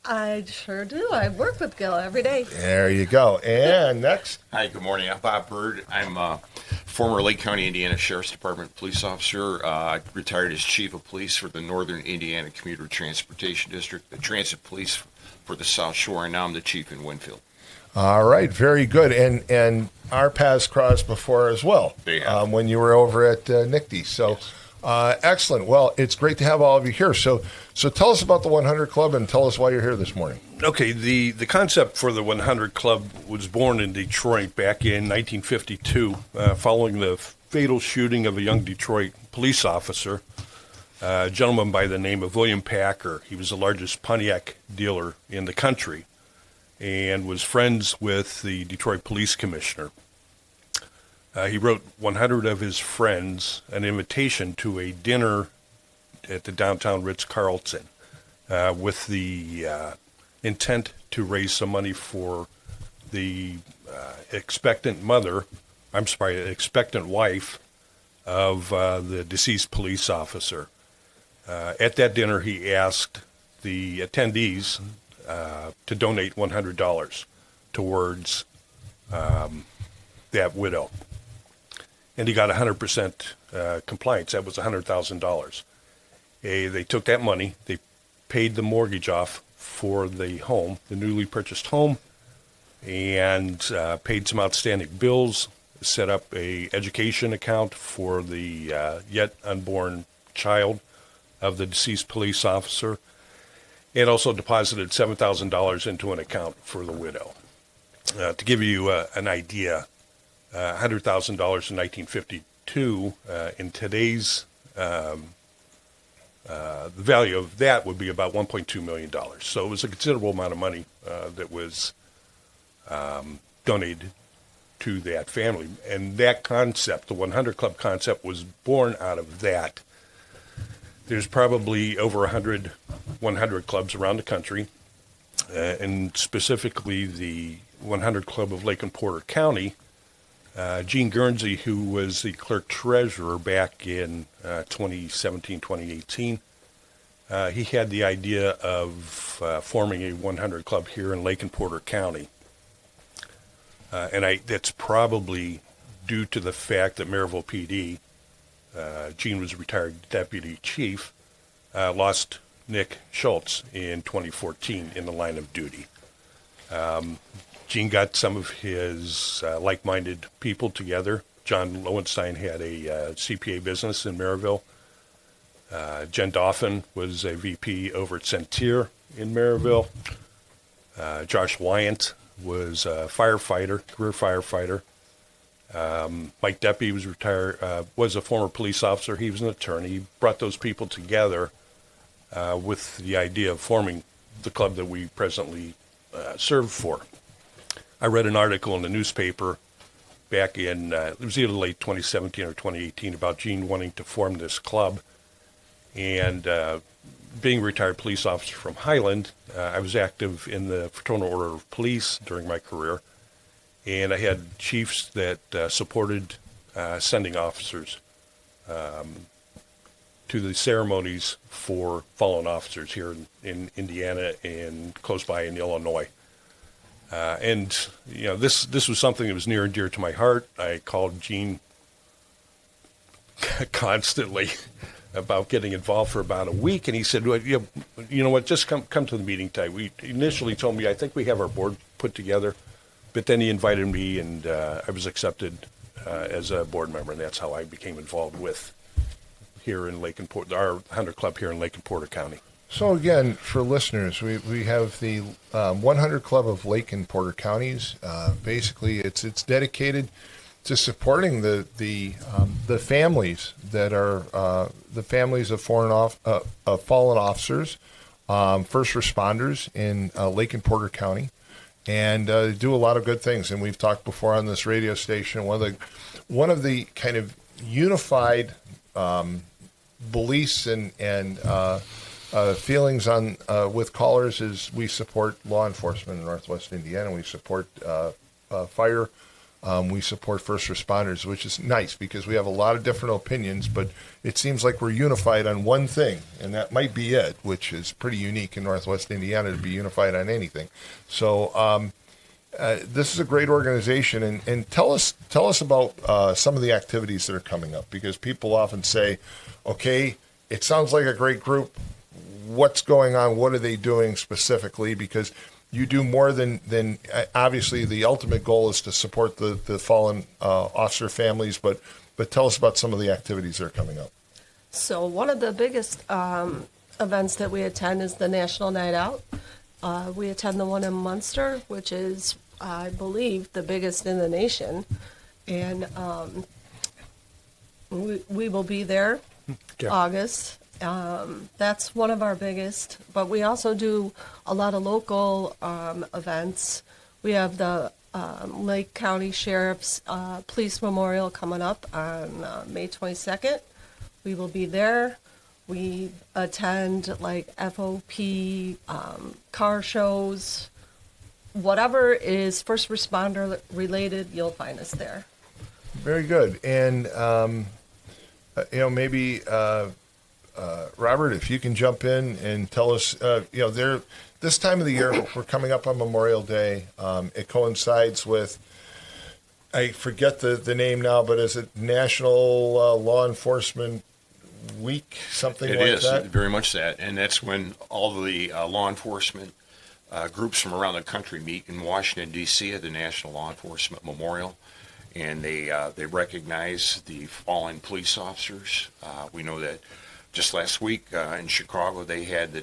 I sure do. I work with Gil every day. There you go. And next? Hi, good morning. I'm Bob Bird. I'm a former Lake County, Indiana Sheriff's Department police officer. I retired as chief of police for the Northern Indiana Commuter Transportation District, the transit police for the South Shore, and now I'm the chief in Winfield. All right, very good. And our paths crossed before as well when you were over at NICD. So yes. Excellent. Well, it's great to have all of you here. So tell us about the 100 Club and tell us why you're here this morning. Okay, the concept for the 100 Club was born in Detroit back in 1952 following the fatal shooting of a young Detroit police officer, a gentleman by the name of William Packer. He was the largest Pontiac dealer in the country and was friends with the Detroit Police Commissioner. He wrote 100 of his friends an invitation to a dinner at the downtown Ritz-Carlton with the intent to raise some money for the expectant wife of the deceased police officer. At that dinner, he asked the attendees to donate $100 towards that widow. And he got 100% compliance. That was $100,000. They took that money, they paid the mortgage off for the home, the newly purchased home, and paid some outstanding bills, set up a education account for the yet unborn child of the deceased police officer, and also deposited $7,000 into an account for the widow. To give you an idea, $100,000 in 1952, in today's, the value of that would be about $1.2 million. So it was a considerable amount of money that was donated to that family. And that concept, the 100 Club concept, was born out of that. There's probably over 100 clubs around the country, and specifically the 100 Club of Lake and Porter County. Gene Guernsey, who was the clerk treasurer back in 2017, 2018, he had the idea of forming a 100 Club here in Lake and Porter County. And that's probably due to the fact that Maryville PD, Gene was a retired deputy chief, lost Nick Schultz in 2014 in the line of duty. Gene got some of his like-minded people together. John Lowenstein had a CPA business in Maryville. Jen Dauphin was a VP over at Centier in Maryville. Josh Wyant was a firefighter, career firefighter. Mike Deppie was retired, was a former police officer. He was an attorney. He brought those people together with the idea of forming the club that we presently serve for. I read an article in the newspaper back in, it was either late 2017 or 2018, about Gene wanting to form this club. And being a retired police officer from Highland, I was active in the Fraternal Order of Police during my career. And I had chiefs that supported sending officers to the ceremonies for fallen officers here in Indiana and close by in Illinois. And this was something that was near and dear to my heart. I called Gene constantly about getting involved for about a week, and he said, well, you know what, just come to the meeting tonight. We initially told me, I think we have our board put together, but then he invited me, and I was accepted as a board member, and that's how I became involved with here in Lake and Porter, our Hunter Club here in Lake and Porter County. So again, for listeners, we have the 100 Club of Lake and Porter Counties. Basically, it's dedicated to supporting the families that are the families of fallen officers, first responders in Lake and Porter County, and do a lot of good things. And we've talked before on this radio station. One of the kind of unified beliefs and feelings on with callers is we support law enforcement in Northwest Indiana. We support fire. We support first responders, which is nice because we have a lot of different opinions, but it seems like we're unified on one thing, and that might be it, which is pretty unique in Northwest Indiana to be unified on anything. So this is a great organization, and tell us about some of the activities that are coming up, because people often say, okay, it sounds like a great group. What's going on? What are they doing specifically? Because you do more than obviously the ultimate goal is to support the fallen officer families, but tell us about some of the activities that are coming up. So one of the biggest events that we attend is the National Night Out. We attend the one in Munster, which is, I believe, the biggest in the nation. And we will be there August. That's one of our biggest, but we also do a lot of local events. We have the Lake County Sheriff's Police Memorial coming up on May 22nd. We will be there. We attend like FOP, car shows, whatever is first responder related, you'll find us there. Very good. And, maybe... Robert, if you can jump in and tell us, this time of the year, we're coming up on Memorial Day. It coincides with, I forget the name now, but is it National Law Enforcement Week, something like that? It is, very much that. And that's when all the law enforcement groups from around the country meet in Washington, D.C. at the National Law Enforcement Memorial. And they recognize the fallen police officers. We know that just last week in Chicago, they had the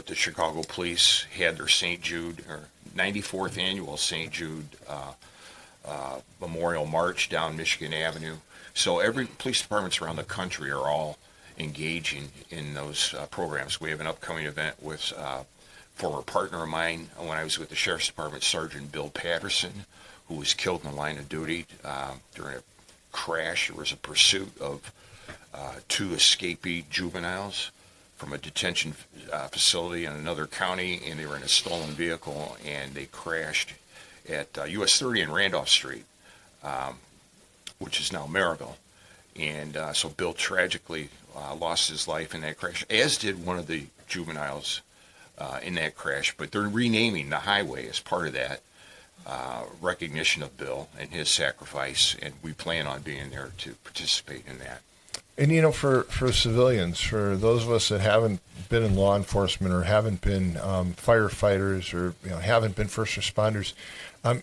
the Chicago Police had their St. Jude, or 94th annual St. Jude Memorial March down Michigan Avenue. So every police departments around the country are all engaging in those programs. We have an upcoming event with a former partner of mine when I was with the Sheriff's Department, Sergeant Bill Patterson, who was killed in the line of duty during a crash. There was a pursuit of two escapee juveniles from a detention facility in another county, and they were in a stolen vehicle, and they crashed at US 30 and Randolph Street, which is now Maryville. And so Bill tragically lost his life in that crash, as did one of the juveniles in that crash. But they're renaming the highway as part of that recognition of Bill and his sacrifice, and we plan on being there to participate in that. And, for civilians, for those of us that haven't been in law enforcement or haven't been firefighters or, haven't been first responders,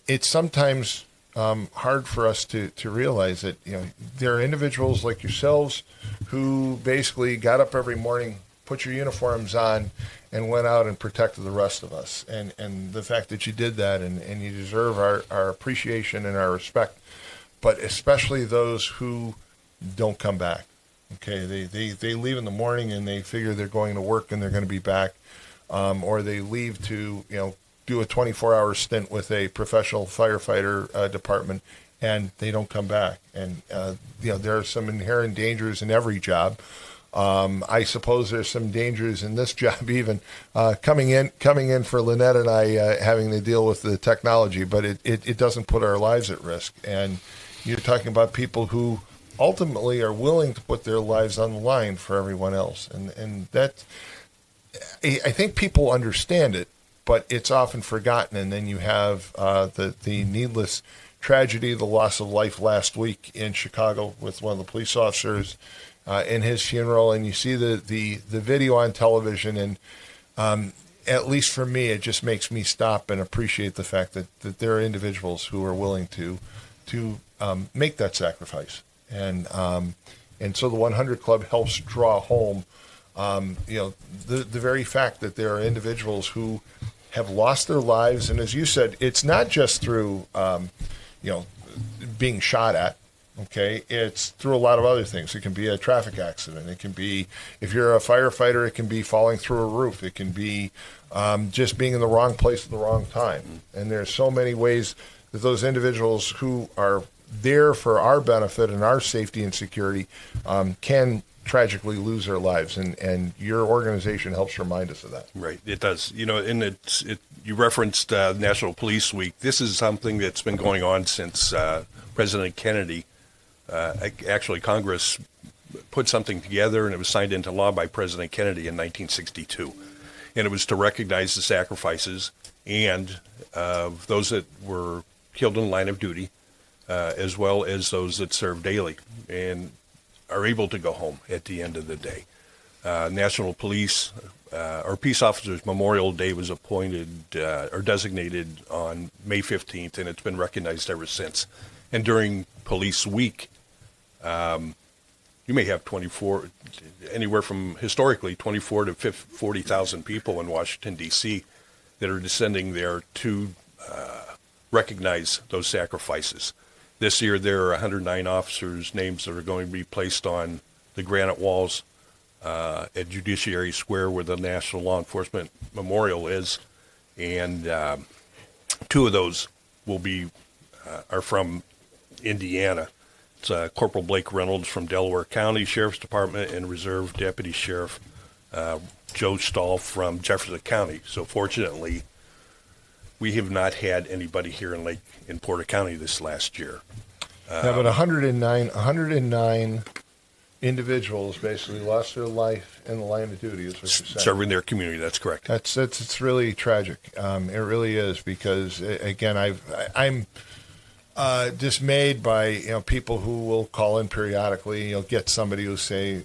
it's sometimes hard for us to realize that, there are individuals like yourselves who basically got up every morning, put your uniforms on, and went out and protected the rest of us. And the fact that you did that, and you deserve our appreciation and our respect, but especially those who don't come back. Okay, they leave in the morning and they figure they're going to work and they're going to be back, or they leave to do a 24-hour stint with a professional firefighter department, and they don't come back. And there are some inherent dangers in every job. I suppose there's some dangers in this job, even coming in for Lynette and I having to deal with the technology, but it doesn't put our lives at risk. And you're talking about people who ultimately are willing to put their lives on the line for everyone else, and that, I think people understand it, but it's often forgotten. And then you have the needless tragedy, the loss of life last week in Chicago with one of the police officers in his funeral, and you see the video on television, and at least for me, it just makes me stop and appreciate the fact that there are individuals who are willing to make that sacrifice. And so the 100 Club helps draw home, the very fact that there are individuals who have lost their lives. And as you said, it's not just through, being shot at. Okay, it's through a lot of other things. It can be a traffic accident. It can be, if you're a firefighter, it can be falling through a roof. It can be just being in the wrong place at the wrong time. And there's so many ways that those individuals who are there for our benefit and our safety and security can tragically lose their lives. And your organization helps remind us of that. Right, it does. And you referenced National Police Week. This is something that's been going on since President Kennedy. Actually, Congress put something together, and it was signed into law by President Kennedy in 1962. And it was to recognize the sacrifices and those that were killed in the line of duty, as well as those that serve daily and are able to go home at the end of the day. National Police or Peace Officers Memorial Day was appointed or designated on May 15th, and it's been recognized ever since. And during Police Week, you may have anywhere from historically 24 to 40,000 people in Washington, D.C. that are descending there to recognize those sacrifices. This year, there are 109 officers' names that are going to be placed on the granite walls at Judiciary Square, where the National Law Enforcement Memorial is, and 2 of those are from Indiana. It's Corporal Blake Reynolds from Delaware County Sheriff's Department and Reserve Deputy Sheriff Joe Stahl from Jefferson County. So fortunately, we have not had anybody here in Porter County this last year. But 109 individuals basically lost their life in the line of duty, is what you're saying. Serving their community, that's correct. It's really tragic. It really is, because again, I'm dismayed by people who will call in periodically. Get somebody who'll say,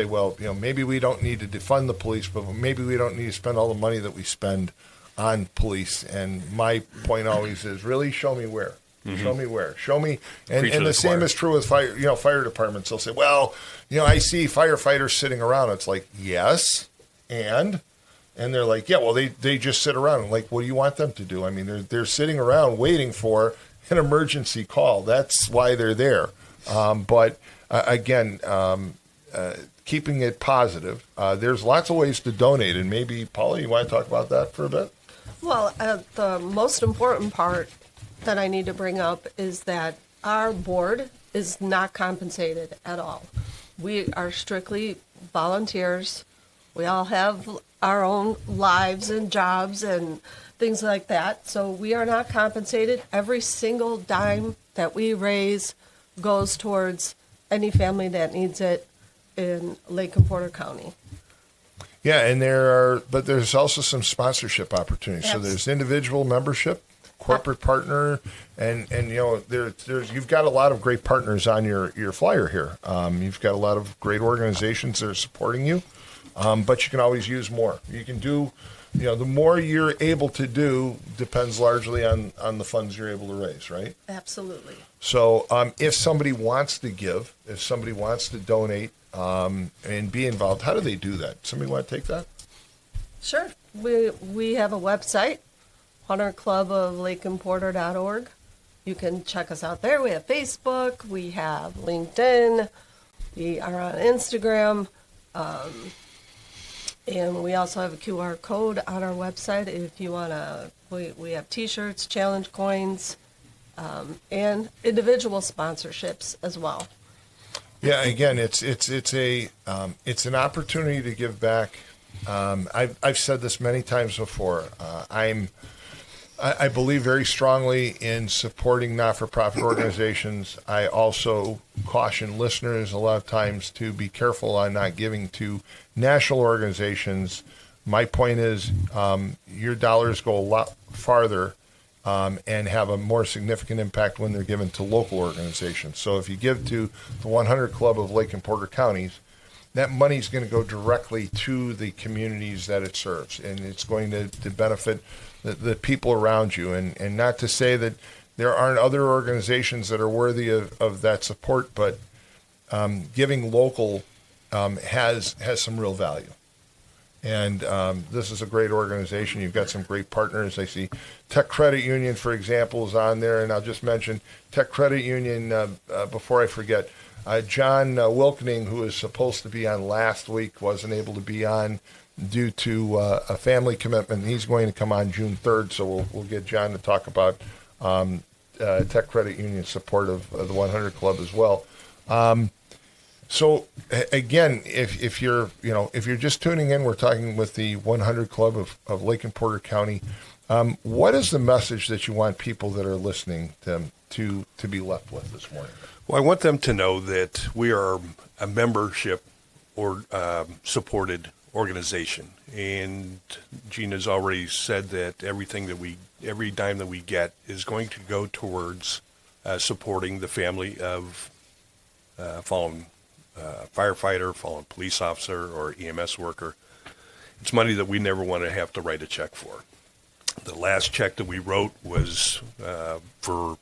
well, maybe we don't need to defund the police, but maybe we don't need to spend all the money that we spend on police. And my point always is, really, show me where. Mm-hmm. Show me where. Show me. And the same is true with fire departments. They'll say, well, I see firefighters sitting around. It's like, yes, and they're like, yeah, well, they just sit around. I'm like, what do you want them to do? I mean, they're sitting around waiting for an emergency call. That's why they're there. But again, keeping it positive. There's lots of ways to donate, and maybe, Paula, you want to talk about that for a bit? Well, the most important part that I need to bring up is that our board is not compensated at all. We are strictly volunteers. We all have our own lives and jobs and things like that. So we are not compensated. Every single dime that we raise goes towards any family that needs it in Lake and Porter County. Yeah, and but there's also some sponsorship opportunities. Yes. So there's individual membership, corporate partner, and there's you've got a lot of great partners on your flyer here. You've got a lot of great organizations that are supporting you, but you can always use more. You can do, the more you're able to do depends largely on the funds you're able to raise, right? Absolutely. So if somebody wants to give, if somebody wants to donate, and be involved, how do they do that? Somebody want to take that? Sure. We have a website, huntercluboflakeandporter.org. You can check us out there. We have Facebook. We have LinkedIn. We are on Instagram. And we also have a QR code on our website if you want to. We have T-shirts, challenge coins, and individual sponsorships as well. Yeah, again, it's an opportunity to give back. I've said this many times before. I believe very strongly in supporting not-for-profit organizations. I also caution listeners a lot of times to be careful on not giving to national organizations. My point is your dollars go a lot farther and have a more significant impact when they're given to local organizations. So if you give to the 100 Club of Lake and Porter Counties, that money is going to go directly to the communities that it serves, and it's going to benefit the people around you. And not to say that there aren't other organizations that are worthy of that support, but giving local has some real value. And this is a great organization. You've got some great partners. I see Tech Credit Union, for example, is on there. And I'll just mention Tech Credit Union before I forget. John Wilkening, who was supposed to be on last week, wasn't able to be on due to a family commitment. He's going to come on June 3rd, so we'll get John to talk about Tech Credit Union support of the 100 Club as well. So again, if you're just tuning in, we're talking with the 100 Club of Lake and Porter County. What is the message that you want people that are listening to be left with this morning? Well, I want them to know that we are a membership or supported organization, and Gina's already said that every dime that we get is going to go towards supporting the family of fallen firefighter, fallen police officer, or EMS worker. It's money that we never want to have to write a check for. The last check that we wrote was for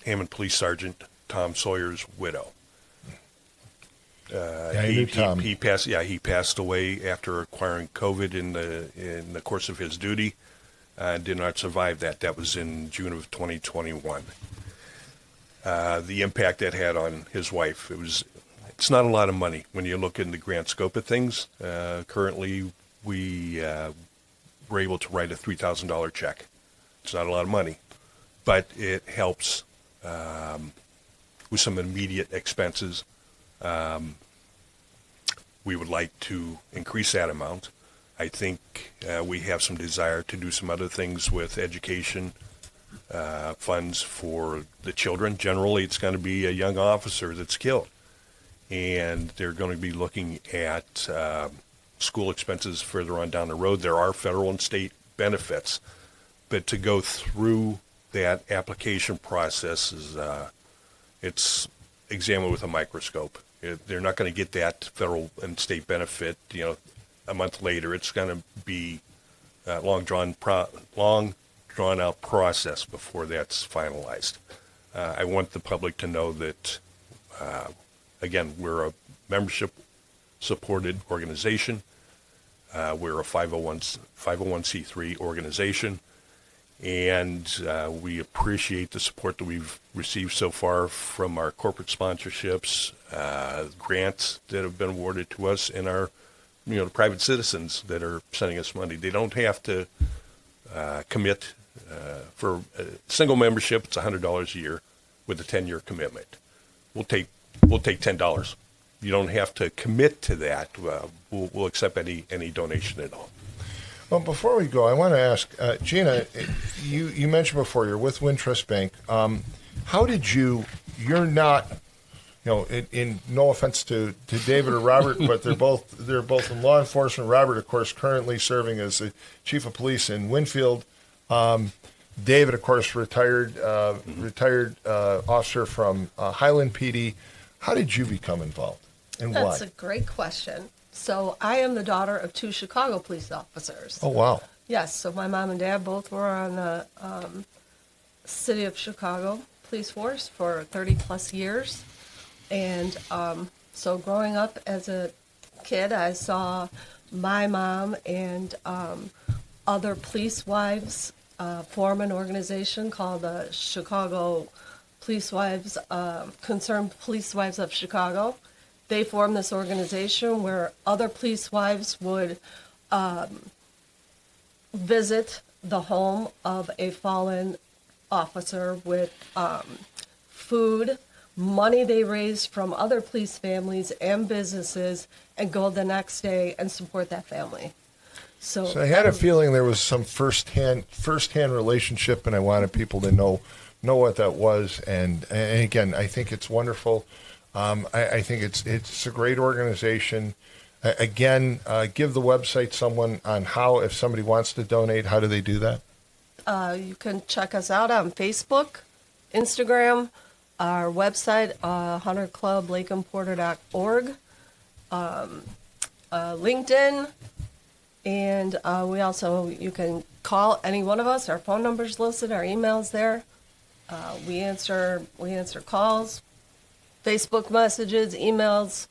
Hammond Police Sergeant Tom Sawyer's widow. He passed away after acquiring COVID in the course of his duty, and did not survive that. That was in June of 2021. The impact that had on his wife, it's not a lot of money when you look in the grand scope of things. Currently, we were able to write a $3,000 check. It's not a lot of money, but it helps with some immediate expenses. We would like to increase that amount. I think we have some desire to do some other things with education funds for the children. Generally, it's going to be a young officer that's killed, and they're going to be looking at school expenses further on down the road. There are federal and state benefits, but to go through that application process it's examined with a microscope. They're not going to get that federal and state benefit, a month later. It's going to be a long drawn out process before that's finalized. I want the public to know that, again, we're a membership-supported organization. We're a 501c3 organization, and we appreciate the support that we've received so far from our corporate sponsorships, grants that have been awarded to us, and our, the private citizens that are sending us money. They don't have to commit for a single membership. It's $100 a year with a 10-year commitment. We'll take $10. You don't have to commit to that. We'll accept any donation at all. Well, before we go, I want to ask Gina. You mentioned before you're with Wintrust Bank. How did you're not, in no offense to David or Robert, but they're both in law enforcement. Robert, of course, currently serving as the chief of police in Winfield. David, of course, retired officer from Highland PD. How did you become involved, and why? That's a great question. So I am the daughter of 2 Chicago police officers. Oh, wow. Yes, so my mom and dad both were on the City of Chicago police force for 30-plus years. And so growing up as a kid, I saw my mom and other police wives form an organization called the Chicago Police Wives, Concerned Police Wives of Chicago. they formed this organization where other police wives would visit the home of a fallen officer with food, money they raised from other police families and businesses, and go the next day and support that family. So I had a feeling there was some first-hand relationship, and I wanted people to know what that was. And again, I think it's wonderful. I think it's a great organization. Again, give the website someone on how, if somebody wants to donate, how do they do that? You can check us out on Facebook, Instagram, our website, hunterclublakeinporter.org, LinkedIn, and you can call any one of us. Our phone number's listed, our email's there. We answer calls, Facebook messages, emails,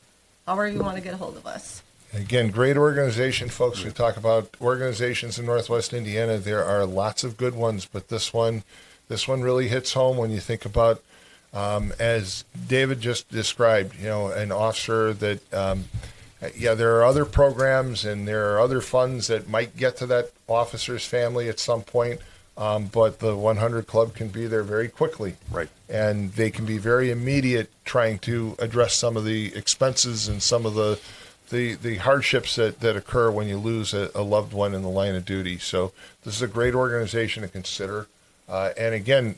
however you want to get a hold of us. Again, great organization, folks. We talk about organizations in Northwest Indiana. There are lots of good ones, but this one really hits home when you think about, as David just described, an officer that, there are other programs and there are other funds that might get to that officer's family at some point, but the 100 Club can be there very quickly. Right. And they can be very immediate trying to address some of the expenses and some of the hardships that occur when you lose a loved one in the line of duty. So this is a great organization to consider. And again,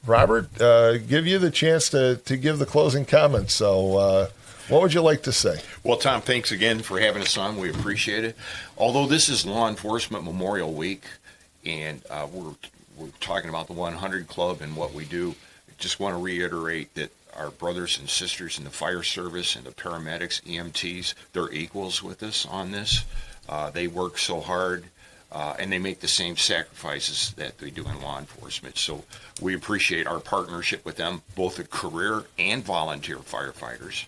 Robert, give you the chance to give the closing comments. So what would you like to say? Well, Tom, thanks again for having us on. We appreciate it. Although this is Law Enforcement Memorial Week, and we're talking about the 100 Club and what we do, I just want to reiterate that our brothers and sisters in the fire service and the paramedics, EMTs, they're equals with us on this. They work so hard, and they make the same sacrifices that they do in law enforcement. So we appreciate our partnership with them, both the career and volunteer firefighters.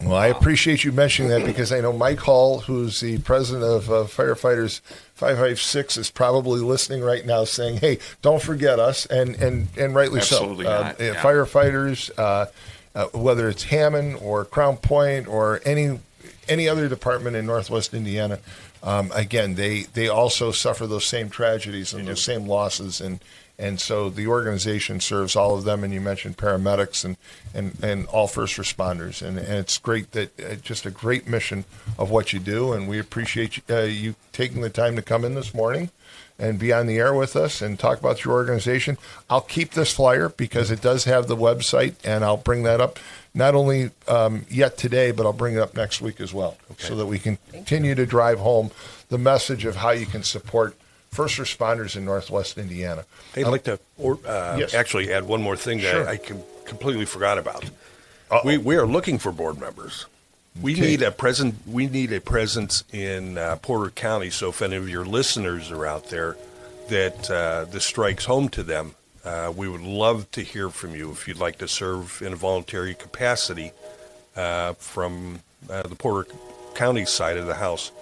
Well, I appreciate you mentioning that, because I know Mike Hall, who's the president of Firefighters 556, is probably listening right now saying, hey, don't forget us, and rightly Absolutely so. Not. Yeah. Firefighters, whether it's Hammond or Crown Point or any other department in Northwest Indiana, again, they also suffer those same tragedies and those same losses, and so the organization serves all of them. And you mentioned paramedics and all first responders, and it's great that just a great mission of what you do, and we appreciate you taking the time to come in this morning and be on the air with us and talk about your organization. I'll keep this flyer because it does have the website, and I'll bring that up not only yet today, but I'll bring it up next week as well, so that we can continue to drive home the message of how you can support first responders in Northwest Indiana. I'd like to yes. actually add one more thing that Sure. I completely forgot about. We are looking for board members. We need a presence in Porter County. So if any of your listeners are out there that this strikes home to them, we would love to hear from you if you'd like to serve in a voluntary capacity from the Porter County side of the house.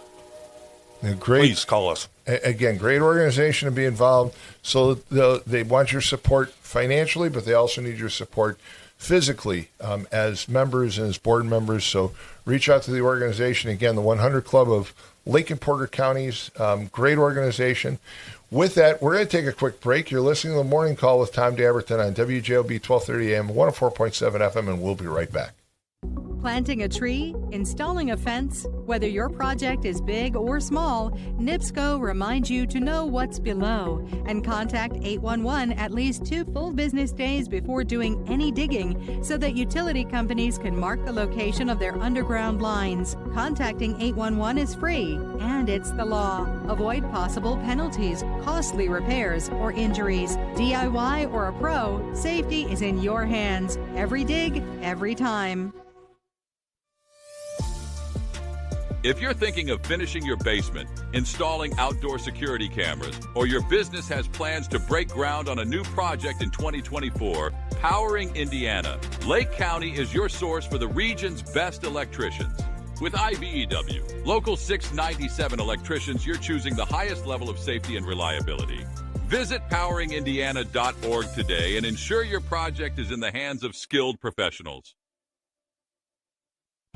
Please call us. Again, great organization to be involved. So they want your support financially, but they also need your support physically as members and as board members. So reach out to the organization. Again, the 100 Club of Lake and Porter Counties, great organization. With that, we're going to take a quick break. You're listening to The Morning Call with Tom Dabertin on WJOB 1230 AM, 104.7 FM, and we'll be right back. Planting a tree, installing a fence, whether your project is big or small, NIPSCO reminds you to know what's below and contact 811 at least 2 full business days before doing any digging so that utility companies can mark the location of their underground lines. Contacting 811 is free and it's the law. Avoid possible penalties, costly repairs, or injuries. DIY or a pro, safety is in your hands. Every dig, every time. If you're thinking of finishing your basement, installing outdoor security cameras, or your business has plans to break ground on a new project in 2024, Powering Indiana, Lake County is your source for the region's best electricians. With IBEW, Local 697 electricians, you're choosing the highest level of safety and reliability. Visit poweringindiana.org today and ensure your project is in the hands of skilled professionals.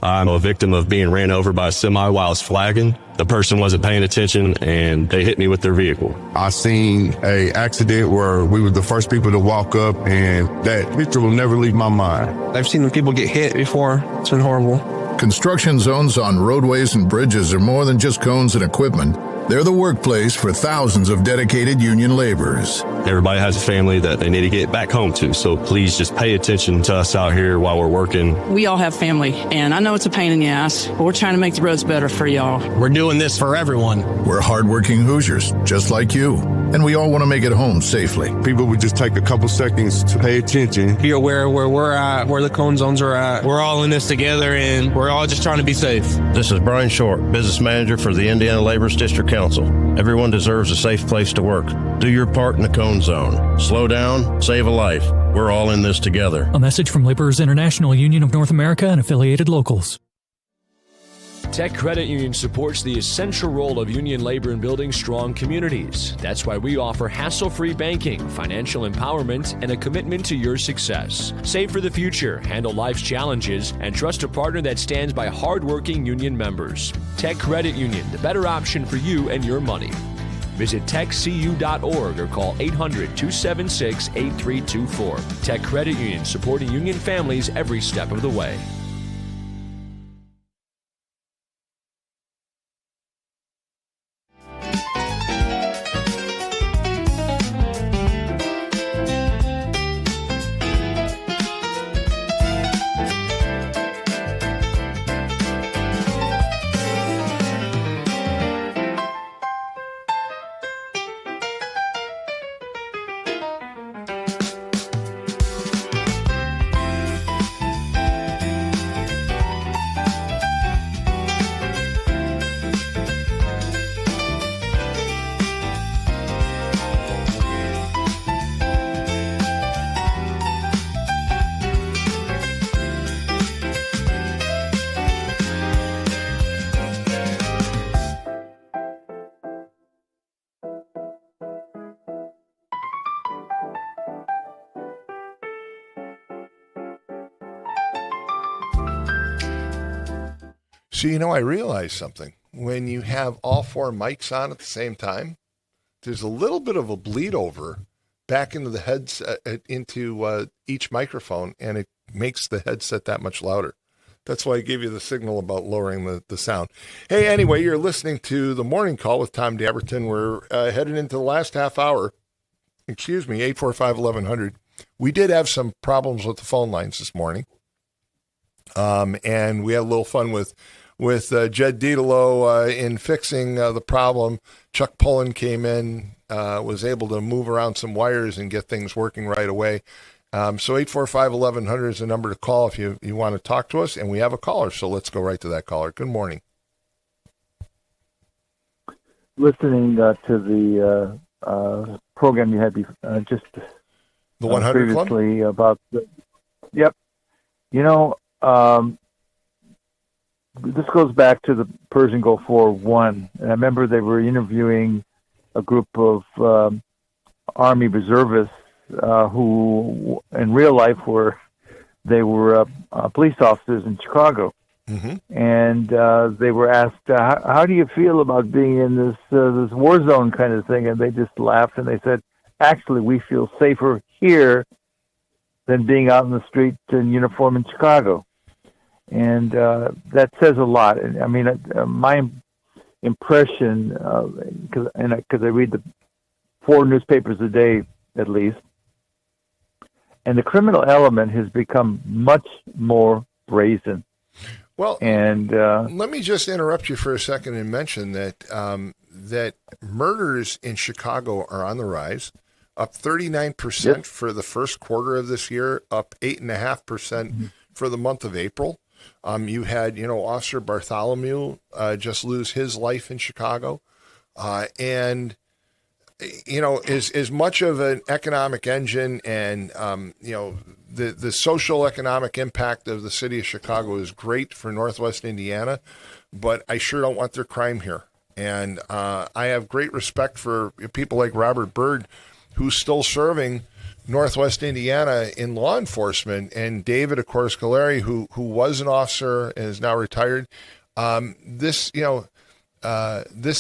I'm a victim of being ran over by a semi while I was flagging. The person wasn't paying attention and they hit me with their vehicle. I seen a accident where we were the first people to walk up, and that picture will never leave my mind. I've seen people get hit before. It's been horrible. Construction zones on roadways and bridges are more than just cones and equipment. They're the workplace for thousands of dedicated union laborers. Everybody has a family that they need to get back home to, so please just pay attention to us out here while we're working. We all have family, and I know it's a pain in the ass, but we're trying to make the roads better for y'all. We're doing this for everyone. We're hardworking Hoosiers, just like you. And we all want to make it home safely. People would just take a couple seconds to pay attention. Be aware of where we're at, where the cone zones are at. We're all in this together, and we're all just trying to be safe. This is Brian Short, Business Manager for the Indiana Laborers District Council. Everyone deserves a safe place to work. Do your part in the cone zone. Slow down, save a life. We're all in this together. A message from Laborers International Union of North America and affiliated locals. Tech Credit Union supports the essential role of union labor in building strong communities. That's why we offer hassle-free banking, financial empowerment, and a commitment to your success. Save for the future, handle life's challenges, and trust a partner that stands by hardworking union members. Tech Credit Union, the better option for you and your money. Visit techcu.org or call 800-276-8324. Tech Credit Union, supporting union families every step of the way. So, I realized something. When you have all four mics on at the same time, there's a little bit of a bleed over back into the headset, into each microphone, and it makes the headset that much louder. That's why I gave you the signal about lowering the sound. Hey, anyway, you're listening to The Morning Call with Tom Dabertin. We're headed into the last half hour. 845-1100. We did have some problems with the phone lines this morning. And we had a little fun with Jed Didolo in fixing the problem. Chuck Pullen came in, was able to move around some wires and get things working right away. So 845-1100 is the number to call if you want to talk to us. And we have a caller, so let's go right to that caller. Good morning. Listening to the program you had just the 100 previously Club? About yep. This goes back to the Persian Gulf War 1. And I remember they were interviewing a group of Army reservists who, in real life, were police officers in Chicago. Mm-hmm. And they were asked, how do you feel about being in this war zone kind of thing? And they just laughed and they said, actually, we feel safer here than being out in the street in uniform in Chicago. And that says a lot. And I mean, my impression, because I read the 4 newspapers a day at least, and the criminal element has become much more brazen. Well, and let me just interrupt you for a second and mention that that murders in Chicago are on the rise, up 39% for the first quarter of this year, up 8.5% for the month of April. You had, Officer Bartholomew just lose his life in Chicago. And, as much of an economic engine and, the social economic impact of the city of Chicago is great for Northwest Indiana, but I sure don't want their crime here. And I have great respect for people like Robert Byrd, who's still serving Northwest Indiana in law enforcement, and David, of course, Galeri, who was an officer and is now retired. This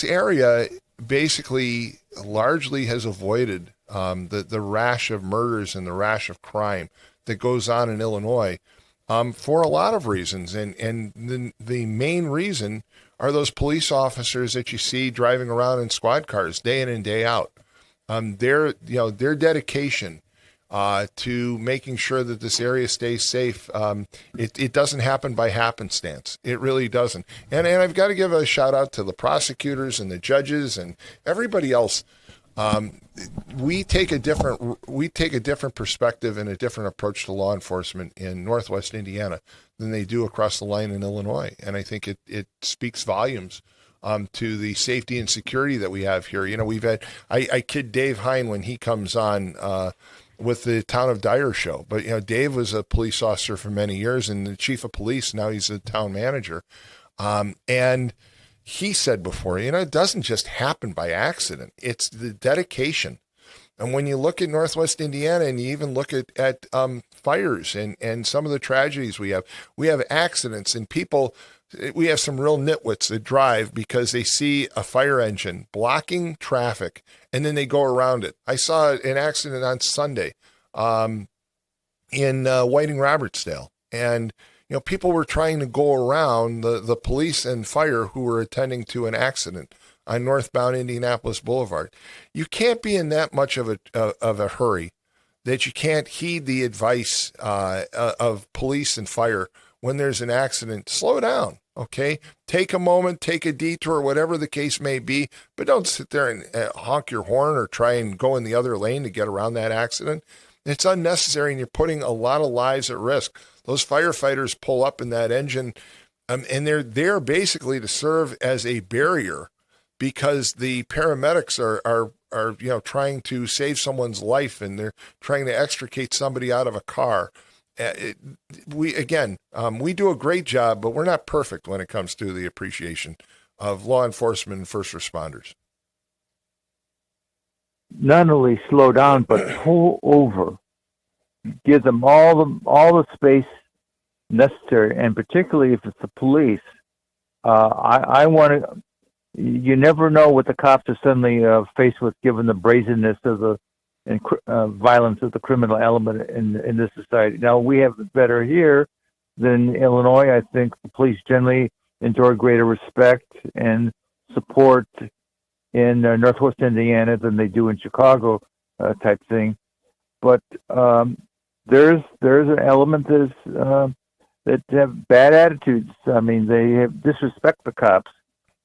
area basically largely has avoided the rash of murders and the rash of crime that goes on in Illinois for a lot of reasons, and the main reason are those police officers that you see driving around in squad cars day in and day out. Their dedication to making sure that this area stays safe. It doesn't happen by happenstance. It really doesn't. And I've got to give a shout out to the prosecutors and the judges and everybody else. We take a different perspective and a different approach to law enforcement in Northwest Indiana than they do across the line in Illinois. And I think it speaks volumes to the safety and security that we have here. You know, we've had, I kid Dave Hine when he comes on with the Town of Dyer show, but you know, Dave was a police officer for many years and the chief of police. Now he's a town manager. And he said before, you know, it doesn't just happen by accident. It's the dedication. And when you look at Northwest Indiana and you even look at fires and some of the tragedies we have accidents and people, we have some real nitwits that drive because they see a fire engine blocking traffic and then they go around it. I saw an accident on Sunday in Whiting Robertsdale, and you know, people were trying to go around the police and fire who were attending to an accident on northbound Indianapolis Boulevard. You can't be in that much of a hurry that you can't heed the advice of police and fire when there's an accident. Slow down, okay? Take a moment, take a detour, whatever the case may be, but don't sit there and honk your horn or try and go in the other lane to get around that accident. It's unnecessary, and you're putting a lot of lives at risk. Those firefighters pull up in that engine, and they're there basically to serve as a barrier because the paramedics are you know, trying to save someone's life, and they're trying to extricate somebody out of a car. We do a great job, but we're not perfect when it comes to the appreciation of law enforcement and first responders. Not only slow down, but pull over. Give them all the space necessary, and particularly if it's the police. I want to. You never know what the cops are suddenly faced with, given the brazenness of the violence of the criminal element in this society. Now, we have it better here than Illinois. I think the police generally enjoy greater respect and support in Northwest Indiana than they do in Chicago, type thing. But there's an element that have bad attitudes. I mean, they disrespect the cops,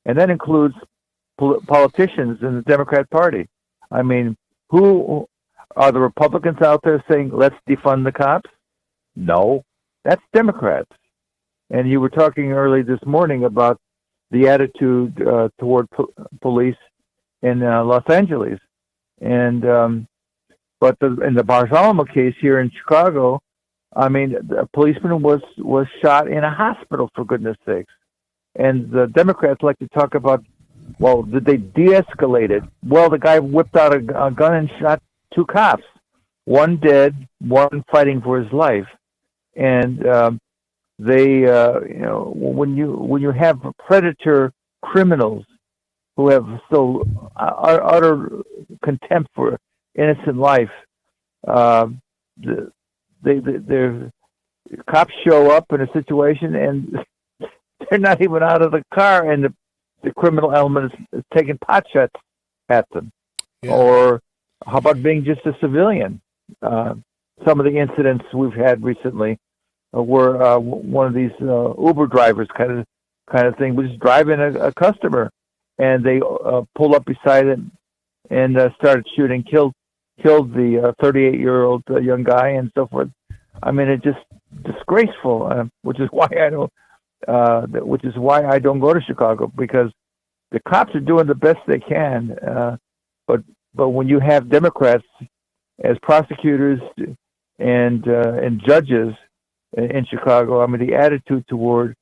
and that includes politicians in the Democrat Party. I mean, who are the Republicans out there saying, let's defund the cops? No, that's Democrats. And you were talking early this morning about the attitude toward police in Los Angeles. And but in the Bartholomew case here in Chicago, I mean, a policeman was shot in a hospital, for goodness sakes. And the Democrats like to talk about, well, did they de-escalate it? Well, the guy whipped out a gun and shot two cops, one dead, one fighting for his life. And they, you know, when you have predator criminals who have so utter contempt for innocent life, the cops show up in a situation and they're not even out of the car, and the criminal element is taking pot shots at them. Yeah. Or how about being just a civilian? Some of the incidents we've had recently were one of these Uber drivers kind of thing was driving a customer, and they pulled up beside him and started shooting, killed the 38-year-old young guy and so forth. I mean, it's just disgraceful, which is why I don't go to Chicago, because the cops are doing the best they can. But when you have Democrats as prosecutors and judges in Chicago, I mean, the attitude toward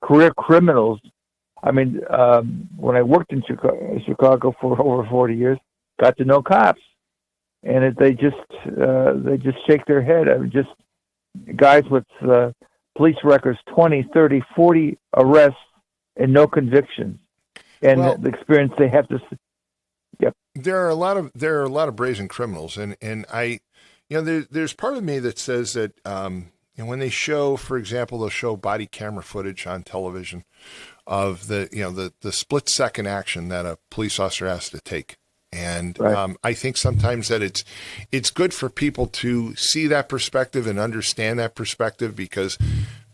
career criminals. I mean, when I worked in Chicago for over 40 years, got to know cops. and they just shake their head. I mean, just guys with police records, 20, 30, 40 arrests and no convictions, and the experience they have to. Yep. There are a lot of brazen criminals, and I, there's part of me that says that when they show, for example, they'll show body camera footage on television of the split second action that a police officer has to take. And right. I think sometimes that it's good for people to see that perspective and understand that perspective, because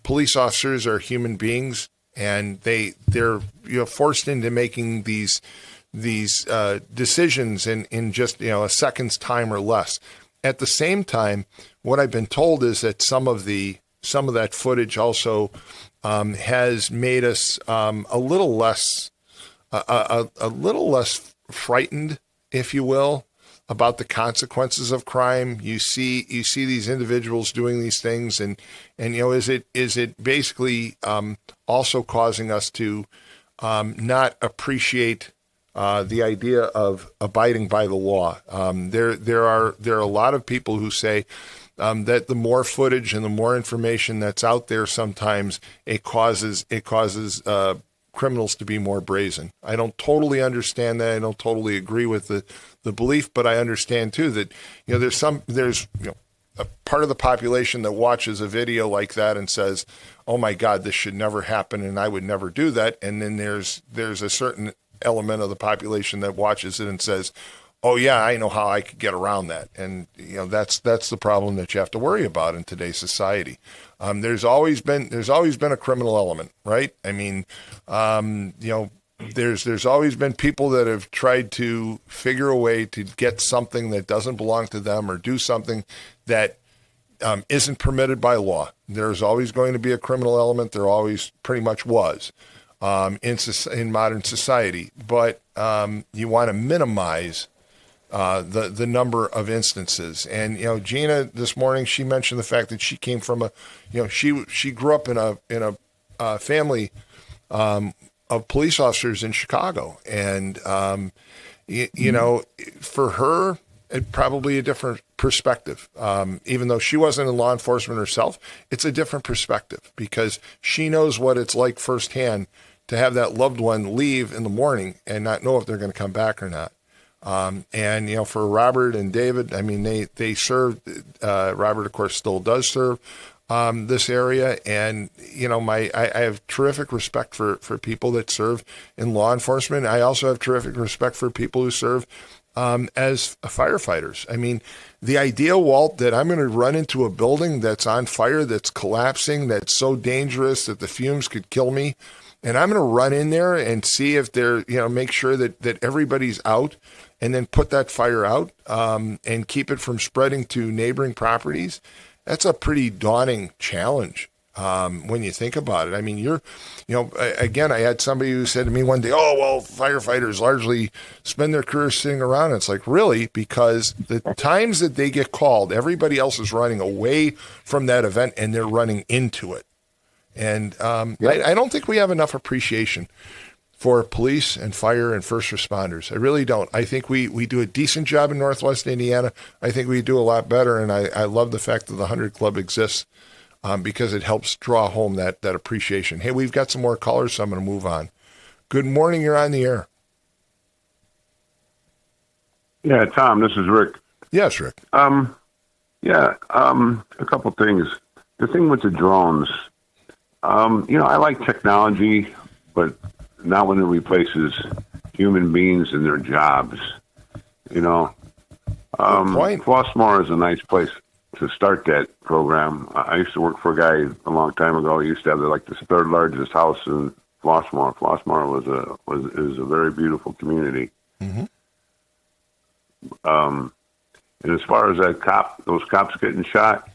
police officers are human beings, and they're forced into making these decisions in just a second's time or less. At the same time, what I've been told is that some of that footage also has made us a little less frightened, if you will, about the consequences of crime. You see these individuals doing these things, and is it basically also causing us to not appreciate the idea of abiding by the law? There are a lot of people who say that the more footage and the more information that's out there, sometimes it causes criminals to be more brazen. I don't totally understand that. I don't totally agree with the belief, but I understand too that there's a part of the population that watches a video like that and says, "Oh my God, this should never happen, and I would never do that." And then there's a certain element of the population that watches it and says, "Oh yeah, I know how I could get around that." And that's the problem that you have to worry about in today's society. There's always been a criminal element, right? I mean, there's always been people that have tried to figure a way to get something that doesn't belong to them, or do something that isn't permitted by law. There's always going to be a criminal element. There always pretty much was in modern society. But you want to minimize the number of instances. And Gina this morning, she mentioned the fact that she came from she grew up in a family of police officers in Chicago, and for her, it probably a different perspective. Even though she wasn't in law enforcement herself, it's a different perspective, because she knows what it's like firsthand to have that loved one leave in the morning and not know if they're going to come back or not. And for Robert and David, I mean, they served. Robert, of course, still does serve this area, and I have terrific respect for people that serve in law enforcement. I also have terrific respect for people who serve as firefighters. I mean, the idea, Walt, that I'm going to run into a building that's on fire, that's collapsing, that's so dangerous that the fumes could kill me, and I'm going to run in there and see if they're, make sure that everybody's out, and then put that fire out and keep it from spreading to neighboring properties. That's a pretty daunting challenge when you think about it. I mean, again, I had somebody who said to me one day, "Oh, well, firefighters largely spend their career sitting around." And it's like, really? Because the times that they get called, everybody else is running away from that event, and they're running into it. And I don't think we have enough appreciation for police and fire and first responders. I really don't. I think we do a decent job in Northwest Indiana. I think we do a lot better, and I love the fact that the 100 Club exists because it helps draw home that appreciation. Hey, we've got some more callers, so I'm going to move on. Good morning. You're on the air. Yeah, Tom, this is Rick. Yes, Rick. A couple things. The thing with the drones, I like technology, but not when it replaces human beings and their jobs. Flossmoor is a nice place to start that program. I used to work for a guy a long time ago. He used to have the third largest house in Flossmoor. Flossmoor is a very beautiful community. Mm-hmm. And as far as those cops getting shot,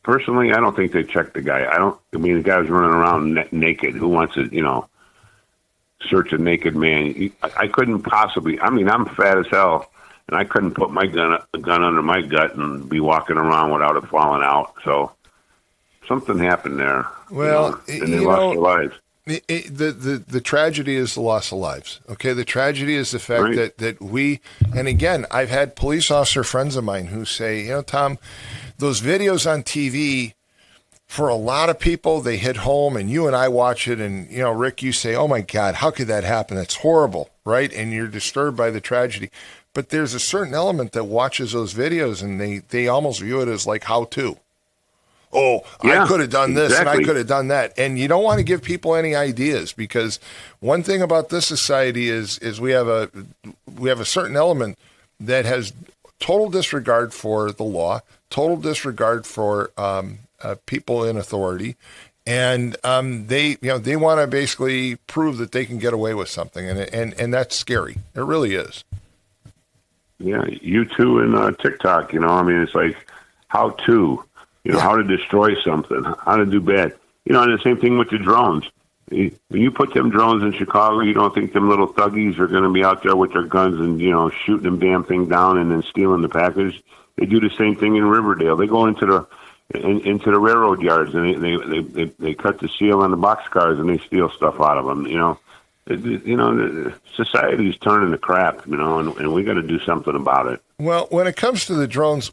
personally, I don't think they checked the guy. The guy was running around naked. Who wants to, search a naked man? I couldn't possibly. I mean, I'm fat as hell, and I couldn't put my gun under my gut and be walking around without it falling out. So something happened there. Well, and they lost their lives. The tragedy is the loss of lives. Okay, the tragedy is the fact that we, and again, I've had police officer friends of mine who say, Tom, those videos on TV, for a lot of people, they hit home, and you and I watch it, and Rick, you say, oh my God, how could that happen? That's horrible, right? And you're disturbed by the tragedy. But there's a certain element that watches those videos, and they almost view it as like how to. Oh, yeah, I could have done this and I could have done that. And you don't want to give people any ideas, because one thing about this society is we have a certain element that has total disregard for the law, total disregard for people in authority, and they want to basically prove that they can get away with something, and that's scary. It really is. Yeah, YouTube and TikTok. It's like how to. How to destroy something, how to do bad. And the same thing with the drones. When you put them drones in Chicago, you don't think them little thuggies are going to be out there with their guns and, shooting them damn thing down and then stealing the package. They do the same thing in Riverdale. They go into the railroad yards and they cut the seal on the boxcars and they steal stuff out of them. Society is turning to crap, and we got to do something about it. Well, when it comes to the drones,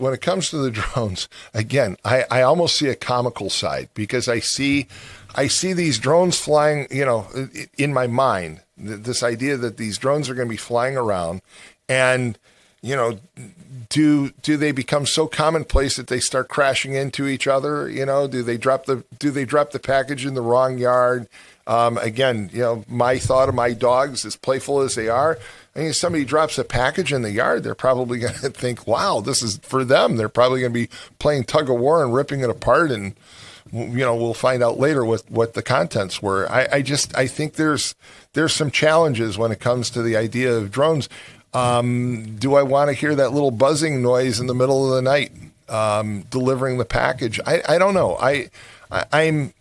again, I almost see a comical side, because I see these drones flying, in my mind, this idea that these drones are going to be flying around, and, do they become so commonplace that they start crashing into each other? Do they drop the package in the wrong yard? Again, my thought of my dogs, as playful as they are, if somebody drops a package in the yard, they're probably going to think, wow, this is for them. They're probably going to be playing tug of war and ripping it apart. And, we'll find out later what the contents were. I think there's some challenges when it comes to the idea of drones. Do I want to hear that little buzzing noise in the middle of the night, delivering the package? I don't know. I'm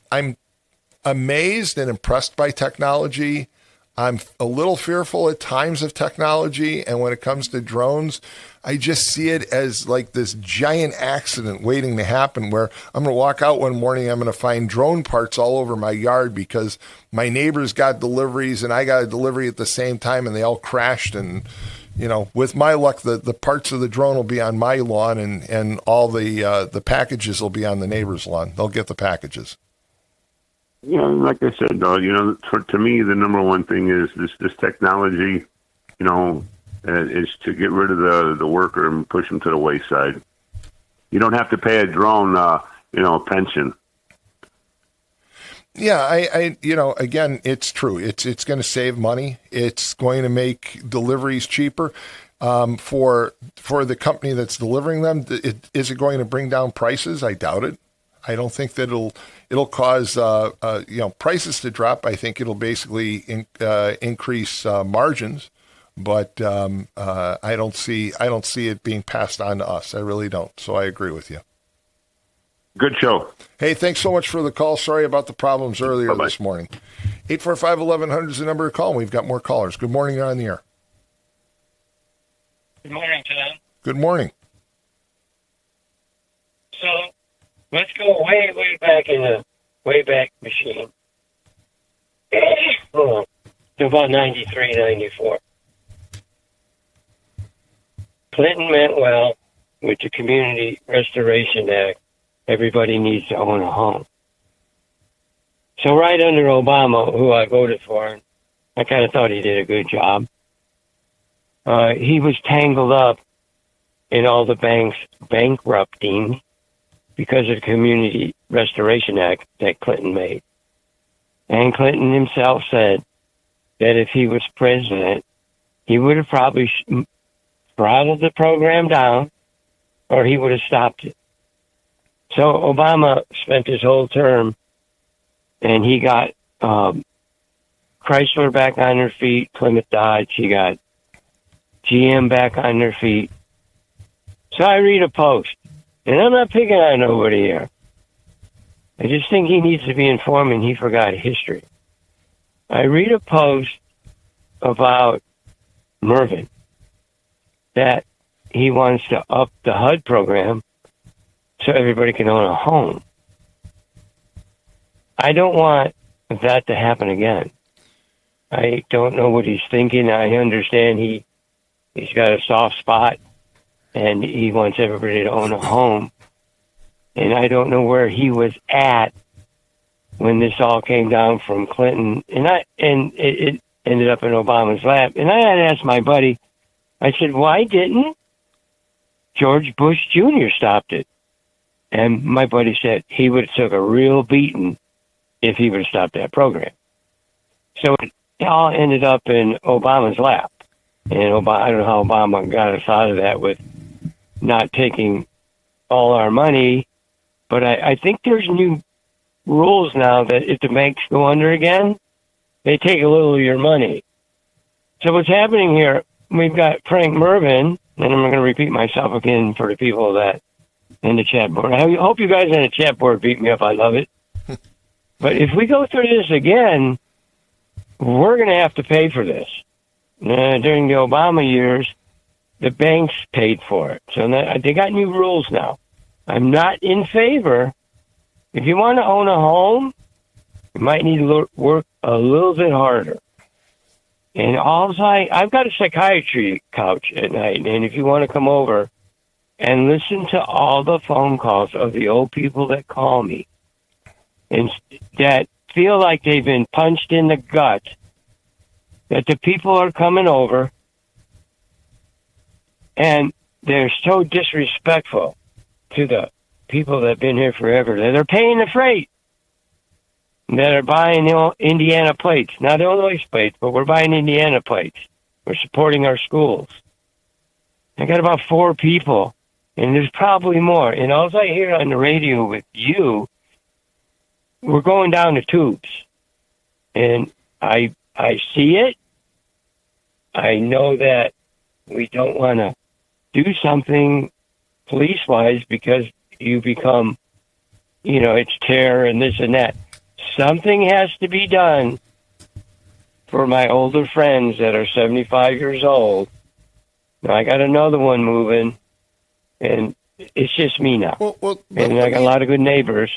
amazed and impressed by technology. I'm a little fearful at times of technology. And when it comes to drones, I just see it as like this giant accident waiting to happen, where I'm going to walk out one morning, I'm going to find drone parts all over my yard because my neighbors got deliveries and I got a delivery at the same time, and they all crashed. And, with my luck, the parts of the drone will be on my lawn, and all the packages will be on the neighbor's lawn. They'll get the packages. Like I said, though, to me, the number one thing is this technology, is to get rid of the worker and push them to the wayside. You don't have to pay a drone, a pension. Yeah, again, it's true. It's going to save money. It's going to make deliveries cheaper. For the company that's delivering them, is it going to bring down prices? I doubt it. I don't think that it'll cause prices to drop. I think it'll basically increase margins, but I don't see it being passed on to us. I really don't. So I agree with you. Good show. Hey, thanks so much for the call. Sorry about the problems earlier this morning. 845-1100 is the number to call, and we've got more callers. Good morning. You're on the air. Good morning, Tom. Good morning. So let's go way back in the Wayback Machine. To about 93, 94. Clinton meant well with the Community Restoration Act. Everybody needs to own a home. So right under Obama, who I voted for, I kind of thought he did a good job. He was tangled up in all the banks bankrupting because of the Community Restoration Act that Clinton made. And Clinton himself said that if he was president, he would have probably throttled the program down, or he would have stopped it. So Obama spent his whole term, and he got Chrysler back on their feet, Plymouth Dodge, he got GM back on their feet. So I read a post, and I'm not picking on nobody here. I just think he needs to be informed, and he forgot history. I read a post about Mervyn, that he wants to up the HUD program so everybody can own a home. I don't want that to happen again. I don't know what he's thinking. I understand he's got a soft spot and he wants everybody to own a home. And I don't know where he was at when this all came down from Clinton. And it ended up in Obama's lap. And I had asked my buddy, I said, why didn't George Bush Jr. stopped it? And my buddy said he would have took a real beating if he would have stopped that program. So it all ended up in Obama's lap. And I don't know how Obama got us out of that with not taking all our money. But I think there's new rules now that if the banks go under again, they take a little of your money. So what's happening here, we've got Frank Mervyn, and I'm going to repeat myself again for the people that in the chat board. I hope you guys in the chat board beat me up. I love it. But if we go through this again, we're going to have to pay for this. During the Obama years, the banks paid for it. So they got new rules now. I'm not in favor. If you want to own a home, you might need to work a little bit harder. And I've got a psychiatry couch at night, and if you want to come over and listen to all the phone calls of the old people that call me and that feel like they've been punched in the gut, that the people are coming over and they're so disrespectful to the people that have been here forever, that they're paying the freight, that are buying Indiana plates, not Illinois plates, but we're buying Indiana plates. We're supporting our schools. I got about 4 people, and there's probably more. And all I hear on the radio with you, we're going down the tubes. And I see it. I know that we don't want to do something police-wise because you become, it's terror and this and that. Something has to be done for my older friends that are 75 years old. Now, I got another one moving, and it's just me now. And I got a lot of good neighbors.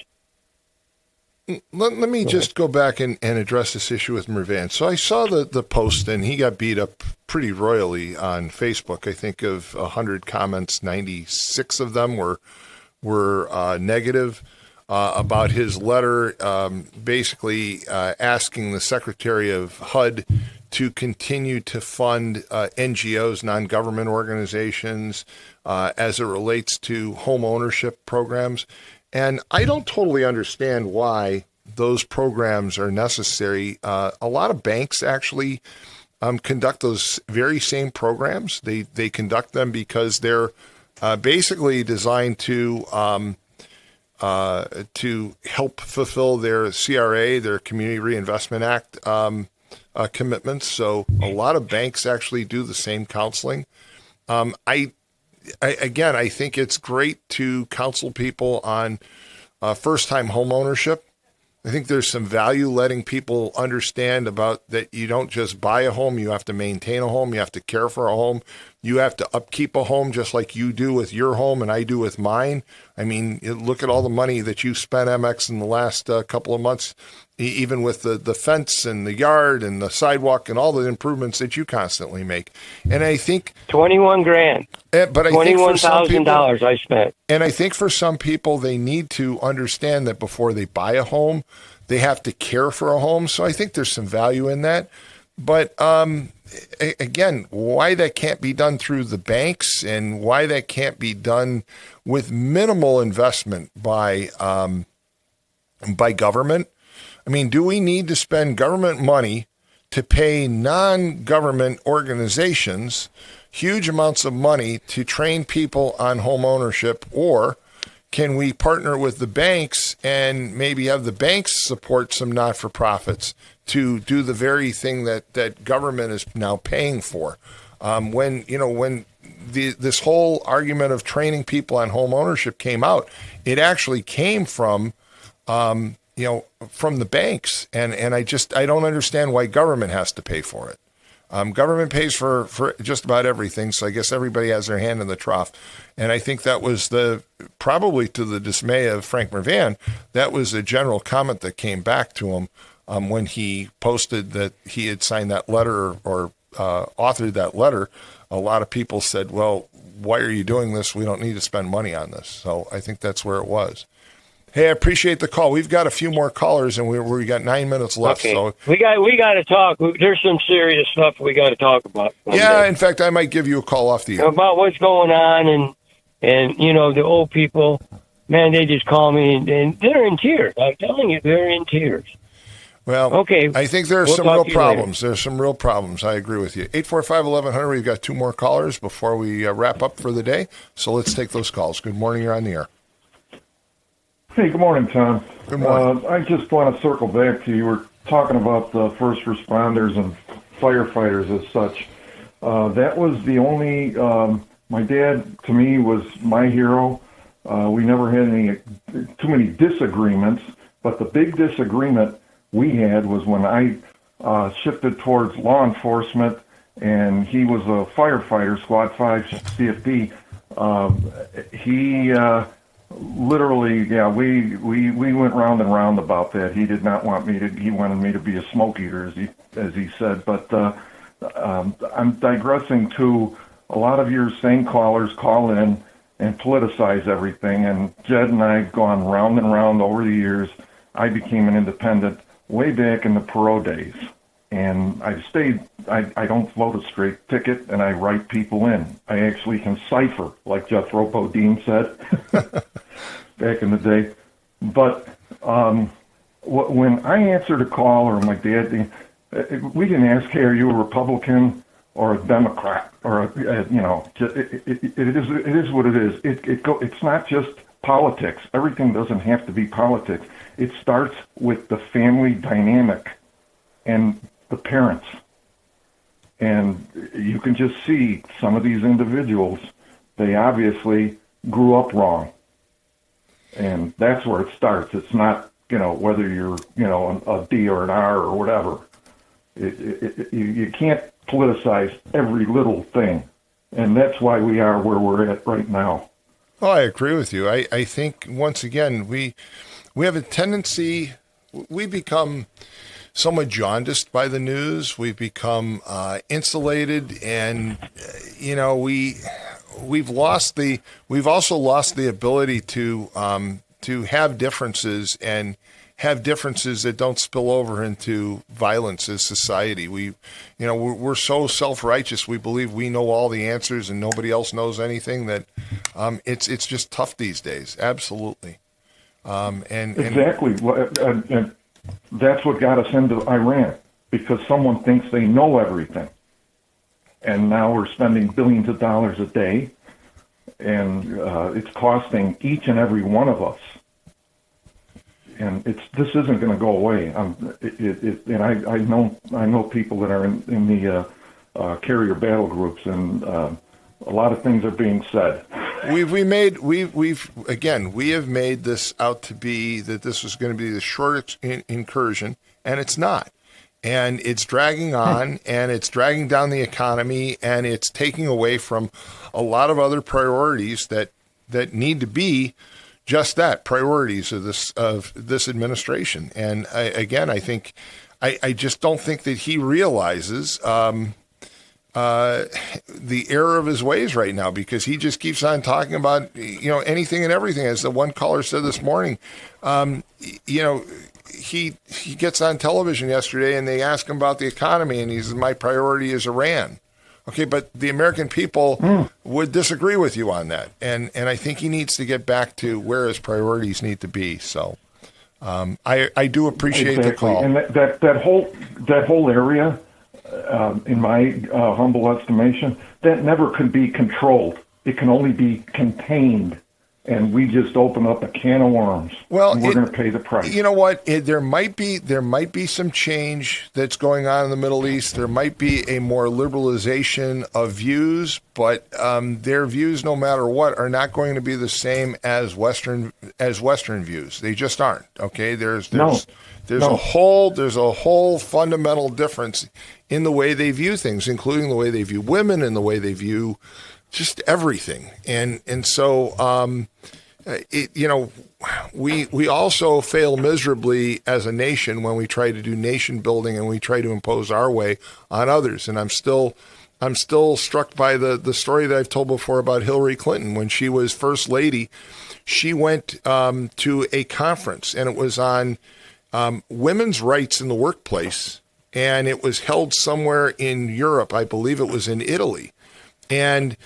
Let me just go back and address this issue with Mervan. So I saw the post, and he got beat up pretty royally on Facebook. I think of 100 comments, 96 of them were negative about his letter, basically asking the Secretary of HUD to continue to fund NGOs, non-government organizations, as it relates to home ownership programs. And I don't totally understand why those programs are necessary. A lot of banks actually conduct those very same programs. They conduct them because they're basically designed to help fulfill their CRA, their Community Reinvestment Act commitments. So a lot of banks actually do the same counseling. I think it's great to counsel people on first-time home ownership. I think there's some value letting people understand about that you don't just buy a home, you have to maintain a home, you have to care for a home, you have to upkeep a home just like you do with your home and I do with mine. I mean, look at all the money that you spent, MX, in the last couple of months, even with the fence and the yard and the sidewalk and all the improvements that you constantly make. And I think $21,000. But I think for some people, $21,000 I spent. And I think for some people, they need to understand that before they buy a home, they have to care for a home. So I think there's some value in that. But again, why that can't be done through the banks and why that can't be done with minimal investment by government. I mean, do we need to spend government money to pay non-government organizations huge amounts of money to train people on home ownership, or can we partner with the banks and maybe have the banks support some not-for-profits to do the very thing that government is now paying for? When this whole argument of training people on home ownership came out, it actually came from the banks, and I don't understand why government has to pay for it. Government pays for just about everything, so I guess everybody has their hand in the trough. And I think that was probably to the dismay of Frank Mervan, that was a general comment that came back to him when he posted that he had signed that letter or authored that letter, a lot of people said, well, why are you doing this? We don't need to spend money on this. So I think that's where it was. Hey, I appreciate the call. We've got a few more callers, and we got 9 minutes left. Okay. So we got to talk. There's some serious stuff we got to talk about. Yeah, in fact, I might give you a call off the air. About what's going on, and the old people, man, they just call me, and they're in tears. I'm telling you, they're in tears. Well, okay. I think there are some real problems. There's some real problems. I agree with you. 845-1100, we've got 2 more callers before we wrap up for the day. So let's take those calls. Good morning. You're on the air. Hey, good morning, Tom. Good morning. I just want to circle back to you were talking about the first responders and firefighters as such. That was the only, my dad, to me, was my hero. We never had too many disagreements, but the big disagreement we had was when I shifted towards law enforcement, and he was a firefighter, Squad 5 CFP. Literally, yeah, we went round and round about that. He did not want me to. He wanted me to be a smoke eater, as he said. But I'm digressing to a lot of your same callers call in and politicize everything. And Jed and I have gone round and round over the years. I became an independent way back in the Perot days, and I've stayed. I don't vote a straight ticket, and I write people in. I actually can cipher, like Jethro Bodine said back in the day. But when I answered a call, or my dad, we didn't ask, hey, are you a Republican or a Democrat? Or it is what it is. It's not just politics. Everything doesn't have to be politics. It starts with the family dynamic and the parents. And you can just see some of these individuals, they obviously grew up wrong. And that's where it starts. It's not, whether you're, a D or an R or whatever. You can't politicize every little thing. And that's why we are where we're at right now. Oh, I agree with you. I think, once again, we have a tendency, we become somewhat jaundiced by the news. We've become insulated, and we've also lost the ability to have differences, and have differences that don't spill over into violence as society. We're so self-righteous. We believe we know all the answers and nobody else knows anything, that it's just tough these days. Absolutely. Exactly. And that's what got us into Iran, because someone thinks they know everything. And now we're spending billions of dollars a day, and it's costing each and every one of us. And this isn't going to go away. And I know people that are in the carrier battle groups, and a lot of things are being said. We have made this out to be that this was going to be the short incursion, and it's not. And it's dragging on, and it's dragging down the economy, and it's taking away from a lot of other priorities that need to be just that, priorities of this administration. And I think I just don't think that he realizes the error of his ways right now, because he just keeps on talking about anything and everything. As the one caller said this morning, he gets on television yesterday and they ask him about the economy, and he says, my priority is Iran. Okay, but the American people would disagree with you on that, and I think he needs to get back to where his priorities need to be. So I do appreciate the call. And that whole area, in my humble estimation, that never could be controlled. It can only be contained. And we just open up a can of worms. Well, and we're going to pay the price. You know what? There might be some change that's going on in the Middle East. There might be a more liberalization of views, but their views, no matter what, are not going to be the same as Western views. They just aren't. Okay, there's a whole fundamental difference in the way they view things, including the way they view women and the way they view just everything. And so we also fail miserably as a nation when we try to do nation building and we try to impose our way on others. And I'm still struck by the story that I've told before about Hillary Clinton. When she was first lady, she went to a conference, and it was on women's rights in the workplace, and it was held somewhere in Europe. I believe it was in Italy. And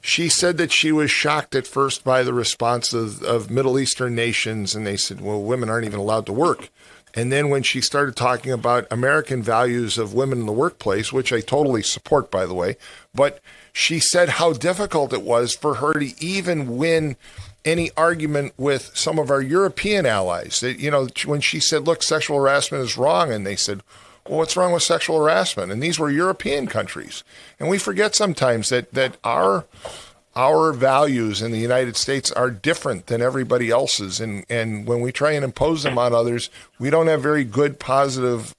she said that she was shocked at first by the response of Middle Eastern nations, and they said, well, women aren't even allowed to work. And then when she started talking about American values of women in the workplace, which I totally support, by the way, but she said how difficult it was for her to even win any argument with some of our European allies. That, when she said, look, sexual harassment is wrong, and they said, well, what's wrong with sexual harassment? And these were European countries. And we forget sometimes that our values in the United States are different than everybody else's. And when we try and impose them on others, we don't have very good positive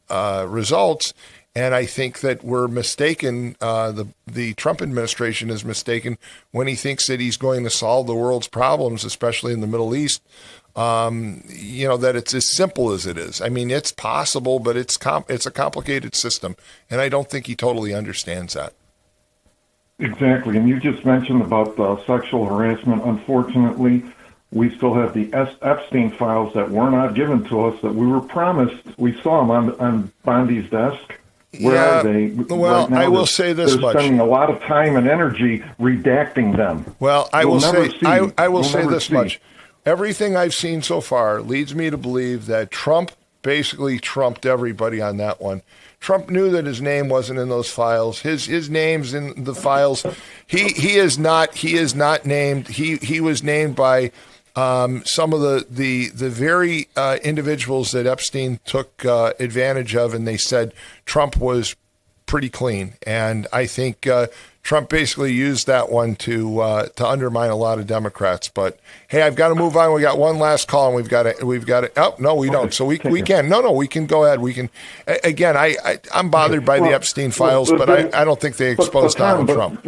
results. And I think that we're mistaken. The Trump administration is mistaken when he thinks that he's going to solve the world's problems, especially in the Middle East. That it's as simple as it is. I mean, it's possible, but it's a complicated system, and I don't think he totally understands that. Exactly, and you just mentioned about sexual harassment. Unfortunately, we still have the Epstein files that were not given to us that we were promised. We saw them on Bondi's desk. Where are they? Well, right now, I will say this much. They're spending a lot of time and energy redacting them. Well, I will say this much. Everything I've seen so far leads me to believe that Trump basically trumped everybody on that one. Trump knew that his name wasn't in those files. His name's in the files. He is not named. He was named by some of the very individuals that Epstein took advantage of, and they said Trump was pretty clean. And I think Trump basically used that one to undermine a lot of Democrats. But hey, I've got to move on. We got one last call, and we've got to. Oh no, we don't. So we can. No, we can go ahead. We can. Again, I'm bothered by the Epstein files, but I don't think they exposed Donald Trump.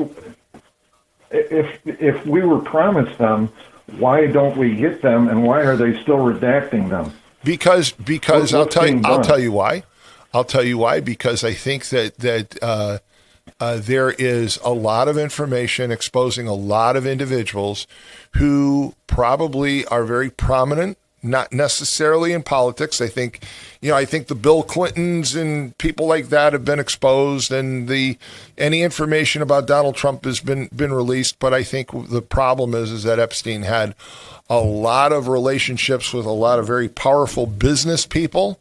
If we were promised them, why don't we get them, and why are they still redacting them? Because I'll tell you why. I'll tell you why. Because I think that there is a lot of information exposing a lot of individuals who probably are very prominent, not necessarily in politics. I think the Bill Clintons and people like that have been exposed, and any information about Donald Trump has been released. But I think the problem is that Epstein had a lot of relationships with a lot of very powerful business people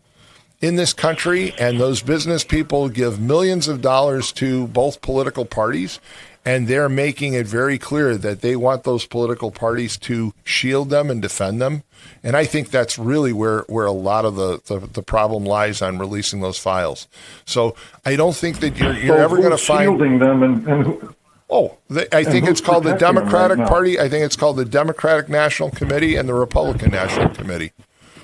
in this country, and those business people give millions of dollars to both political parties, and they're making it very clear that they want those political parties to shield them and defend them. And I think that's really where a lot of the problem lies on releasing those files. So I don't think that you're ever going to find shielding them and I think it's called the Democratic Party. I think it's called the Democratic National Committee and the Republican National Committee.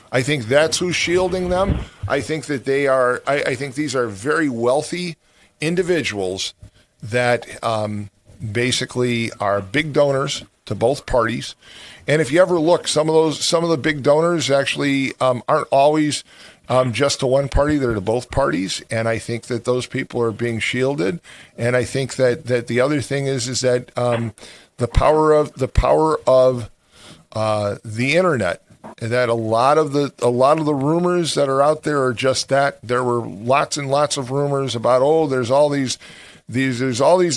I think that's who's shielding them. I think that they are. I think these are very wealthy individuals that basically are big donors to both parties. And if you ever look, some of the big donors actually aren't always just to one party; they're to both parties. And I think that those people are being shielded. And I think that the other thing is that the power of the internet. That a lot of the rumors that are out there are just that. There were lots and lots of rumors about there's all these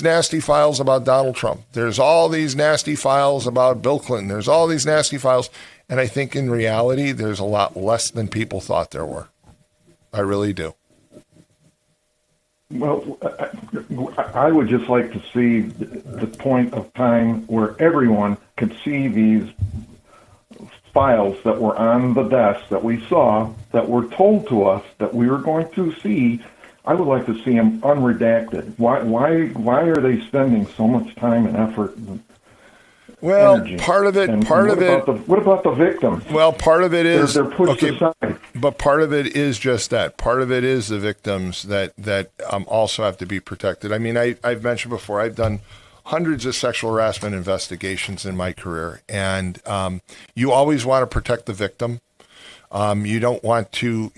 nasty files about Donald Trump. There's all these nasty files about Bill Clinton. There's all these nasty files, and I think in reality there's a lot less than people thought there were. I really do. Well, I would just like to see the point of time where everyone could see these files that were on the desk that we saw, that were told to us that we were going to see. I would like to see them unredacted. Why are they spending so much time and effort? Well, energy? Part of it. What about the victims? Well, part of it is they're pushed aside. But part of it is just that. Part of it is the victims that also have to be protected. I mean, I've mentioned before, I've done hundreds of sexual harassment investigations in my career, and you always want to protect the victim. You don't want to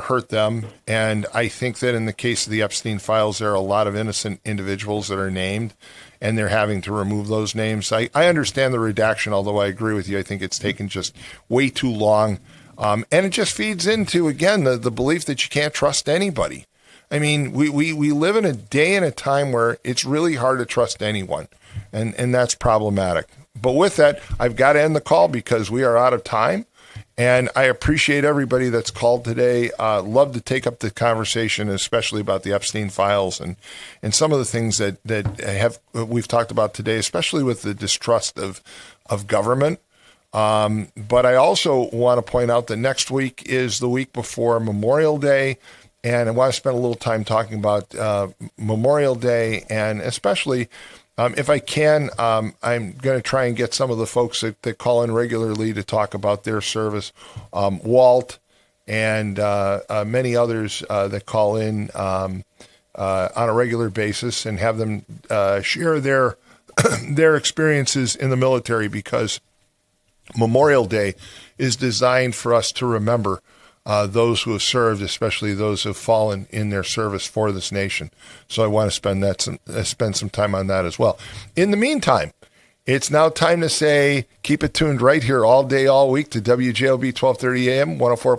hurt them. And I think that in the case of the Epstein files, there are a lot of innocent individuals that are named, and they're having to remove those names. I understand the redaction, although I agree with you. I think it's taken just way too long. And it just feeds into, again, the belief that you can't trust anybody. I mean, we live in a day and a time where it's really hard to trust anyone, and that's problematic. But with that, I've got to end the call because we are out of time. And I appreciate everybody that's called today. Love to take up the conversation, especially about the Epstein files and some of the things that we've talked about today, especially with the distrust of government. But I also want to point out that next week is the week before Memorial Day, and I want to spend a little time talking about Memorial Day, and especially if I can, I'm going to try and get some of the folks that call in regularly to talk about their service, Walt and many others that call in on a regular basis, and have them share their experiences in the military, because Memorial Day is designed for us to remember those who have served, especially those who have fallen in their service for this nation. So I want to spend some time on that as well. In the meantime, it's now time to say, keep it tuned right here all day, all week to WJOB 1230 AM, 104.